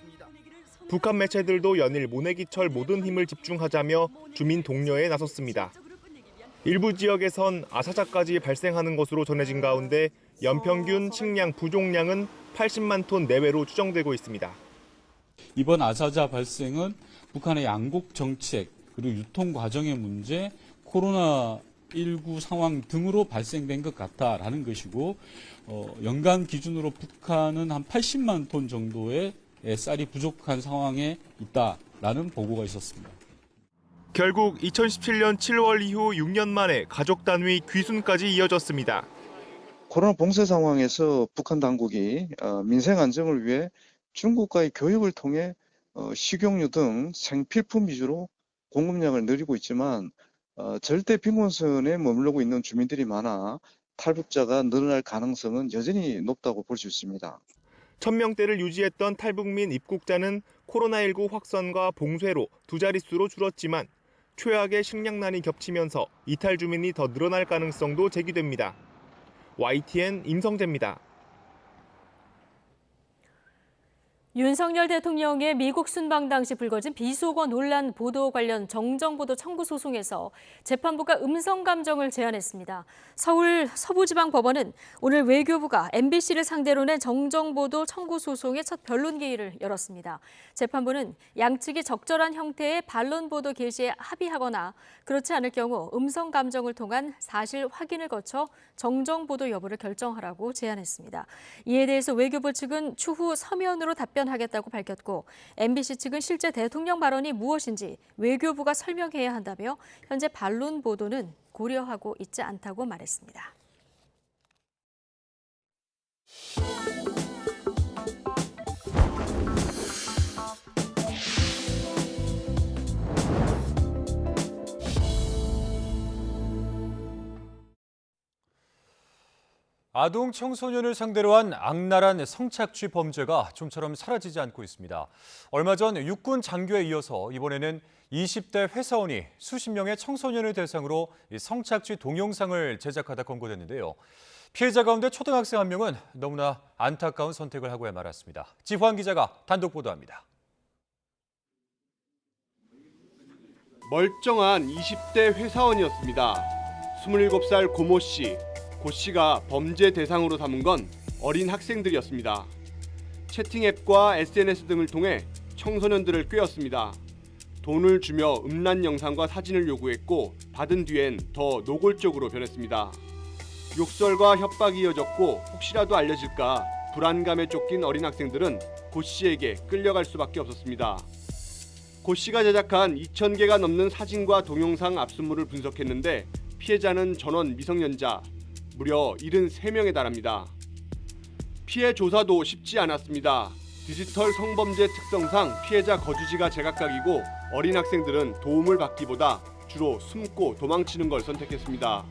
S26: 북한 매체들도 연일 모내기철 모든 힘을 집중하자며 주민 독려에 나섰습니다. 일부 지역에선 아사자까지 발생하는 것으로 전해진 가운데 연평균 식량 부족량은 80만 톤 내외로 추정되고 있습니다.
S27: 이번 아사자 발생은 북한의 양국 정책 그리고 유통 과정의 문제, 코로나 19 상황 등으로 발생된 것 같다라는 것이고 연간 기준으로 북한은 한 80만 톤 정도의 쌀이 부족한 상황에 있다라는 보고가 있었습니다.
S26: 결국 2017년 7월 이후 6년 만에 가족 단위 귀순까지 이어졌습니다.
S4: 코로나 봉쇄 상황에서 북한 당국이 민생 안정을 위해 중국과의 교역을 통해 식용유 등 생필품 위주로 공급량을 늘리고 있지만 절대 빈곤선에 머무르고 있는 주민들이 많아 탈북자가 늘어날 가능성은 여전히 높다고 볼 수 있습니다.
S26: 1000명대를 유지했던 탈북민 입국자는 코로나19 확산과 봉쇄로 두 자릿수로 줄었지만 최악의 식량난이 겹치면서 이탈 주민이 더 늘어날 가능성도 제기됩니다. YTN 임성재입니다.
S1: 윤석열 대통령의 미국 순방 당시 불거진 비속어 논란 보도 관련 정정보도 청구 소송에서 재판부가 음성 감정을 제안했습니다. 서울 서부지방법원은 오늘 외교부가 MBC를 상대로 낸 정정보도 청구 소송의 첫 변론 기일을 열었습니다. 재판부는 양측이 적절한 형태의 반론보도 게시에 합의하거나 그렇지 않을 경우 음성 감정을 통한 사실 확인을 거쳐 정정보도 여부를 결정하라고 제안했습니다. 이에 대해서 외교부 측은 추후 서면으로 답변하겠다고 밝혔고 MBC 측은 실제 대통령 발언이 무엇인지 외교부가 설명해야 한다며 현재 반론 보도는 고려하고 있지 않다고 말했습니다.
S2: 아동 청소년을 상대로 한 악랄한 성착취 범죄가 좀처럼 사라지지 않고 있습니다. 얼마 전 육군 장교에 이어서 이번에는 20대 회사원이 수십 명의 청소년을 대상으로 성착취 동영상을 제작하다 검거됐는데요. 피해자 가운데 초등학생 한 명은 너무나 안타까운 선택을 하고야 말았습니다. 지환 기자가 단독 보도합니다.
S5: 멀쩡한 20대 회사원이었습니다. 27살 고모 씨. 고 씨가 범죄 대상으로 삼은 건 어린 학생들이었습니다. 채팅 앱과 SNS 등을 통해 청소년들을 꿰었습니다. 돈을 주며 음란 영상과 사진을 요구했고 받은 뒤엔 더 노골적으로 변했습니다. 욕설과 협박이 이어졌고 혹시라도 알려질까 불안감에 쫓긴 어린 학생들은 고 씨에게 끌려갈 수밖에 없었습니다. 고 씨가 제작한 2,000개가 넘는 사진과 동영상 압수물을 분석했는데 피해자는 전원 미성년자, 무려 73명에 달합니다. 피해 조사도 쉽지 않았습니다. 디지털 성범죄 특성상 피해자 거주지가 제각각이고 어린 학생들은 도움을 받기보다 주로 숨고 도망치는 걸 선택했습니다.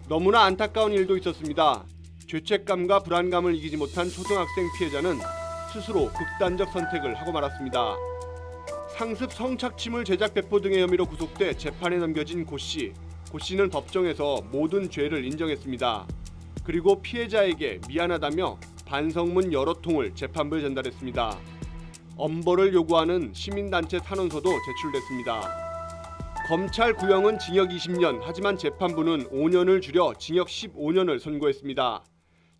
S5: 너무나 안타까운 일도 있었습니다. 죄책감과 불안감을 이기지 못한 초등학생 피해자는 스스로 극단적 선택을 하고 말았습니다. 상습 성착취물 제작 배포 등의 혐의로 구속돼 재판에 넘겨진 고 씨. 고 씨는 법정에서 모든 죄를 인정했습니다. 그리고 피해자에게 미안하다며 반성문 여러 통을 재판부에 전달했습니다. 엄벌을 요구하는 시민단체 탄원서도 제출됐습니다. 검찰 구형은 징역 20년, 하지만 재판부는 5년을 줄여 징역 15년을 선고했습니다.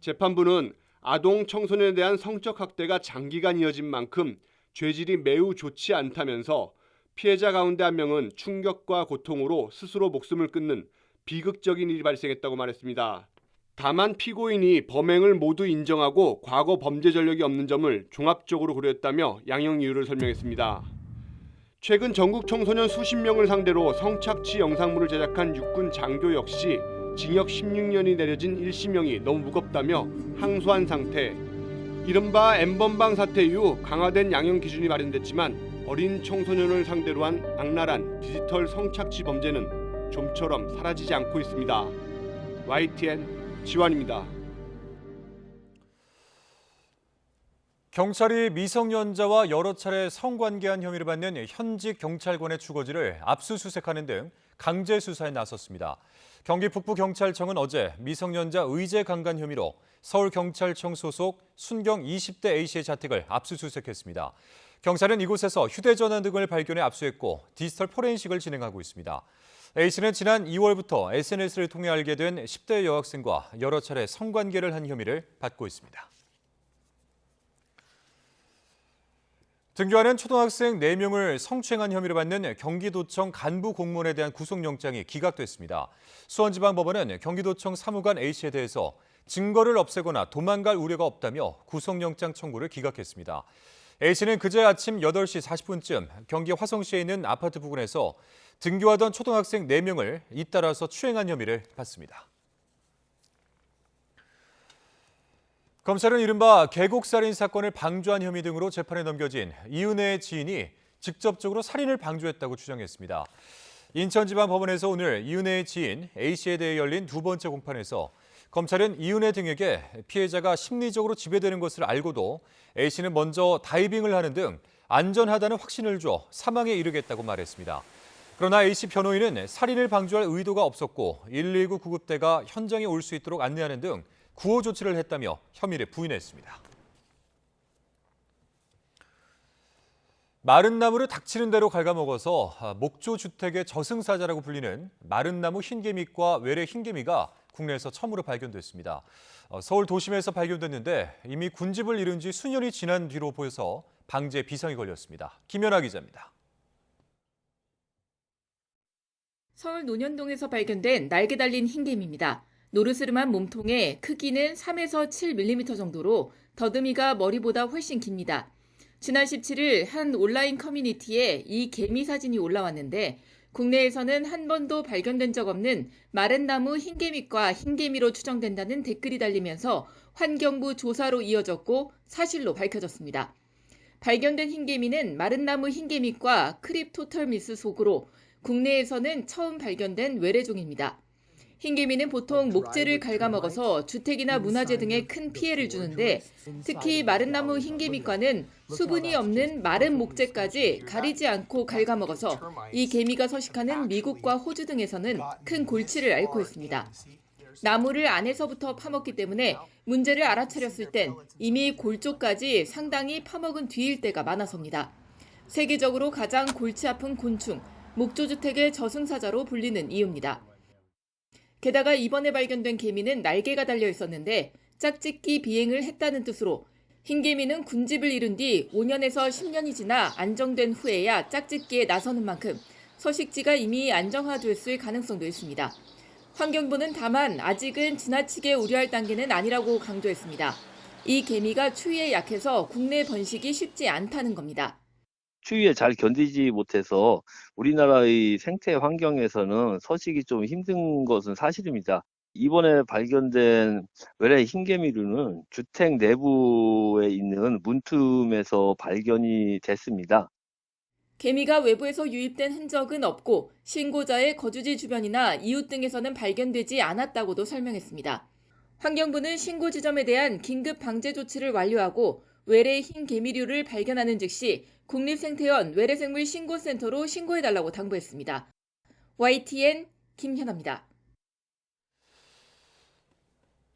S5: 재판부는 아동 청소년에 대한 성적 학대가 장기간 이어진 만큼 죄질이 매우 좋지 않다면서 피해자 가운데 한 명은 충격과 고통으로 스스로 목숨을 끊는 비극적인 일이 발생했다고 말했습니다. 다만 피고인이 범행을 모두 인정하고 과거 범죄 전력이 없는 점을 종합적으로 고려했다며 양형 이유를 설명했습니다. 최근 전국 청소년 수십 명을 상대로 성착취 영상물을 제작한 육군 장교 역시 징역 16년이 내려진 1심형이 너무 무겁다며 항소한 상태. 이른바 N번방 사태 이후 강화된 양형 기준이 마련됐지만 어린 청소년을 상대로 한 악랄한 디지털 성착취 범죄는 좀처럼 사라지지 않고 있습니다. YTN 지환입니다.
S2: 경찰이 미성년자와 여러 차례 성관계한 혐의를 받는 현직 경찰관의 주거지를 압수수색하는 등 강제 수사에 나섰습니다. 경기 북부경찰청은 어제 미성년자 의제 강간 혐의로 서울경찰청 소속 순경 20대 A씨의 자택을 압수수색했습니다. 경찰은 이곳에서 휴대전화 등을 발견해 압수했고 디지털 포렌식을 진행하고 있습니다. A씨는 지난 2월부터 SNS를 통해 알게 된 10대 여학생과 여러 차례 성관계를 한 혐의를 받고 있습니다. 등교하는 초등학생 4명을 성추행한 혐의를 받는 경기도청 간부 공무원에 대한 구속영장이 기각됐습니다. 수원지방법원은 경기도청 사무관 A씨에 대해서 증거를 없애거나 도망갈 우려가 없다며 구속영장 청구를 기각했습니다. A씨는 그제 아침 8시 40분쯤 경기 화성시에 있는 아파트 부근에서 등교하던 초등학생 4명을 잇따라서 추행한 혐의를 받습니다. 검찰은 이른바 계곡살인 사건을 방조한 혐의 등으로 재판에 넘겨진 이은혜의 지인이 직접적으로 살인을 방조했다고 주장했습니다. 인천지방법원에서 오늘 이은혜의 지인 A씨에 대해 열린 두 번째 공판에서 검찰은 이은혜 등에게 피해자가 심리적으로 지배되는 것을 알고도 A씨는 먼저 다이빙을 하는 등 안전하다는 확신을 줘 사망에 이르겠다고 말했습니다. 그러나 A씨 변호인은 살인을 방조할 의도가 없었고 119 구급대가 현장에 올 수 있도록 안내하는 등 구호 조치를 했다며 혐의를 부인했습니다. 마른 나무를 닥치는 대로 갉아먹어서 목조 주택의 저승사자라고 불리는 마른 나무 흰개미과 외래 흰개미가 국내에서 처음으로 발견됐습니다. 서울 도심에서 발견됐는데 이미 군집을 이룬 지 수년이 지난 뒤로 보여서 방제에 비상이 걸렸습니다. 김연아 기자입니다.
S7: 서울 논현동에서 발견된 날개 달린 흰개미입니다. 노르스름한 몸통에 크기는 3에서 7mm 정도로 더듬이가 머리보다 훨씬 깁니다. 지난 17일 한 온라인 커뮤니티에 이 개미 사진이 올라왔는데 국내에서는 한 번도 발견된 적 없는 마른 나무 흰개미과 흰개미로 추정된다는 댓글이 달리면서 환경부 조사로 이어졌고 사실로 밝혀졌습니다. 발견된 흰개미는 마른 나무 흰개미과 크립토털미스 속으로 국내에서는 처음 발견된 외래종입니다. 흰개미는 보통 목재를 갉아먹어서 주택이나 문화재 등에 큰 피해를 주는데 특히 마른 나무 흰개미과는 수분이 없는 마른 목재까지 가리지 않고 갉아먹어서 이 개미가 서식하는 미국과 호주 등에서는 큰 골치를 앓고 있습니다. 나무를 안에서부터 파먹기 때문에 문제를 알아차렸을 땐 이미 골 쪽까지 상당히 파먹은 뒤일 때가 많아서입니다. 세계적으로 가장 골치 아픈 곤충, 목조주택의 저승사자로 불리는 이유입니다. 게다가 이번에 발견된 개미는 날개가 달려 있었는데 짝짓기 비행을 했다는 뜻으로 흰개미는 군집을 이룬 뒤 5년에서 10년이 지나 안정된 후에야 짝짓기에 나서는 만큼 서식지가 이미 안정화됐을 가능성도 있습니다. 환경부는 다만 아직은 지나치게 우려할 단계는 아니라고 강조했습니다. 이 개미가 추위에 약해서 국내 번식이 쉽지 않다는 겁니다.
S9: 추위에 잘 견디지 못해서 우리나라의 생태 환경에서는 서식이 좀 힘든 것은 사실입니다. 이번에 발견된 외래 흰개미류는 주택 내부에 있는 문틈에서 발견이 됐습니다.
S7: 개미가 외부에서 유입된 흔적은 없고 신고자의 거주지 주변이나 이웃 등에서는 발견되지 않았다고도 설명했습니다. 환경부는 신고 지점에 대한 긴급 방제 조치를 완료하고 외래 흰개미류를 발견하는 즉시 국립생태원 외래생물 신고센터로 신고해달라고 당부했습니다. YTN 김현아입니다.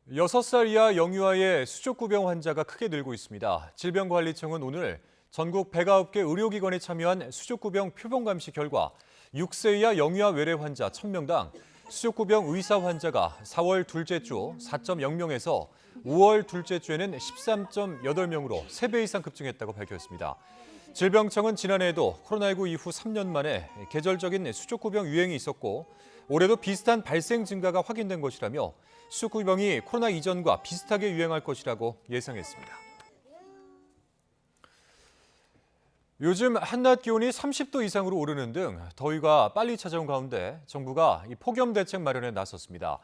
S2: 6살 이하 영유아의 수족구병 환자가 크게 늘고 있습니다. 질병관리청은 오늘 전국 109개 의료기관에 참여한 수족구병 표본 감시 결과 6세 이하 영유아 외래 환자 1000명당 수족구병 의사 환자가 4월 둘째 주 4.0명에서 5월 둘째 주에는 13.8명으로 3배 이상 급증했다고 밝혔습니다. 질병청은 지난해에도 코로나19 이후 3년 만에 계절적인 수족구병 유행이 있었고 올해도 비슷한 발생 증가가 확인된 것이라며 수족구병이 코로나 이전과 비슷하게 유행할 것이라고 예상했습니다. 요즘 한낮 기온이 30도 이상으로 오르는 등 더위가 빨리 찾아온 가운데 정부가 폭염 대책 마련에 나섰습니다.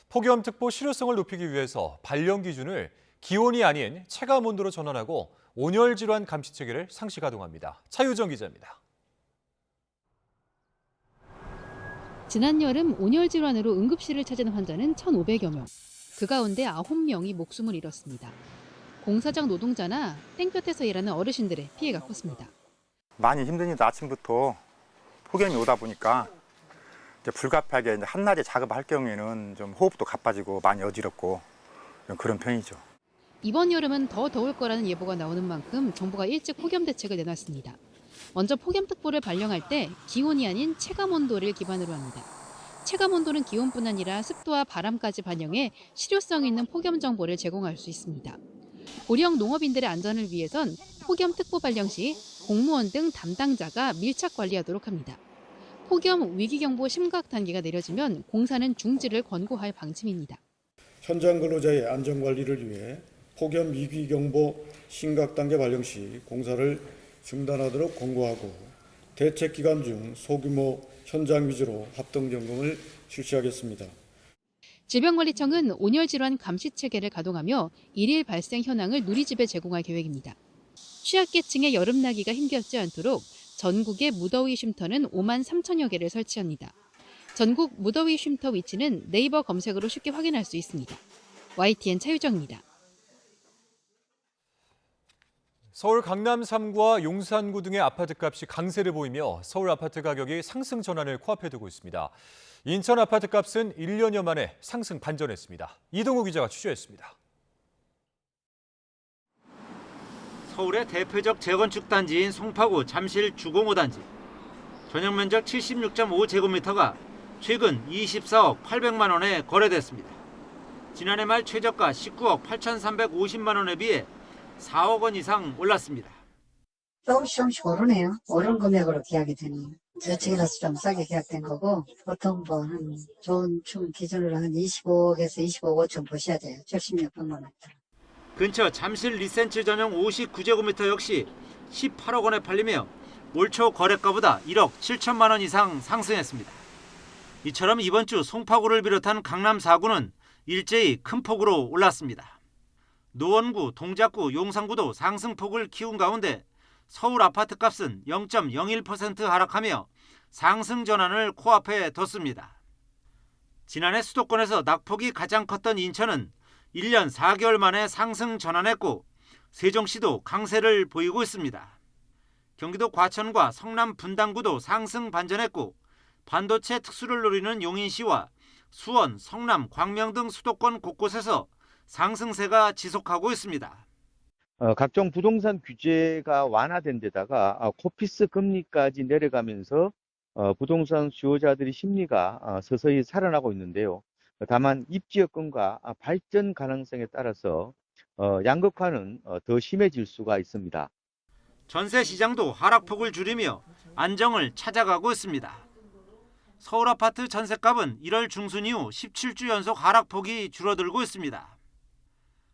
S2: 폭염특보 실효성을 높이기 위해서 발령 기준을 기온이 아닌 체감 온도로 전환하고 온열 질환 감시 체계를 상시 가동합니다. 차유정 기자입니다.
S14: 지난 여름 온열 질환으로 응급실을 찾은 환자는 1,500여 명. 그 가운데 9명이 목숨을 잃었습니다. 공사장 노동자나 땡볕에서 일하는 어르신들의 피해가 컸습니다.
S15: 많이 힘듭니다. 아침부터 폭염이 오다 보니까 이제 불가피하게 이제 한낮에 작업할 경우에는 좀 호흡도 가빠지고 많이 어지럽고 그런 편이죠.
S14: 이번 여름은 더 더울 거라는 예보가 나오는 만큼 정부가 일찍 폭염 대책을 내놨습니다. 먼저 폭염특보를 발령할 때 기온이 아닌 체감온도를 기반으로 합니다. 체감온도는 기온뿐 아니라 습도와 바람까지 반영해 실효성 있는 폭염 정보를 제공할 수 있습니다. 고령 농업인들의 안전을 위해선 폭염특보 발령 시 공무원 등 담당자가 밀착 관리하도록 합니다. 폭염 위기경보 심각 단계가 내려지면 공사는 중지를 권고할 방침입니다.
S3: 현장 근로자의 안전관리를 위해 폭염 위기경보 심각 단계 발령 시 공사를 중단하도록 권고하고 대책 기간 중 소규모 현장 위주로 합동 점검을 실시하겠습니다.
S14: 질병관리청은 온열 질환 감시 체계를 가동하며 일일 발생 현황을 누리집에 제공할 계획입니다. 취약계층의 여름나기가 힘겹지 않도록 전국의 무더위 쉼터는 5만 3천여 개를 설치합니다. 전국 무더위 쉼터 위치는 네이버 검색으로 쉽게 확인할 수 있습니다. YTN 차유정입니다.
S2: 서울 강남 3구와 용산구 등의 아파트값이 강세를 보이며 서울 아파트 가격이 상승 전환을 코앞에 두고 있습니다. 인천 아파트값은 1년여 만에 상승 반전했습니다. 이동우 기자가 취재했습니다.
S8: 서울의 대표적 재건축 단지인 송파구 잠실 주공 5단지. 전용 면적 76.5제곱미터가 최근 24억 800만 원에 거래됐습니다. 지난해 말 최저가 19억 8,350만 원에 비해 4억 원 이상 올랐습니다.
S10: 조금씩 오르네요. 오른 금액으로 계약이 되네요. 저축이라서 좀 싸게 계약된 거고 보통 뭐 한 좋은 춤 기준으로 한 25억에서 25억 5천 보셔야 돼요. 7600만 원.
S8: 근처 잠실 리센츠 전용 59제곱미터 역시 18억 원에 팔리며 올 초 거래가보다 1억 7천만 원 이상 상승했습니다. 이처럼 이번 주 송파구를 비롯한 강남 4구는 일제히 큰 폭으로 올랐습니다. 노원구, 동작구, 용산구도 상승폭을 키운 가운데 서울 아파트값은 0.01% 하락하며 상승 전환을 코앞에 뒀습니다. 지난해 수도권에서 낙폭이 가장 컸던 인천은 1년 4개월 만에 상승 전환했고 세종시도 강세를 보이고 있습니다. 경기도 과천과 성남 분당구도 상승 반전했고 반도체 특수를 노리는 용인시와 수원, 성남, 광명 등 수도권 곳곳에서 상승세가 지속하고 있습니다.
S18: 각종 부동산 규제가 완화된 데다가 코피스 금리까지 내려가면서 부동산 수요자들의 심리가 서서히 살아나고 있는데요. 다만 입지여건과 발전 가능성에 따라서 양극화는 더 심해질 수가 있습니다.
S8: 전세 시장도 하락폭을 줄이며 안정을 찾아가고 있습니다. 서울 아파트 전세값은 1월 중순 이후 17주 연속 하락폭이 줄어들고 있습니다.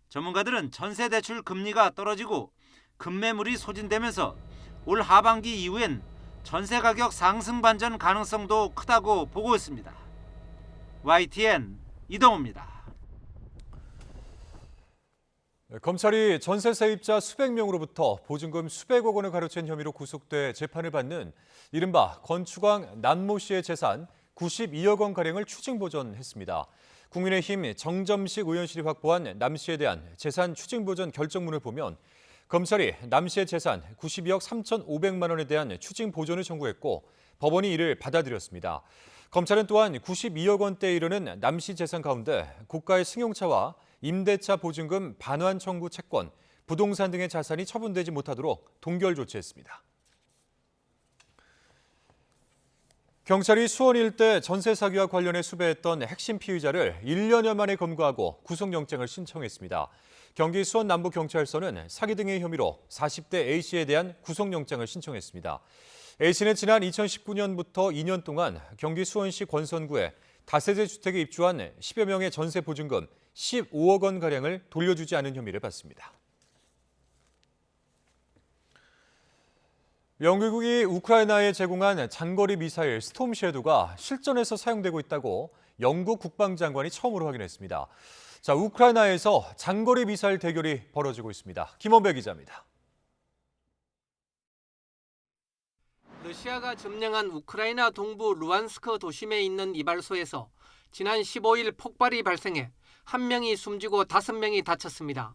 S8: 전문가들은 전세 대출 금리가 떨어지고 급매물이 소진되면서 올 하반기 이후엔 전세 가격 상승 반전 가능성도 크다고 보고 있습니다. YTN 이동우입니다.
S2: 검찰이 전세 세입자 수백 명으로부터 보증금 수백억 원을 가로챈 혐의로 구속돼 재판을 받는 이른바 건축왕 남모 씨의 재산 92억 원가량을 추징보전했습니다. 국민의힘 정점식 의원실이 확보한 남 씨에 대한 재산 추징보전 결정문을 보면 검찰이 남 씨의 재산 92억 3,500만 원에 대한 추징보전을 청구했고 법원이 이를 받아들였습니다. 검찰은 또한 92억 원대에 이르는 남 씨 재산 가운데 고가의 승용차와 임대차 보증금 반환 청구 채권, 부동산 등의 자산이 처분되지 못하도록 동결 조치했습니다. 경찰이 수원 일대 전세 사기와 관련해 수배했던 핵심 피의자를 1년여 만에 검거하고 구속영장을 신청했습니다. 경기 수원 남부경찰서는 사기 등의 혐의로 40대 A씨에 대한 구속영장을 신청했습니다. A씨는 지난 2019년부터 2년 동안 경기 수원시 권선구에 다세대 주택에 입주한 10여 명의 전세 보증금 15억 원가량을 돌려주지 않은 혐의를 받습니다. 영국이 우크라이나에 제공한 장거리 미사일 스톰 섀도가 실전에서 사용되고 있다고 영국 국방장관이 처음으로 확인했습니다. 자, 우크라이나에서 장거리 미사일 대결이 벌어지고 있습니다. 김원배 기자입니다.
S19: 러시아가 점령한 우크라이나 동부 루안스크 도심에 있는 이발소에서 지난 15일 폭발이 발생해 1명이 숨지고 5명이 다쳤습니다.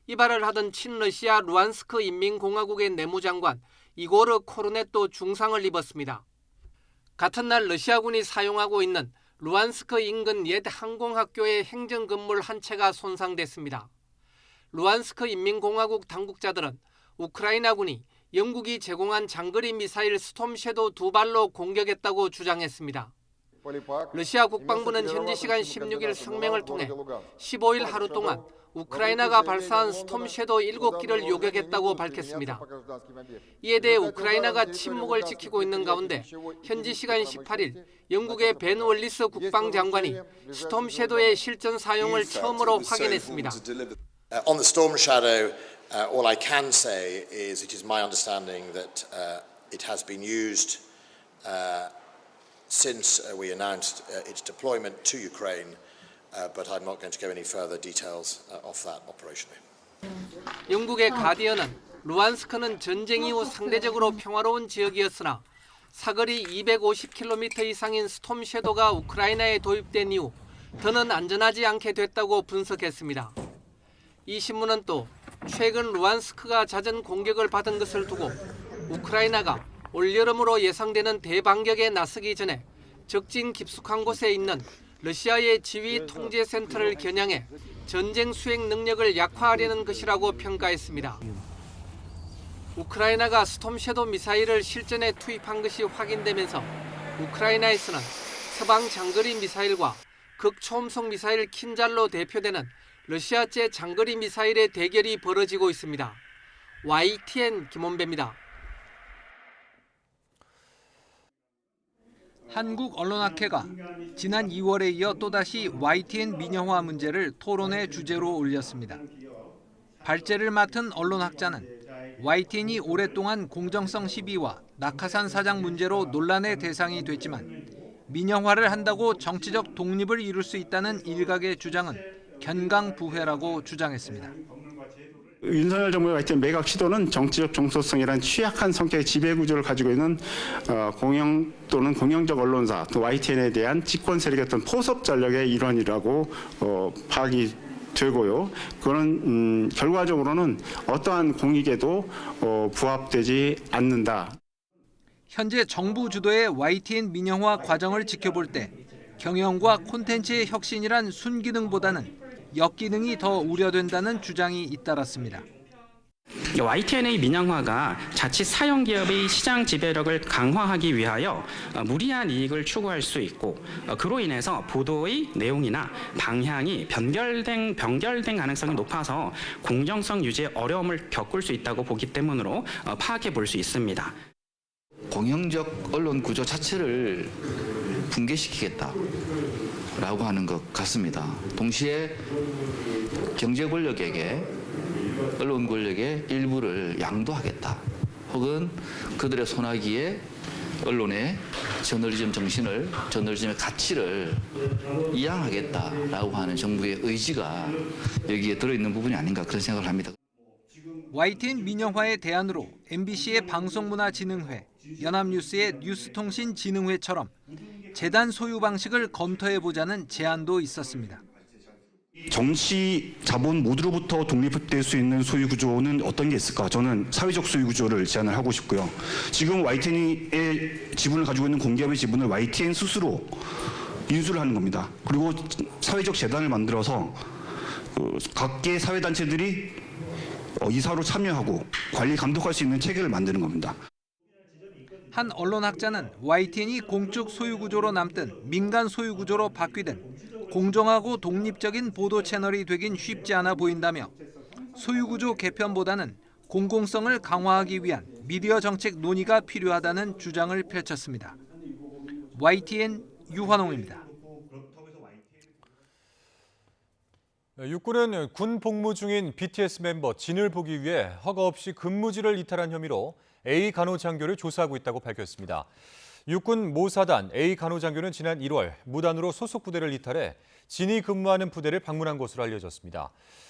S19: 이발을 하던 친러시아 루안스크 인민공화국의 내무장관 이고르 코르넷도 중상을 입었습니다. 같은 날 러시아군이 사용하고 있는 루안스크 인근 옛 항공학교의 행정건물 한 채가 손상됐습니다. 루안스크 인민공화국 당국자들은 우크라이나군이 영국이 제공한 장거리 미사일 스톰 섀도우 2발로 공격했다고 주장했습니다. 러시아 국방부는 현지 시간 16일 성명을 통해 15일 하루 동안 우크라이나가 발사한 스톰 섀도우 7기를 요격했다고 밝혔습니다. 이에 대해 우크라이나가 침묵을 지키고 있는 가운데 현지 시간 18일 영국의 벤 월리스 국방장관이 스톰 섀도우의 실전 사용을 처음으로 확인했습니다.
S6: On the Storm Shadow, all I can say is it is my understanding that it has been used since we announced its deployment to Ukraine, but I'm not going to go any further details of that operation.
S19: 영국의 가디언은 루안스크는 전쟁 이후 상대적으로 평화로운 지역이었으나 사거리 250km 이상인 스톰 섀도우가 우크라이나에 도입된 이후 더는 안전하지 않게 됐다고 분석했습니다. 이 신문은 또 최근 루안스크가 잦은 공격을 받은 것을 두고 우크라이나가 올여름으로 예상되는 대반격에 나서기 전에 적진 깊숙한 곳에 있는 러시아의 지휘 통제 센터를 겨냥해 전쟁 수행 능력을 약화하려는 것이라고 평가했습니다. 우크라이나가 스톰 섀도우 미사일을 실전에 투입한 것이 확인되면서 우크라이나에서는 서방 장거리 미사일과 극초음속 미사일 킨잘로 대표되는 러시아제 장거리 미사일의 대결이 벌어지고 있습니다. YTN 김원배입니다. 한국언론학회가 지난 2월에 이어 또다시 YTN 민영화 문제를 토론의 주제로 올렸습니다. 발제를 맡은 언론학자는 YTN이 오랫동안 공정성 시비와 낙하산 사장 문제로 논란의 대상이 됐지만 민영화를 한다고 정치적 독립을 이룰 수 있다는 일각의 주장은 견강부회라고 주장했습니다.
S11: 윤석열 정부의 YTN 매각 시도는 정치적 정서성이란 취약한 성격의 지배구조를 가지고 있는 공영 또는 공영적 언론사, 또 YTN에 대한 집권 세력의 어떤 포섭 전략의 일환이라고 파악이 되고요. 그거는 결과적으로는 어떠한 공익에도 부합되지 않는다.
S19: 현재 정부 주도의 YTN 민영화 과정을 지켜볼 때 경영과 콘텐츠의 혁신이란 순기능보다는 역기능이 더 우려된다는 주장이 잇따랐습니다.
S13: YTN의 민영화가 자칫 사용기업의 시장 지배력을 강화하기 위하여 무리한 이익을 추구할 수 있고 그로 인해서 보도의 내용이나 방향이 변결된 가능성이 높아서 공정성 유지에 어려움을 겪을 수 있다고 보기 때문으로 파악해 볼 수 있습니다.
S20: 공영적 언론 구조 자체를 붕괴시키겠다라고 하는 것 같습니다. 동시에 경제 권력에게 언론 권력의 일부를 양도하겠다. 혹은 그들의 손아귀에 언론의 저널리즘 정신을, 저널리즘의 가치를 이양하겠다라고 하는 정부의 의지가 여기에 들어있는 부분이 아닌가 그런 생각을 합니다.
S19: YTN 민영화의 대안으로 MBC의 방송문화진흥회, 연합뉴스의 뉴스통신진흥회처럼 재단 소유 방식을 검토해보자는 제안도 있었습니다.
S21: 정치, 자본 모두로부터 독립될 수 있는 소유 구조는 어떤 게 있을까? 저는 사회적 소유 구조를 제안을 하고 싶고요. 지금 YTN의 지분을 가지고 있는 공기업의 지분을 YTN 스스로 인수를 하는 겁니다. 그리고 사회적 재단을 만들어서 각계 사회단체들이 이사로 참여하고 관리 감독할 수 있는 체계를 만드는 겁니다.
S19: 한 언론학자는 YTN이 공적 소유 구조로 남든 민간 소유 구조로 바뀌든 공정하고 독립적인 보도 채널이 되긴 쉽지 않아 보인다며 소유 구조 개편보다는 공공성을 강화하기 위한 미디어 정책 논의가 필요하다는 주장을 펼쳤습니다. YTN 유환홍입니다.
S2: 육군은 군 복무 중인 BTS 멤버 진을 보기 위해 허가 없이 근무지를 이탈한 혐의로 A 간호장교를 조사하고 있다고 밝혔습니다. 육군 모사단 A 간호장교는 지난 1월 무단으로 소속 부대를 이탈해 진이 근무하는 부대를 방문한 것으로 알려졌습니다.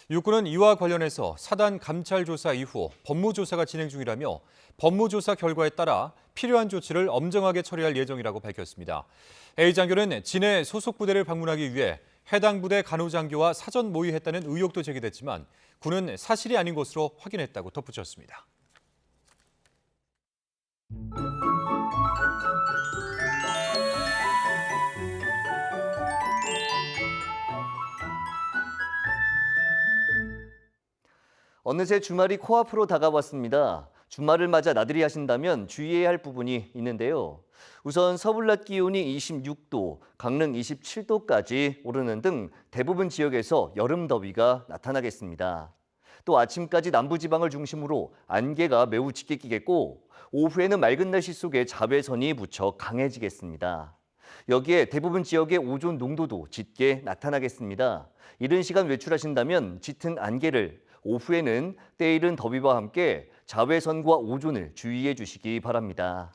S2: 육군은 이와 관련해서 사단 감찰 조사 이후 법무조사가 진행 중이라며 법무조사 결과에 따라 필요한 조치를 엄정하게 처리할 예정이라고 밝혔습니다. A 장교는 진의 소속 부대를 방문하기 위해 해당 부대 간호장교와 사전 모의했다는 의혹도 제기됐지만 군은 사실이 아닌 것으로 확인했다고 덧붙였습니다.
S22: 어느새 주말이 코앞으로 다가왔습니다.
S12: 주말을 맞아 나들이 하신다면 주의해야 할 부분이 있는데요. 우선 서울 낮 기온이 26도, 강릉 27도까지 오르는 등 대부분 지역에서 여름 더위가 나타나겠습니다. 또 아침까지 남부지방을 중심으로 안개가 매우 짙게 끼겠고 오후에는 맑은 날씨 속에 자외선이 무척 강해지겠습니다. 여기에 대부분 지역의 오존 농도도 짙게 나타나겠습니다. 이른 시간 외출하신다면 짙은 안개를, 오후에는 때이른 더위와 함께 자외선과 오존을 주의해 주시기 바랍니다.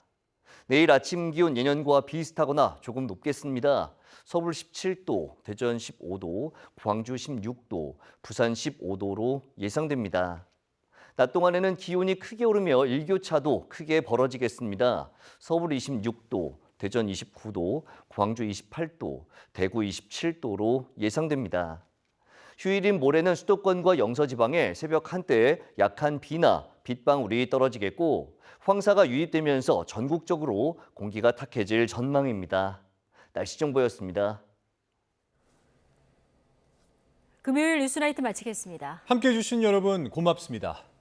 S12: 내일 아침 기온 예년과 비슷하거나 조금 높겠습니다. 서울 17도, 대전 15도, 광주 16도, 부산 15도로 예상됩니다. 낮 동안에는 기온이 크게 오르며 일교차도 크게 벌어지겠습니다. 서울 26도, 대전 29도, 광주 28도, 대구 27도로 예상됩니다. 휴일인 모레는 수도권과 영서지방에 새벽 한때 약한 비나 빗방울이 떨어지겠고 황사가 유입되면서 전국적으로 공기가 탁해질 전망입니다. 날씨 정보였습니다.
S1: 금요일 뉴스나이트 마치겠습니다.
S2: 함께해 주신 여러분 고맙습니다.